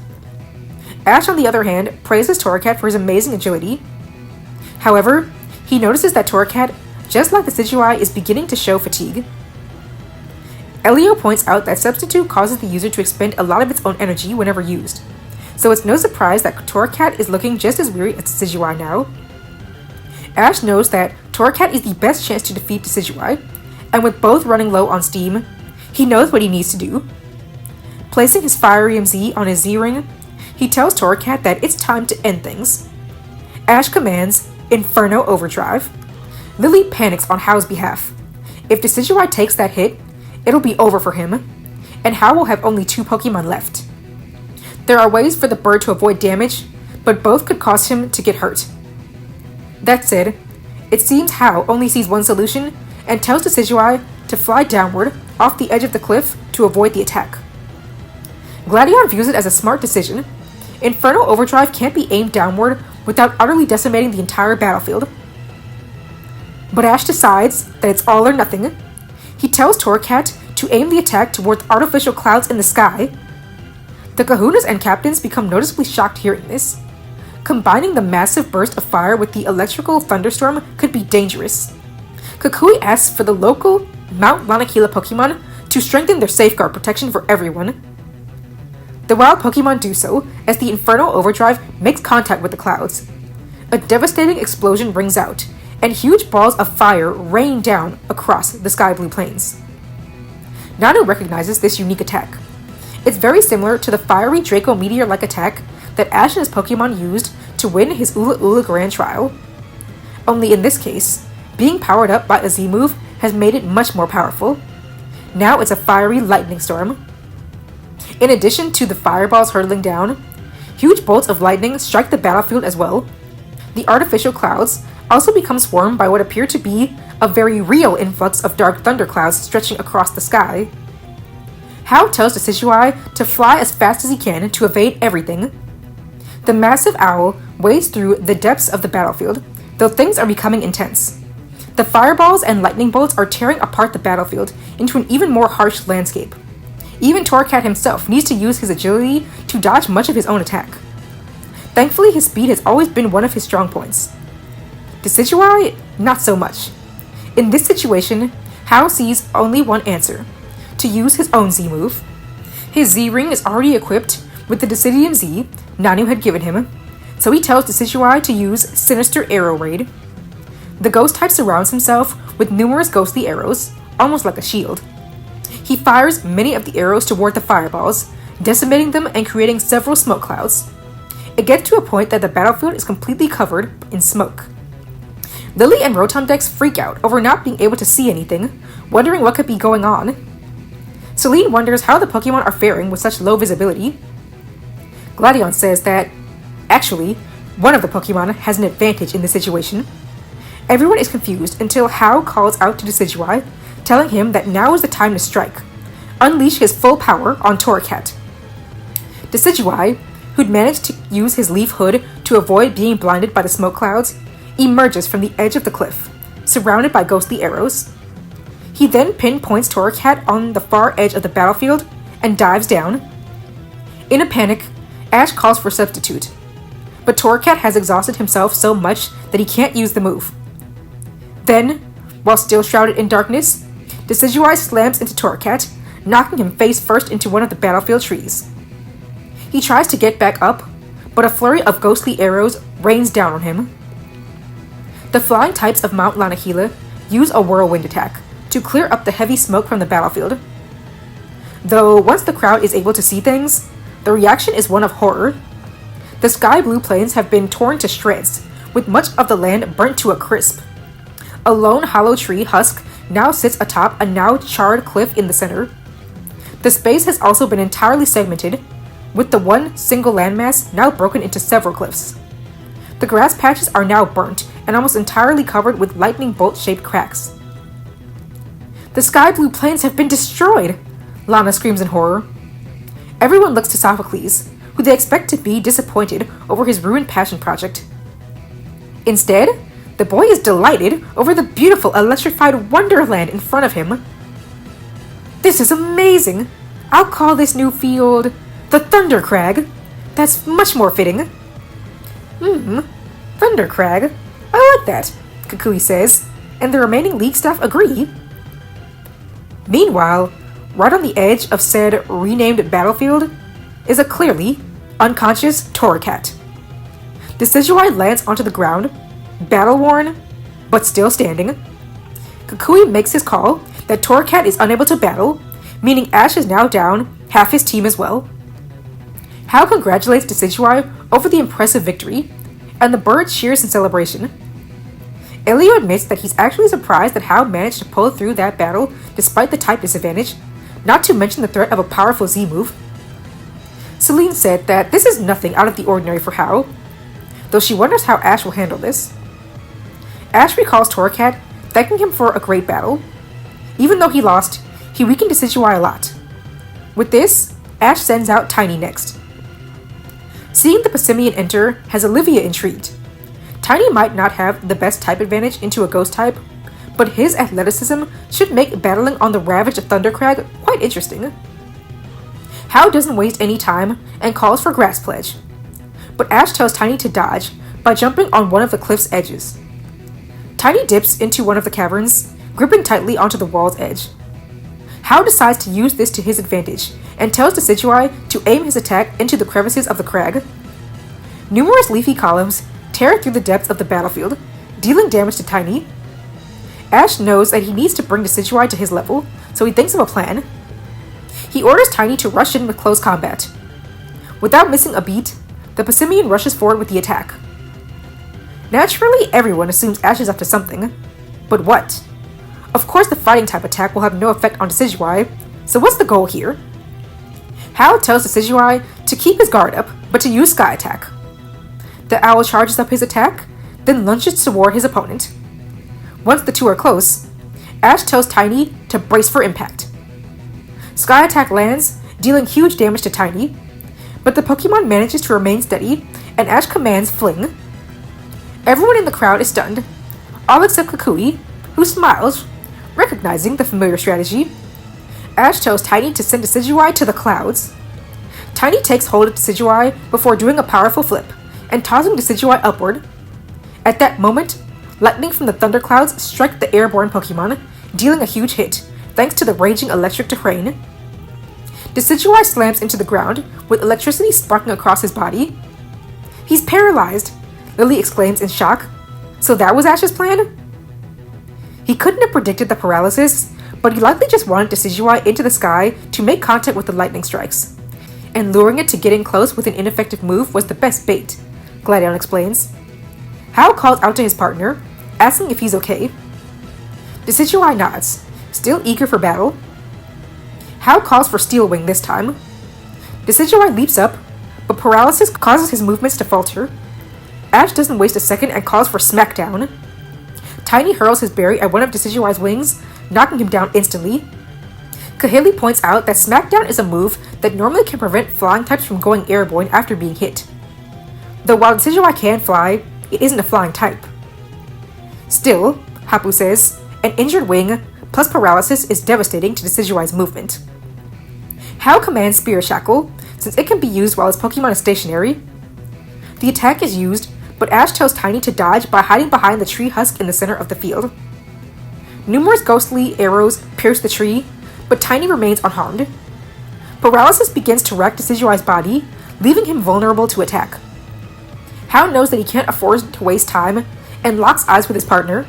Speaker 1: Ash, on the other hand, praises Torracat for his amazing agility. However, he notices that Torracat, just like Decidueye, is beginning to show fatigue. Elio points out that Substitute causes the user to expend a lot of its own energy whenever used, so it's no surprise that Torracat is looking just as weary as Decidueye now. Ash knows that Torracat is the best chance to defeat Decidueye, and with both running low on steam, he knows what he needs to do. Placing his Fiery MZ on his Z-Ring, he tells Torracat that it's time to end things. Ash commands Inferno Overdrive. Lily panics on Hao's behalf. If Decidueye takes that hit, it'll be over for him, and Hao will have only 2 Pokemon left. There are ways for the bird to avoid damage, but both could cause him to get hurt. That said, it seems Hao only sees one solution and tells Decidueye to fly downward off the edge of the cliff to avoid the attack. Gladion views it as a smart decision. Inferno Overdrive can't be aimed downward without utterly decimating the entire battlefield. But Ash decides that it's all or nothing. He tells Torracat to aim the attack toward the artificial clouds in the sky. The Kahunas and captains become noticeably shocked hearing this. Combining the massive burst of fire with the electrical thunderstorm could be dangerous. Kukui asks for the local Mount Lanakila Pokemon to strengthen their safeguard protection for everyone. The wild Pokemon do so as the Inferno Overdrive makes contact with the clouds. A devastating explosion rings out, and huge balls of fire rain down across the sky blue plains. Nanu recognizes this unique attack. It's very similar to the fiery Draco Meteor-like attack that Ash and his Pokemon used to win his Ula Ula Grand Trial. Only in this case, being powered up by a Z-move has made it much more powerful. Now it's a fiery lightning storm. In addition to the fireballs hurtling down, huge bolts of lightning strike the battlefield as well. The artificial clouds also become swarmed by what appear to be a very real influx of dark thunderclouds stretching across the sky. Hao tells Decidueye to fly as fast as he can to evade everything. The massive owl wades through the depths of the battlefield, though things are becoming intense. The fireballs and lightning bolts are tearing apart the battlefield into an even more harsh landscape. Even Torracat himself needs to use his agility to dodge much of his own attack. Thankfully, his speed has always been one of his strong points. Decidueye, not so much. In this situation, Hao sees only one answer: to use his own Z-move. His Z-Ring is already equipped with the Decidueye Z Nanu had given him, so he tells Decidueye to use Sinister Arrow Raid. The ghost type surrounds himself with numerous ghostly arrows, almost like a shield. He fires many of the arrows toward the fireballs, decimating them and creating several smoke clouds. It gets to a point that the battlefield is completely covered in smoke. Lily and Rotomdex freak out over not being able to see anything, wondering what could be going on. Celine wonders how the Pokemon are faring with such low visibility. Gladion says that, actually, one of the Pokemon has an advantage in this situation. Everyone is confused until Hao calls out to Decidueye, telling him that now is the time to strike. Unleash his full power on Torracat. Decidueye, who'd managed to use his leaf hood to avoid being blinded by the smoke clouds, emerges from the edge of the cliff, surrounded by ghostly arrows. He then pinpoints Torracat on the far edge of the battlefield and dives down. In a panic, Ash calls for Substitute, but Torracat has exhausted himself so much that he can't use the move. Then, while still shrouded in darkness, Decidueye slams into Torracat, knocking him face first into one of the battlefield trees. He tries to get back up, but a flurry of ghostly arrows rains down on him. The flying types of Mount Lanahila use a whirlwind attack to clear up the heavy smoke from the battlefield. Though once the crowd is able to see things, the reaction is one of horror. The sky blue plains have been torn to shreds, with much of the land burnt to a crisp. A lone hollow tree husk now sits atop a now charred cliff in the center. The space has also been entirely segmented, with the one single landmass now broken into several cliffs. The grass patches are now burnt and almost entirely covered with lightning bolt-shaped cracks. The sky blue plains have been destroyed! Lana screams in horror. Everyone looks to Sophocles, who they expect to be disappointed over his ruined passion project. Instead, the boy is delighted over the beautiful electrified wonderland in front of him. This is amazing! I'll call this new field the Thunder Crag. That's much more fitting. Thunder Crag. I like that, Kukui says, and the remaining League staff agree. Meanwhile, right on the edge of said renamed battlefield is a clearly unconscious Torracat. Decidueye lands onto the ground, battle-worn, but still standing. Kukui makes his call that Torracat is unable to battle, meaning Ash is now down half his team as well. Hal congratulates Decidueye over the impressive victory, and the bird cheers in celebration. Elio admits that he's actually surprised that Hal managed to pull through that battle despite the type disadvantage, not to mention the threat of a powerful Z move. Celine said that this is nothing out of the ordinary for Hal, though she wonders how Ash will handle this. Ash recalls Torracat, thanking him for a great battle. Even though he lost, he weakened Decidueye a lot. With this, Ash sends out Tiny next. Seeing the Passimian enter has Olivia intrigued. Tiny might not have the best type advantage into a ghost type, but his athleticism should make battling on the ravaged Thundercrag quite interesting. Hal doesn't waste any time and calls for Grass Pledge, but Ash tells Tiny to dodge by jumping on one of the cliff's edges. Tiny dips into one of the caverns, gripping tightly onto the wall's edge. Hal decides to use this to his advantage and tells Decidueye to aim his attack into the crevices of the crag. Numerous leafy columns tear through the depths of the battlefield, dealing damage to Tiny. Ash knows that he needs to bring Decidueye to his level, so he thinks of a plan. He orders Tiny to rush in with close combat. Without missing a beat, the Passimian rushes forward with the attack. Naturally, everyone assumes Ash is up to something. But what? Of course the fighting type attack will have no effect on Decidueye, so what's the goal here? Hal tells Decidueye to keep his guard up, but to use Sky Attack. The owl charges up his attack, then lunges toward his opponent. Once the two are close, Ash tells Tiny to brace for impact. Sky Attack lands, dealing huge damage to Tiny, but the Pokemon manages to remain steady, and Ash commands Fling. Everyone in the crowd is stunned, all except Kukui, who smiles, recognizing the familiar strategy. Ash tells Tiny to send Decidueye to the clouds. Tiny takes hold of Decidueye before doing a powerful flip, and tossing Decidueye upward. At that moment, lightning from the thunderclouds strike the airborne Pokemon, dealing a huge hit, thanks to the raging electric terrain. Decidueye slams into the ground, with electricity sparking across his body. He's paralyzed, Lily exclaims in shock. So that was Ash's plan? He couldn't have predicted the paralysis, but he likely just wanted Decidueye into the sky to make contact with the lightning strikes. And luring it to get in close with an ineffective move was the best bait, Gladion explains. Hal calls out to his partner, asking if he's okay. Decidueye nods, still eager for battle. Hal calls for Steel Wing this time. Decidueye leaps up, but paralysis causes his movements to falter. Ash doesn't waste a second and calls for Smackdown. Tiny hurls his berry at one of Decidueye's wings, knocking him down instantly. Kahili points out that Smackdown is a move that normally can prevent flying types from going airborne after being hit. Though while Decidueye can fly, it isn't a flying type. Still, Hapu says, an injured wing plus paralysis is devastating to Decidueye's movement. Hal commands Spear Shackle, since it can be used while his Pokemon is stationary. The attack is used, but Ash tells Tiny to dodge by hiding behind the tree husk in the center of the field. Numerous ghostly arrows pierce the tree, but Tiny remains unharmed. Paralysis begins to wreck Decidueye's body, leaving him vulnerable to attack. Hao knows that he can't afford to waste time and locks eyes with his partner.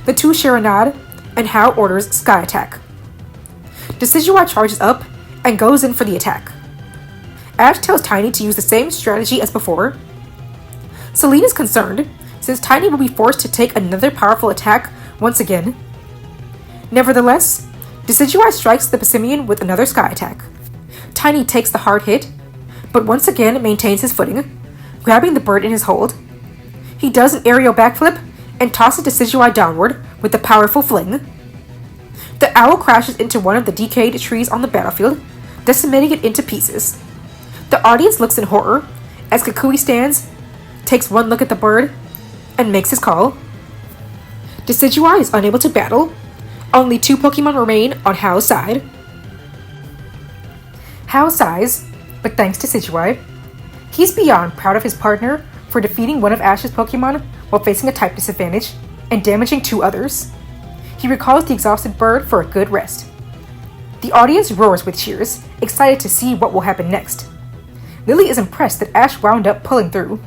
Speaker 1: The two share a nod, and Hao orders Sky Attack. Decidueye charges up and goes in for the attack. Ash tells Tiny to use the same strategy as before. Celine is concerned, since Tiny will be forced to take another powerful attack once again. Nevertheless, Decidueye strikes the Passimian with another Sky Attack. Tiny takes the hard hit, but once again maintains his footing, grabbing the bird in his hold. He does an aerial backflip and tosses Decidueye downward with a powerful fling. The owl crashes into one of the decayed trees on the battlefield, decimating it into pieces. The audience looks in horror as Kukui stands, takes one look at the bird, and makes his call. Decidueye is unable to battle. Only 2 Pokemon remain on Hao's side. Hao sighs, but thanks to Decidueye. He's beyond proud of his partner for defeating one of Ash's Pokemon while facing a type disadvantage and damaging 2 others. He recalls the exhausted bird for a good rest. The audience roars with cheers, excited to see what will happen next. Lily is impressed that Ash wound up pulling through.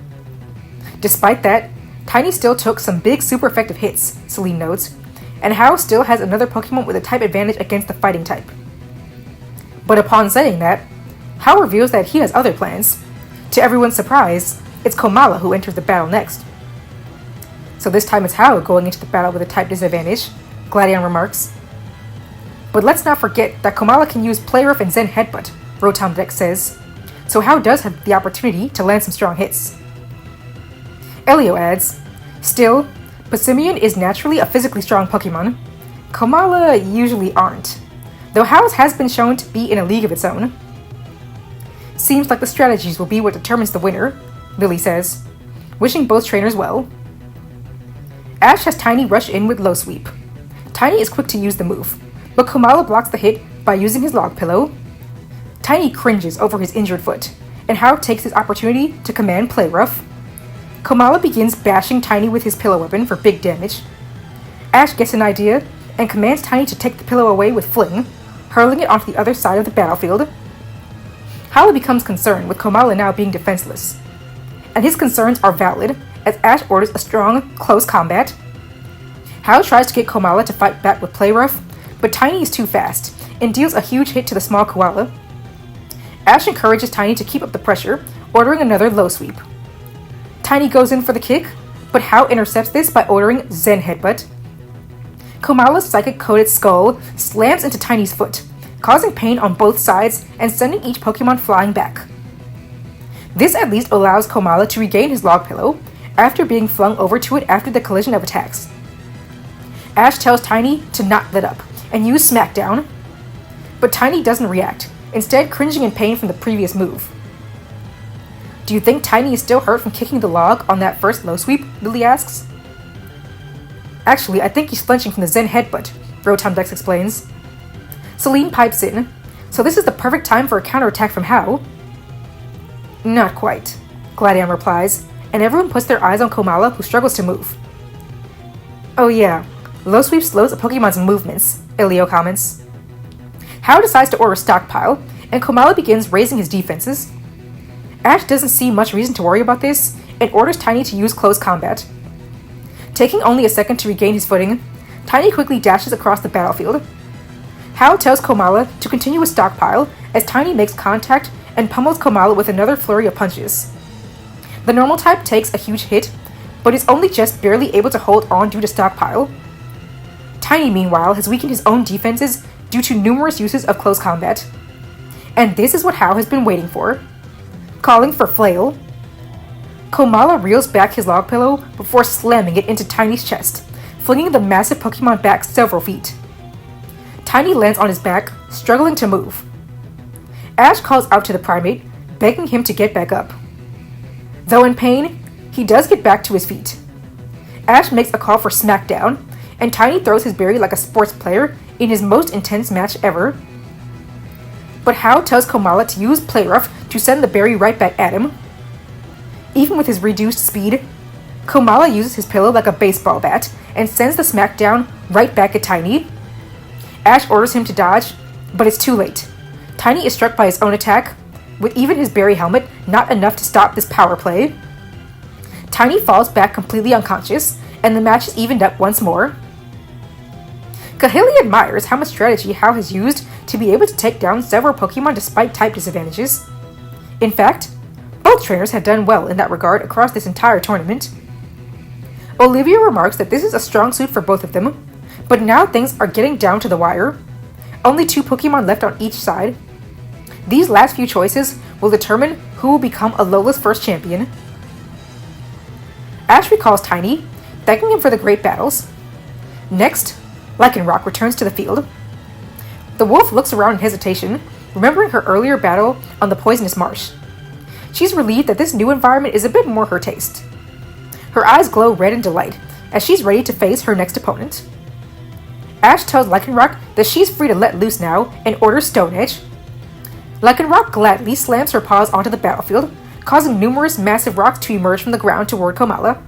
Speaker 1: Despite that, Tiny still took some big super effective hits, Celine notes, and Hao still has another Pokemon with a type advantage against the fighting type. But upon saying that, Hao reveals that he has other plans. To everyone's surprise, it's Komala who enters the battle next. So this time it's Hao going into the battle with a type disadvantage, Gladion remarks. But let's not forget that Komala can use Play Rough and Zen Headbutt, Rotom Dex says, so Hao does have the opportunity to land some strong hits. Elio adds, still, Passimian is naturally a physically strong Pokemon. Komala usually aren't, though Hao's has been shown to be in a league of its own. Seems like the strategies will be what determines the winner, Lily says, wishing both trainers well. Ash has Tiny rush in with Low Sweep. Tiny is quick to use the move, but Komala blocks the hit by using his log pillow. Tiny cringes over his injured foot, and Hao takes his opportunity to command Play Rough. Komala begins bashing Tiny with his pillow weapon for big damage. Ash gets an idea and commands Tiny to take the pillow away with Fling, hurling it onto the other side of the battlefield. Hao becomes concerned with Komala now being defenseless, and his concerns are valid as Ash orders a strong, close combat. Hao tries to get Komala to fight back with Play Rough, but Tiny is too fast and deals a huge hit to the small koala. Ash encourages Tiny to keep up the pressure, ordering another Low Sweep. Tiny goes in for the kick, but Hao intercepts this by ordering Zen Headbutt. Komala's psychic-coated skull slams into Tiny's foot, causing pain on both sides and sending each Pokemon flying back. This at least allows Komala to regain his log pillow after being flung over to it after the collision of attacks. Ash tells Tiny to not let up and use Smackdown, but Tiny doesn't react, instead cringing in pain from the previous move. Do you think Tiny is still hurt from kicking the log on that first Low Sweep? Lily asks. Actually, I think he's flinching from the Zen Headbutt, Rotom Dex explains. Celine pipes in, so this is the perfect time for a counterattack from Hao. Not quite, Gladion replies, and everyone puts their eyes on Komala, who struggles to move. Oh yeah, Low Sweep slows a Pokemon's movements, Elio comments. Hao decides to order Stockpile, and Komala begins raising his defenses. Ash doesn't see much reason to worry about this, and orders Tiny to use Close Combat. Taking only a second to regain his footing, Tiny quickly dashes across the battlefield. Hao tells Komala to continue with Stockpile as Tiny makes contact and pummels Komala with another flurry of punches. The normal type takes a huge hit, but is only just barely able to hold on due to Stockpile. Tiny, meanwhile, has weakened his own defenses due to numerous uses of Close Combat. And this is what Hao has been waiting for. Calling for Flail. Komala reels back his log pillow before slamming it into Tiny's chest, flinging the massive Pokemon back several feet. Tiny lands on his back, struggling to move. Ash calls out to the primate, begging him to get back up. Though in pain, he does get back to his feet. Ash makes a call for Smackdown, and Tiny throws his berry like a sports player in his most intense match ever. But Hao tells Komala to use Play Rough to send the berry right back at him. Even with his reduced speed, Komala uses his pillow like a baseball bat and sends the Smackdown right back at Tiny. Ash orders him to dodge, but it's too late. Tiny is struck by his own attack, with even his berry helmet not enough to stop this power play. Tiny falls back completely unconscious, and the match is evened up once more. Kahili admires how much strategy Hao has used to be able to take down several Pokemon despite type disadvantages. In fact, both trainers have done well in that regard across this entire tournament. Olivia remarks that this is a strong suit for both of them, but now things are getting down to the wire. Only 2 Pokemon left on each side. These last few choices will determine who will become Alola's first champion. Ash recalls Tiny, thanking him for the great battles. Next, Lycanroc returns to the field. The wolf looks around in hesitation, remembering her earlier battle on the poisonous marsh. She's relieved that this new environment is a bit more her taste. Her eyes glow red in delight as she's ready to face her next opponent. Ash tells Lycanroc that she's free to let loose now and orders Stone Edge. Lycanroc gladly slams her paws onto the battlefield, causing numerous massive rocks to emerge from the ground toward Komala.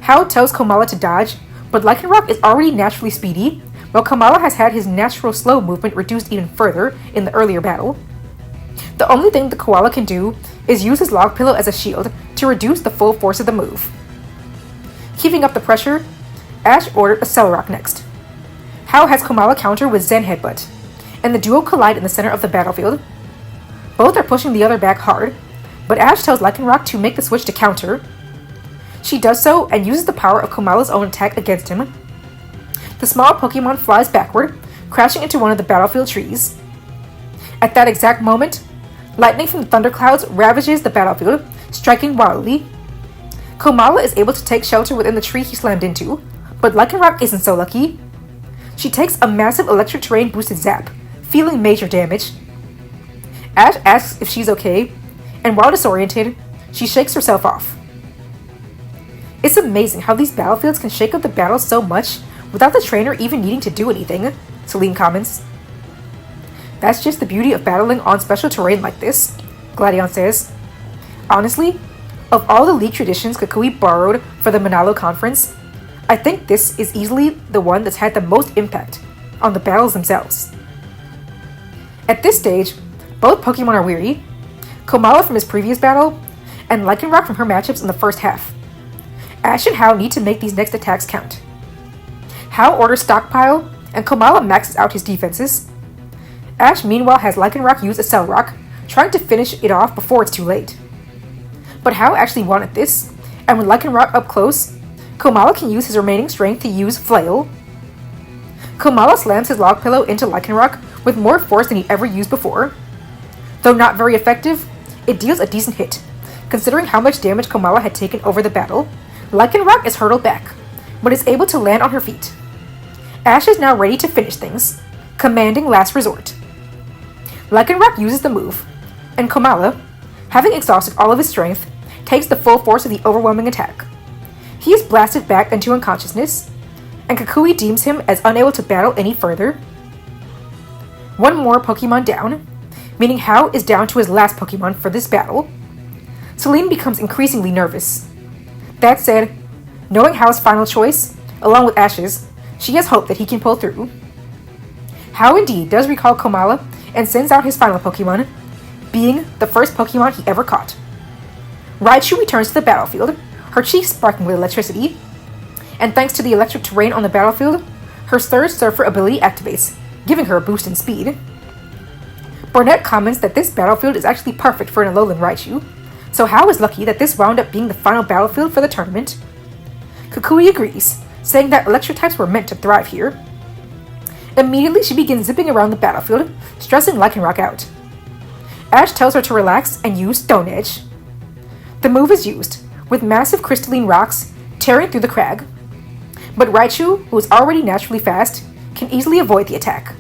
Speaker 1: Hao tells Komala to dodge, but Lycanroc is already naturally speedy, while Komala has had his natural slow movement reduced even further in the earlier battle. The only thing the koala can do is use his log pillow as a shield to reduce the full force of the move. Keeping up the pressure, Ash ordered a Cell Rock next. Hao has Komala counter with Zen Headbutt, and the duo collide in the center of the battlefield. Both are pushing the other back hard, but Ash tells Lycanroc to make the switch to counter. She does so and uses the power of Komala's own attack against him. The small Pokemon flies backward, crashing into one of the battlefield trees. At that exact moment, lightning from the thunderclouds ravages the battlefield, striking wildly. Komala is able to take shelter within the tree he slammed into, but Lycanroc isn't so lucky. She takes a massive electric terrain boosted zap, feeling major damage. Ash asks if she's okay, and while disoriented, she shakes herself off. It's amazing how these battlefields can shake up the battle so much without the trainer even needing to do anything, Celine comments. That's just the beauty of battling on special terrain like this, Gladion says. Honestly, of all the League traditions Kukui borrowed for the Manalo Conference, I think this is easily the one that's had the most impact on the battles themselves. At this stage, both Pokemon are weary, Komala from his previous battle, and Lycanroc from her matchups in the first half. Ash and Hao need to make these next attacks count. Hao orders Stockpile, and Komala maxes out his defenses. Ash meanwhile has Lycanroc use a Cell Rock, trying to finish it off before it's too late. But Hao actually wanted this, and with Lycanroc up close, Komala can use his remaining strength to use Flail. Komala slams his log pillow into Lycanroc with more force than he ever used before. Though not very effective, it deals a decent hit. Considering how much damage Komala had taken over the battle, Lycanroc is hurtled back, but is able to land on her feet. Ash is now ready to finish things, commanding Last Resort. Lycanroc uses the move, and Komala, having exhausted all of his strength, takes the full force of the overwhelming attack. He is blasted back into unconsciousness, and Kukui deems him as unable to battle any further. One more Pokemon down, meaning Hao is down to his last Pokemon for this battle. Celine becomes increasingly nervous. That said, knowing Hao's final choice, along with Ash's, she has hope that he can pull through. Hao indeed does recall Komala and sends out his final Pokemon, being the first Pokemon he ever caught. Raichu returns to the battlefield, her cheeks sparkling with electricity, and thanks to the electric terrain on the battlefield, her third Surfer ability activates, giving her a boost in speed. Burnett comments that this battlefield is actually perfect for an Alolan Raichu, so Hao is lucky that this wound up being the final battlefield for the tournament. Kukui agrees, saying that electric types were meant to thrive here. Immediately she begins zipping around the battlefield, stressing Lycanroc out. Ash tells her to relax and use Stone Edge. The move is used, with massive crystalline rocks tearing through the crag. But Raichu, who is already naturally fast, can easily avoid the attack.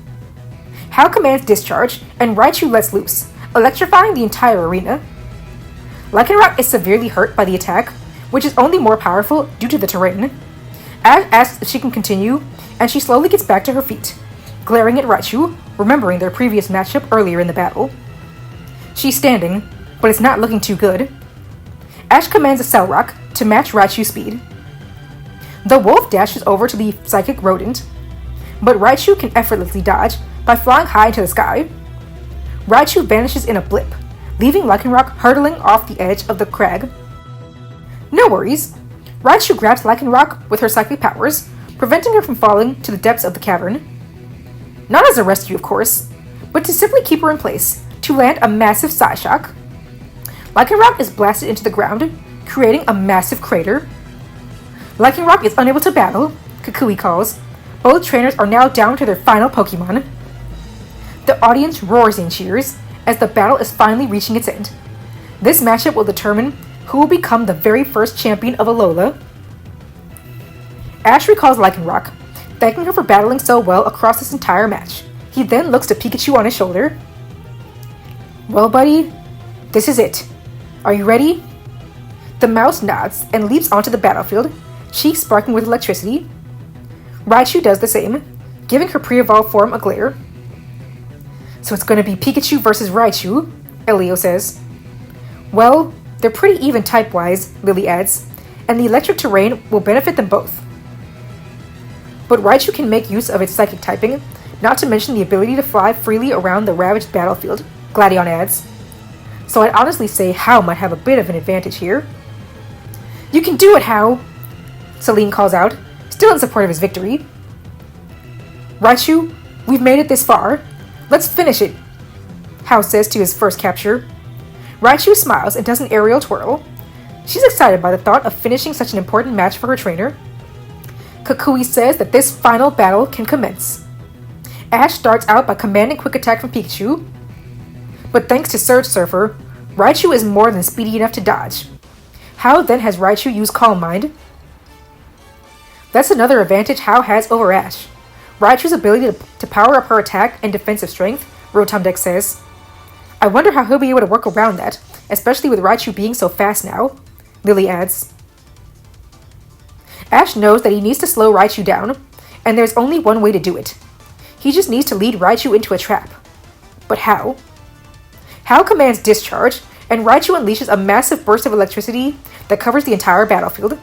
Speaker 1: Hao commands Discharge, and Raichu lets loose, electrifying the entire arena. Lycanroc is severely hurt by the attack, which is only more powerful due to the terrain. Ash asks if she can continue, and she slowly gets back to her feet, glaring at Raichu, remembering their previous matchup earlier in the battle. She's standing, but it's not looking too good. Ash commands a Cell Rock to match Raichu's speed. The wolf dashes over to the psychic rodent, but Raichu can effortlessly dodge by flying high into the sky. Raichu vanishes in a blip, leaving Lycanroc hurtling off the edge of the crag. No worries. Raichu grabs Lycanroc with her psychic powers, preventing her from falling to the depths of the cavern. Not as a rescue, of course, but to simply keep her in place, to land a massive Psyshock. Lycanroc is blasted into the ground, creating a massive crater. Lycanroc is unable to battle, Kukui calls. Both trainers are now down to their final Pokemon. The audience roars in cheers as the battle is finally reaching its end. This matchup will determine who will become the very first champion of Alola. Ash recalls Lycanroc, thanking her for battling so well across this entire match. He then looks to Pikachu on his shoulder. Well, buddy, this is it. Are you ready? The mouse nods and leaps onto the battlefield, cheeks sparkling with electricity. Raichu does the same, giving her pre-evolved form a glare. So it's going to be Pikachu versus Raichu, Elio says. Well, they're pretty even type-wise, Lily adds, and the electric terrain will benefit them both. But Raichu can make use of its psychic typing, not to mention the ability to fly freely around the ravaged battlefield, Gladion adds. So I'd honestly say Hao might have a bit of an advantage here. You can do it, Hao! Celine calls out, still in support of his victory. Raichu, we've made it this far. Let's finish it, Hao says to his first capture. Raichu smiles and does an aerial twirl. She's excited by the thought of finishing such an important match for her trainer. Kukui says that this final battle can commence. Ash starts out by commanding Quick Attack from Pikachu, but thanks to Surge Surfer, Raichu is more than speedy enough to dodge. Hao then has Raichu use Calm Mind. That's another advantage Hao has over Ash. Raichu's ability to power up her attack and defensive strength, Rotomdex says. I wonder how he'll be able to work around that, especially with Raichu being so fast now, Lily adds. Ash knows that he needs to slow Raichu down, and there's only one way to do it. He just needs to lead Raichu into a trap. But how? Hao commands Discharge, and Raichu unleashes a massive burst of electricity that covers the entire battlefield.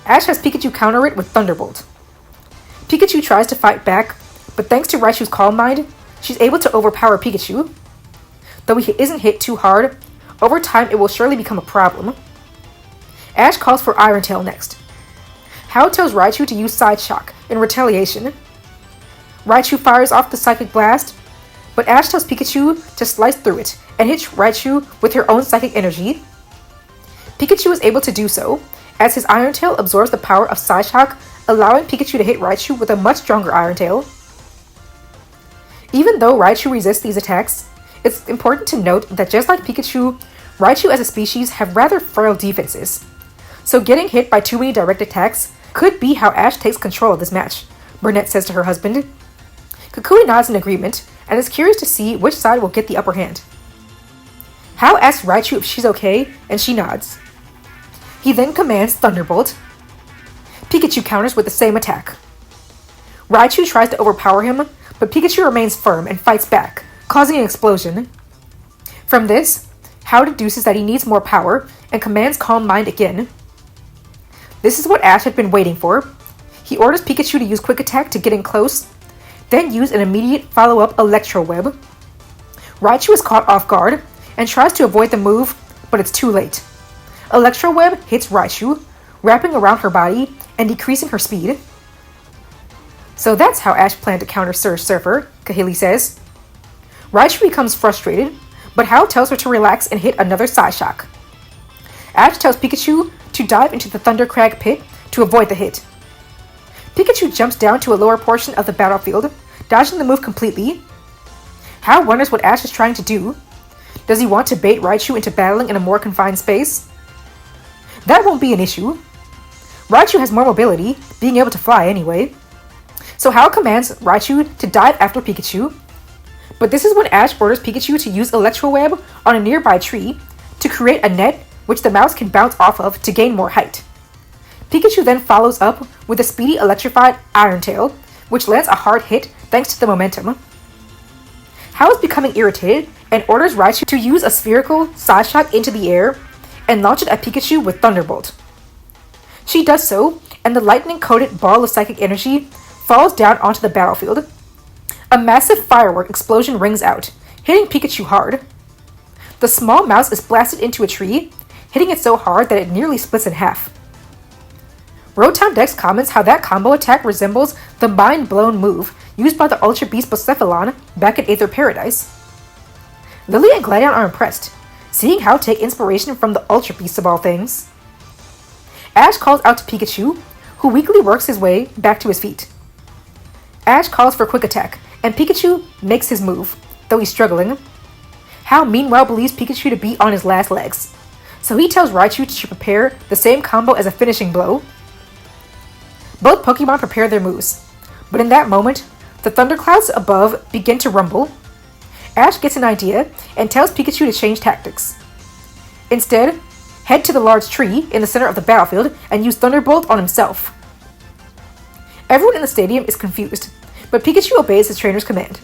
Speaker 1: Ash has Pikachu counter it with Thunderbolt. Pikachu tries to fight back, but thanks to Raichu's Calm Mind, she's able to overpower Pikachu. Though he isn't hit too hard, over time it will surely become a problem. Ash calls for Iron Tail next. Hao tells Raichu to use Side Shock in retaliation. Raichu fires off the Psychic Blast, but Ash tells Pikachu to slice through it and hit Raichu with her own psychic energy. Pikachu is able to do so, as his Iron Tail absorbs the power of Psyshock, allowing Pikachu to hit Raichu with a much stronger Iron Tail. Even though Raichu resists these attacks, it's important to note that just like Pikachu, Raichu as a species have rather frail defenses. So getting hit by too many direct attacks could be how Ash takes control of this match, Burnett says to her husband. Kukui nods in agreement, and is curious to see which side will get the upper hand. Hao asks Raichu if she's okay, and she nods. He then commands Thunderbolt. Pikachu counters with the same attack. Raichu tries to overpower him, but Pikachu remains firm and fights back, causing an explosion. From this, Hao deduces that he needs more power and commands Calm Mind again. This is what Ash had been waiting for. He orders Pikachu to use Quick Attack to get in close, then use an immediate follow-up Electro Web. Raichu is caught off guard and tries to avoid the move, but it's too late. Electro Web hits Raichu, wrapping around her body and decreasing her speed. So that's how Ash planned to counter Surge Surfer, Kahili says. Raichu becomes frustrated, but Hao tells her to relax and hit another Psyshock. Ash tells Pikachu to dive into the Thunder Crag pit to avoid the hit. Pikachu jumps down to a lower portion of the battlefield, dodging the move completely. Hao wonders what Ash is trying to do. Does he want to bait Raichu into battling in a more confined space? That won't be an issue. Raichu has more mobility, being able to fly anyway. So Hao commands Raichu to dive after Pikachu. But this is when Ash orders Pikachu to use Electro Web on a nearby tree to create a net which the mouse can bounce off of to gain more height. Pikachu then follows up with a speedy electrified Iron Tail, which lands a hard hit thanks to the momentum. Hao is becoming irritated and orders Raichu to use a spherical Psyshock into the air and launch it at Pikachu with Thunderbolt. She does so, and the lightning-coated ball of psychic energy falls down onto the battlefield. A massive firework explosion rings out, hitting Pikachu hard. the small mouse is blasted into a tree, hitting it so hard that it nearly splits in half. Rotom Dex comments how that combo attack resembles the mind-blown move used by the Ultra Beast Blacephalon back in Aether Paradise. Lily and Gladion are impressed, seeing Hao take inspiration from the Ultra Beast of all things. Ash calls out to Pikachu, who weakly works his way back to his feet. Ash calls for Quick Attack, and Pikachu makes his move, though he's struggling. Hao meanwhile believes Pikachu to be on his last legs, so he tells Raichu to prepare the same combo as a finishing blow. Both Pokemon prepare their moves, but in that moment, the thunderclouds above begin to rumble. Ash gets an idea and tells Pikachu to change tactics. Instead, head to the large tree in the center of the battlefield and use Thunderbolt on himself. Everyone in the stadium is confused, but Pikachu obeys his trainer's command.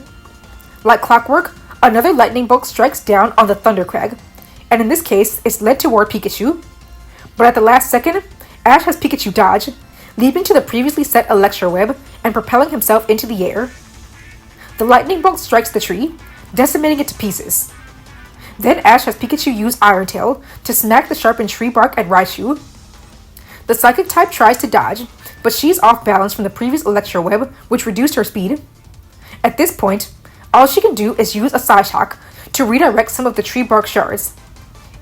Speaker 1: Like clockwork, another lightning bolt strikes down on the Thundercrag, and in this case, it's led toward Pikachu. But at the last second, Ash has Pikachu dodge, leaping to the previously set Electroweb and propelling himself into the air. The lightning bolt strikes the tree, decimating it to pieces. Then Ash has Pikachu use Iron Tail to smack the sharpened tree bark at Raichu. The Psychic type tries to dodge, but she's off balance from the previous Electroweb, which reduced her speed. At this point, all she can do is use a Psyshock to redirect some of the tree bark shards.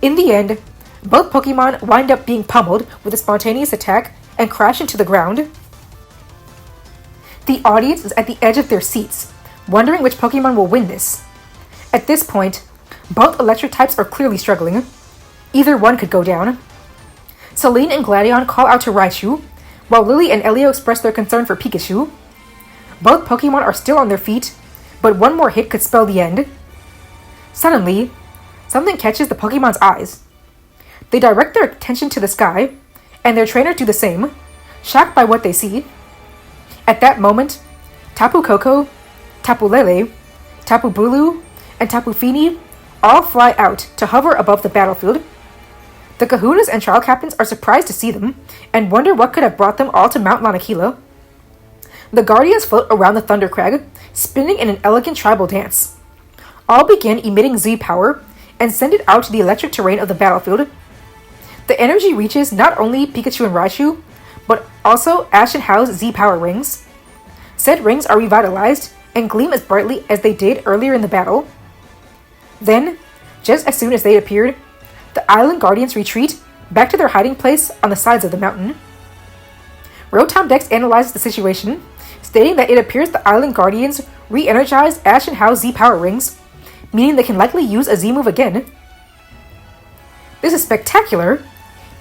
Speaker 1: In the end, both Pokemon wind up being pummeled with a spontaneous attack and crash into the ground. The audience is at the edge of their seats, wondering which Pokemon will win this. At this point, both electric types are clearly struggling. Either one could go down. Celine and Gladion call out to Raichu, while Lily and Elio express their concern for Pikachu. Both Pokemon are still on their feet, but one more hit could spell the end. Suddenly, something catches the Pokemon's eyes. They direct their attention to the sky, and their trainers do the same, shocked by what they see. At that moment, Tapu Koko, Tapu Lele, Tapu Bulu, and Tapu Fini all fly out to hover above the battlefield. The Kahunas and trial captains are surprised to see them, and wonder what could have brought them all to Mount Lanakila. The Guardians float around the Thundercrag, spinning in an elegant tribal dance. All begin emitting Z-Power, and send it out to the electric terrain of the battlefield. The energy reaches not only Pikachu and Raichu, but also Ash and Hao's Z-Power rings. Said rings are revitalized, and gleam as brightly as they did earlier in the battle. Then, just as soon as they appeared, the Island Guardians retreat back to their hiding place on the sides of the mountain. Rotom Dex analyzes the situation, stating that it appears the Island Guardians re-energized Ash and Hao's Z-Power rings, meaning they can likely use a Z-move again. This is spectacular!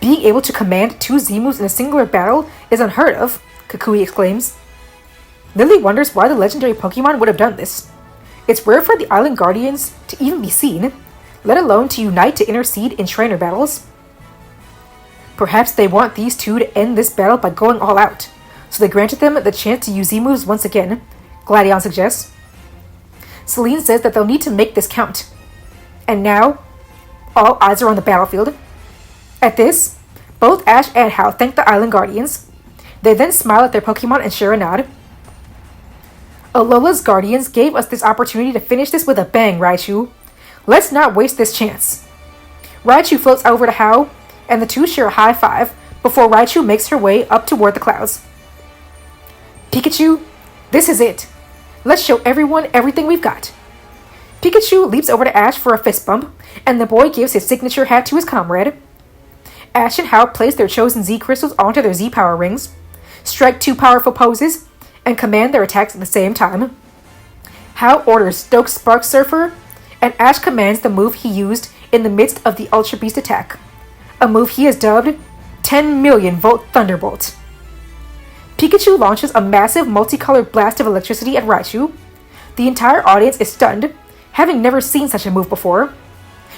Speaker 1: Being able to command 2 Z-moves in a singular battle is unheard of, Kukui exclaims. Lily wonders why the legendary Pokemon would have done this. It's rare for the Island Guardians to even be seen, let alone to unite to intercede in trainer battles. Perhaps they want these two to end this battle by going all out, so they granted them the chance to use Z-moves once again, Gladion suggests. Celine says that they'll need to make this count. And now, all eyes are on the battlefield. At this, both Ash and Hao thank the Island Guardians. They then smile at their Pokemon and share a nod. Alola's Guardians gave us this opportunity to finish this with a bang, Raichu. Let's not waste this chance. Raichu floats over to Hao, and the two share a high five before Raichu makes her way up toward the clouds. Pikachu, this is it. Let's show everyone everything we've got. Pikachu leaps over to Ash for a fist bump, and the boy gives his signature hat to his comrade. Ash and Hao place their chosen Z crystals onto their Z power rings, strike 2 powerful poses, and command their attacks at the same time. Hao orders Stoke Spark Surfer, and Ash commands the move he used in the midst of the Ultra Beast attack, a move he has dubbed 10 million volt Thunderbolt. Pikachu launches a massive multicolored blast of electricity at Raichu. The entire audience is stunned, having never seen such a move before.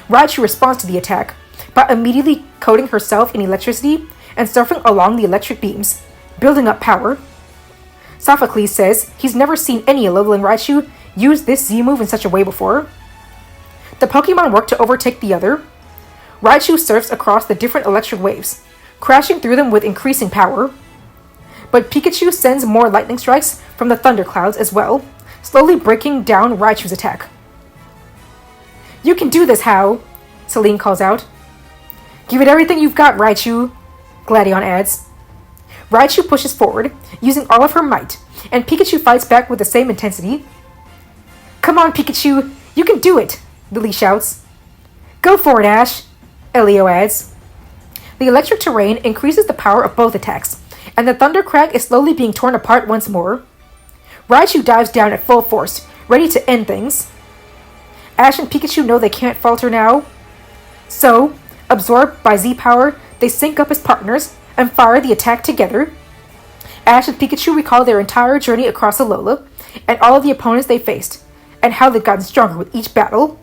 Speaker 1: Raichu responds to the attack by immediately coating herself in electricity and surfing along the electric beams, building up power. Sophocles says he's never seen any Alolan Raichu use this Z-move in such a way before. The Pokemon work to overtake the other. Raichu surfs across the different electric waves, crashing through them with increasing power. But Pikachu sends more lightning strikes from the thunderclouds as well, slowly breaking down Raichu's attack. You can do this, Hao! Celine calls out. Give it everything you've got, Raichu, Gladion adds. Raichu pushes forward, using all of her might, and Pikachu fights back with the same intensity. Come on, Pikachu, you can do it, Lily shouts. Go for it, Ash, Elio adds. The electric terrain increases the power of both attacks, and the Thundercrack is slowly being torn apart once more. Raichu dives down at full force, ready to end things. Ash and Pikachu know they can't falter now. So, absorbed by Z-Power, they sync up as partners and fire the attack together. Ash and Pikachu recall their entire journey across Alola, and all of the opponents they faced, and how they've gotten stronger with each battle.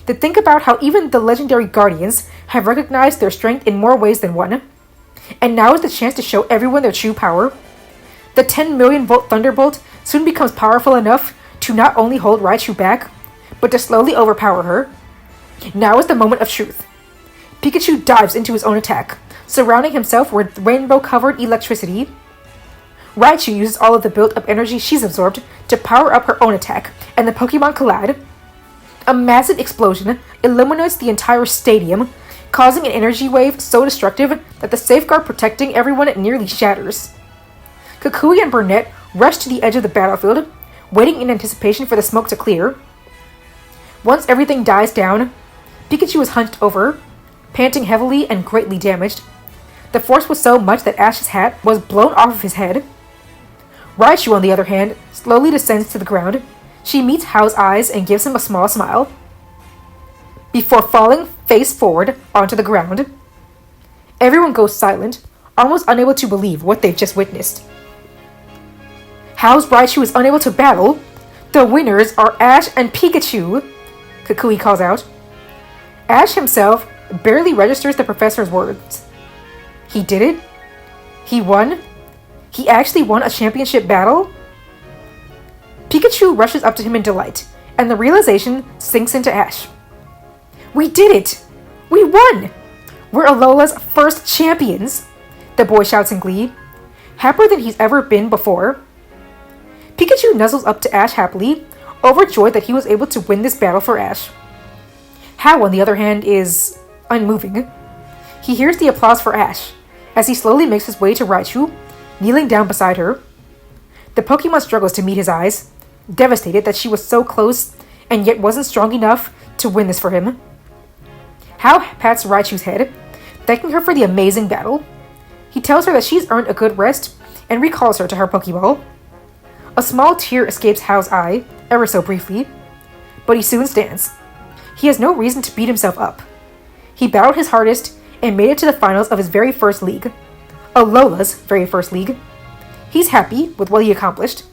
Speaker 1: They think about how even the legendary Guardians have recognized their strength in more ways than one. And now is the chance to show everyone their true power. The 10 million volt Thunderbolt soon becomes powerful enough to not only hold Raichu back, but to slowly overpower her. Now is the moment of truth. Pikachu dives into his own attack, surrounding himself with rainbow-covered electricity. Raichu uses all of the built-up energy she's absorbed to power up her own attack, and the Pokemon collide. A massive explosion illuminates the entire stadium, causing an energy wave so destructive that the safeguard protecting everyone nearly shatters. Kukui and Burnett rush to the edge of the battlefield, waiting in anticipation for the smoke to clear. Once everything dies down, Pikachu is hunched over, panting heavily and greatly damaged. The force was so much that Ash's hat was blown off of his head. Raichu, on the other hand, slowly descends to the ground. She meets Hao's eyes and gives him a small smile, before falling face forward onto the ground. Everyone goes silent, almost unable to believe what they've just witnessed. Hao's Raichu is unable to battle. The winners are Ash and Pikachu, Kukui calls out. Ash himself barely registers the professor's words. He did it? He won? He actually won a championship battle? Pikachu rushes up to him in delight, and the realization sinks into Ash. We did it! We won! We're Alola's first champions! The boy shouts in glee, happier than he's ever been before. Pikachu nuzzles up to Ash happily, overjoyed that he was able to win this battle for Ash. Hao, on the other hand, is unmoving. He hears the applause for Ash, as he slowly makes his way to Raichu, kneeling down beside her. The Pokemon struggles to meet his eyes, devastated that she was so close and yet wasn't strong enough to win this for him. Hao pats Raichu's head, thanking her for the amazing battle. He tells her that she's earned a good rest and recalls her to her Pokeball. A small tear escapes Hao's eye, ever so briefly, but he soon stands. He has no reason to beat himself up. He battled his hardest and made it to the finals of his very first league, Alola's very first league. He's happy with what he accomplished.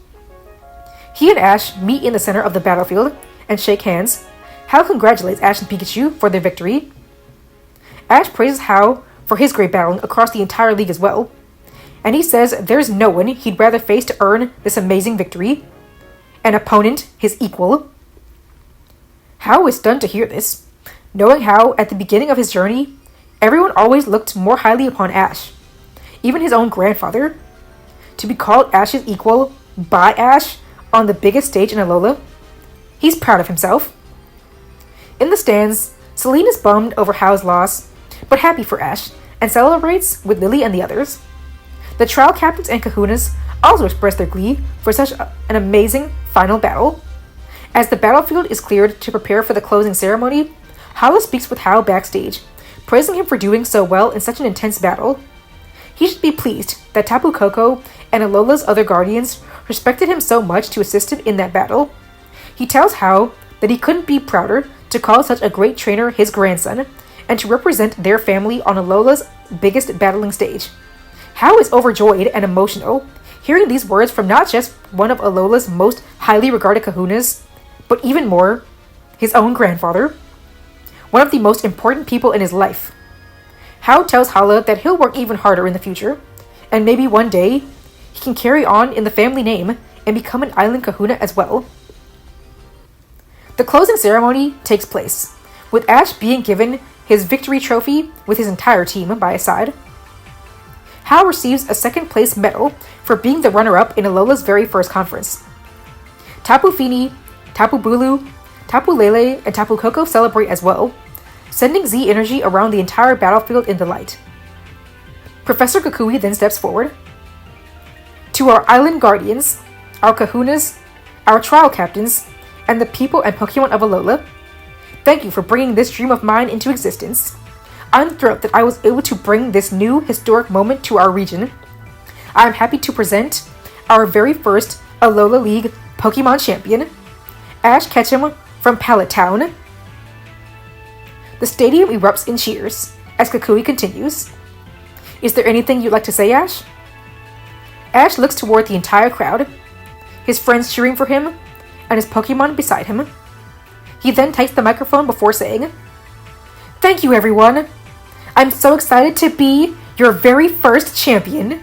Speaker 1: He and Ash meet in the center of the battlefield and shake hands. Hao congratulates Ash and Pikachu for their victory. Ash praises Hao for his great battling across the entire league as well, and he says there's no one he'd rather face to earn this amazing victory. An opponent, his equal. Hao is stunned to hear this, knowing how, at the beginning of his journey, everyone always looked more highly upon Ash, even his own grandfather. To be called Ash's equal by Ash on the biggest stage in Alola, he's proud of himself. In the stands, Celine is bummed over Hao's loss, but happy for Ash, and celebrates with Lily and the others. The trial captains and kahunas also express their glee for such an amazing final battle. As the battlefield is cleared to prepare for the closing ceremony, Hala speaks with Hao backstage, praising him for doing so well in such an intense battle. He should be pleased that Tapu Koko and Alola's other guardians respected him so much to assist him in that battle. He tells Hao that he couldn't be prouder to call such a great trainer his grandson, and to represent their family on Alola's biggest battling stage. Hao is overjoyed and emotional, hearing these words from not just one of Alola's most highly regarded kahunas, but even more, his own grandfather, one of the most important people in his life. Hao tells Hala that he'll work even harder in the future, and maybe one day, he can carry on in the family name and become an island kahuna as well. The closing ceremony takes place, with Ash being given his victory trophy with his entire team by his side. Hao receives a second place medal for being the runner-up in Alola's very first conference. Tapu Fini, Tapu Bulu, Tapu Lele, and Tapu Koko celebrate as well, sending Z energy around the entire battlefield in the light. Professor Kukui then steps forward. To our island guardians, our kahunas, our trial captains, and the people and Pokemon of Alola, thank you for bringing this dream of mine into existence. I'm thrilled that I was able to bring this new historic moment to our region. I'm happy to present our very first Alola League Pokemon champion, Ash Ketchum from Pallet Town. The stadium erupts in cheers as Kukui continues. Is there anything you'd like to say, Ash? Ash looks toward the entire crowd, his friends cheering for him, and his Pokemon beside him. He then takes the microphone before saying, "Thank you, everyone. I'm so excited to be your very first champion."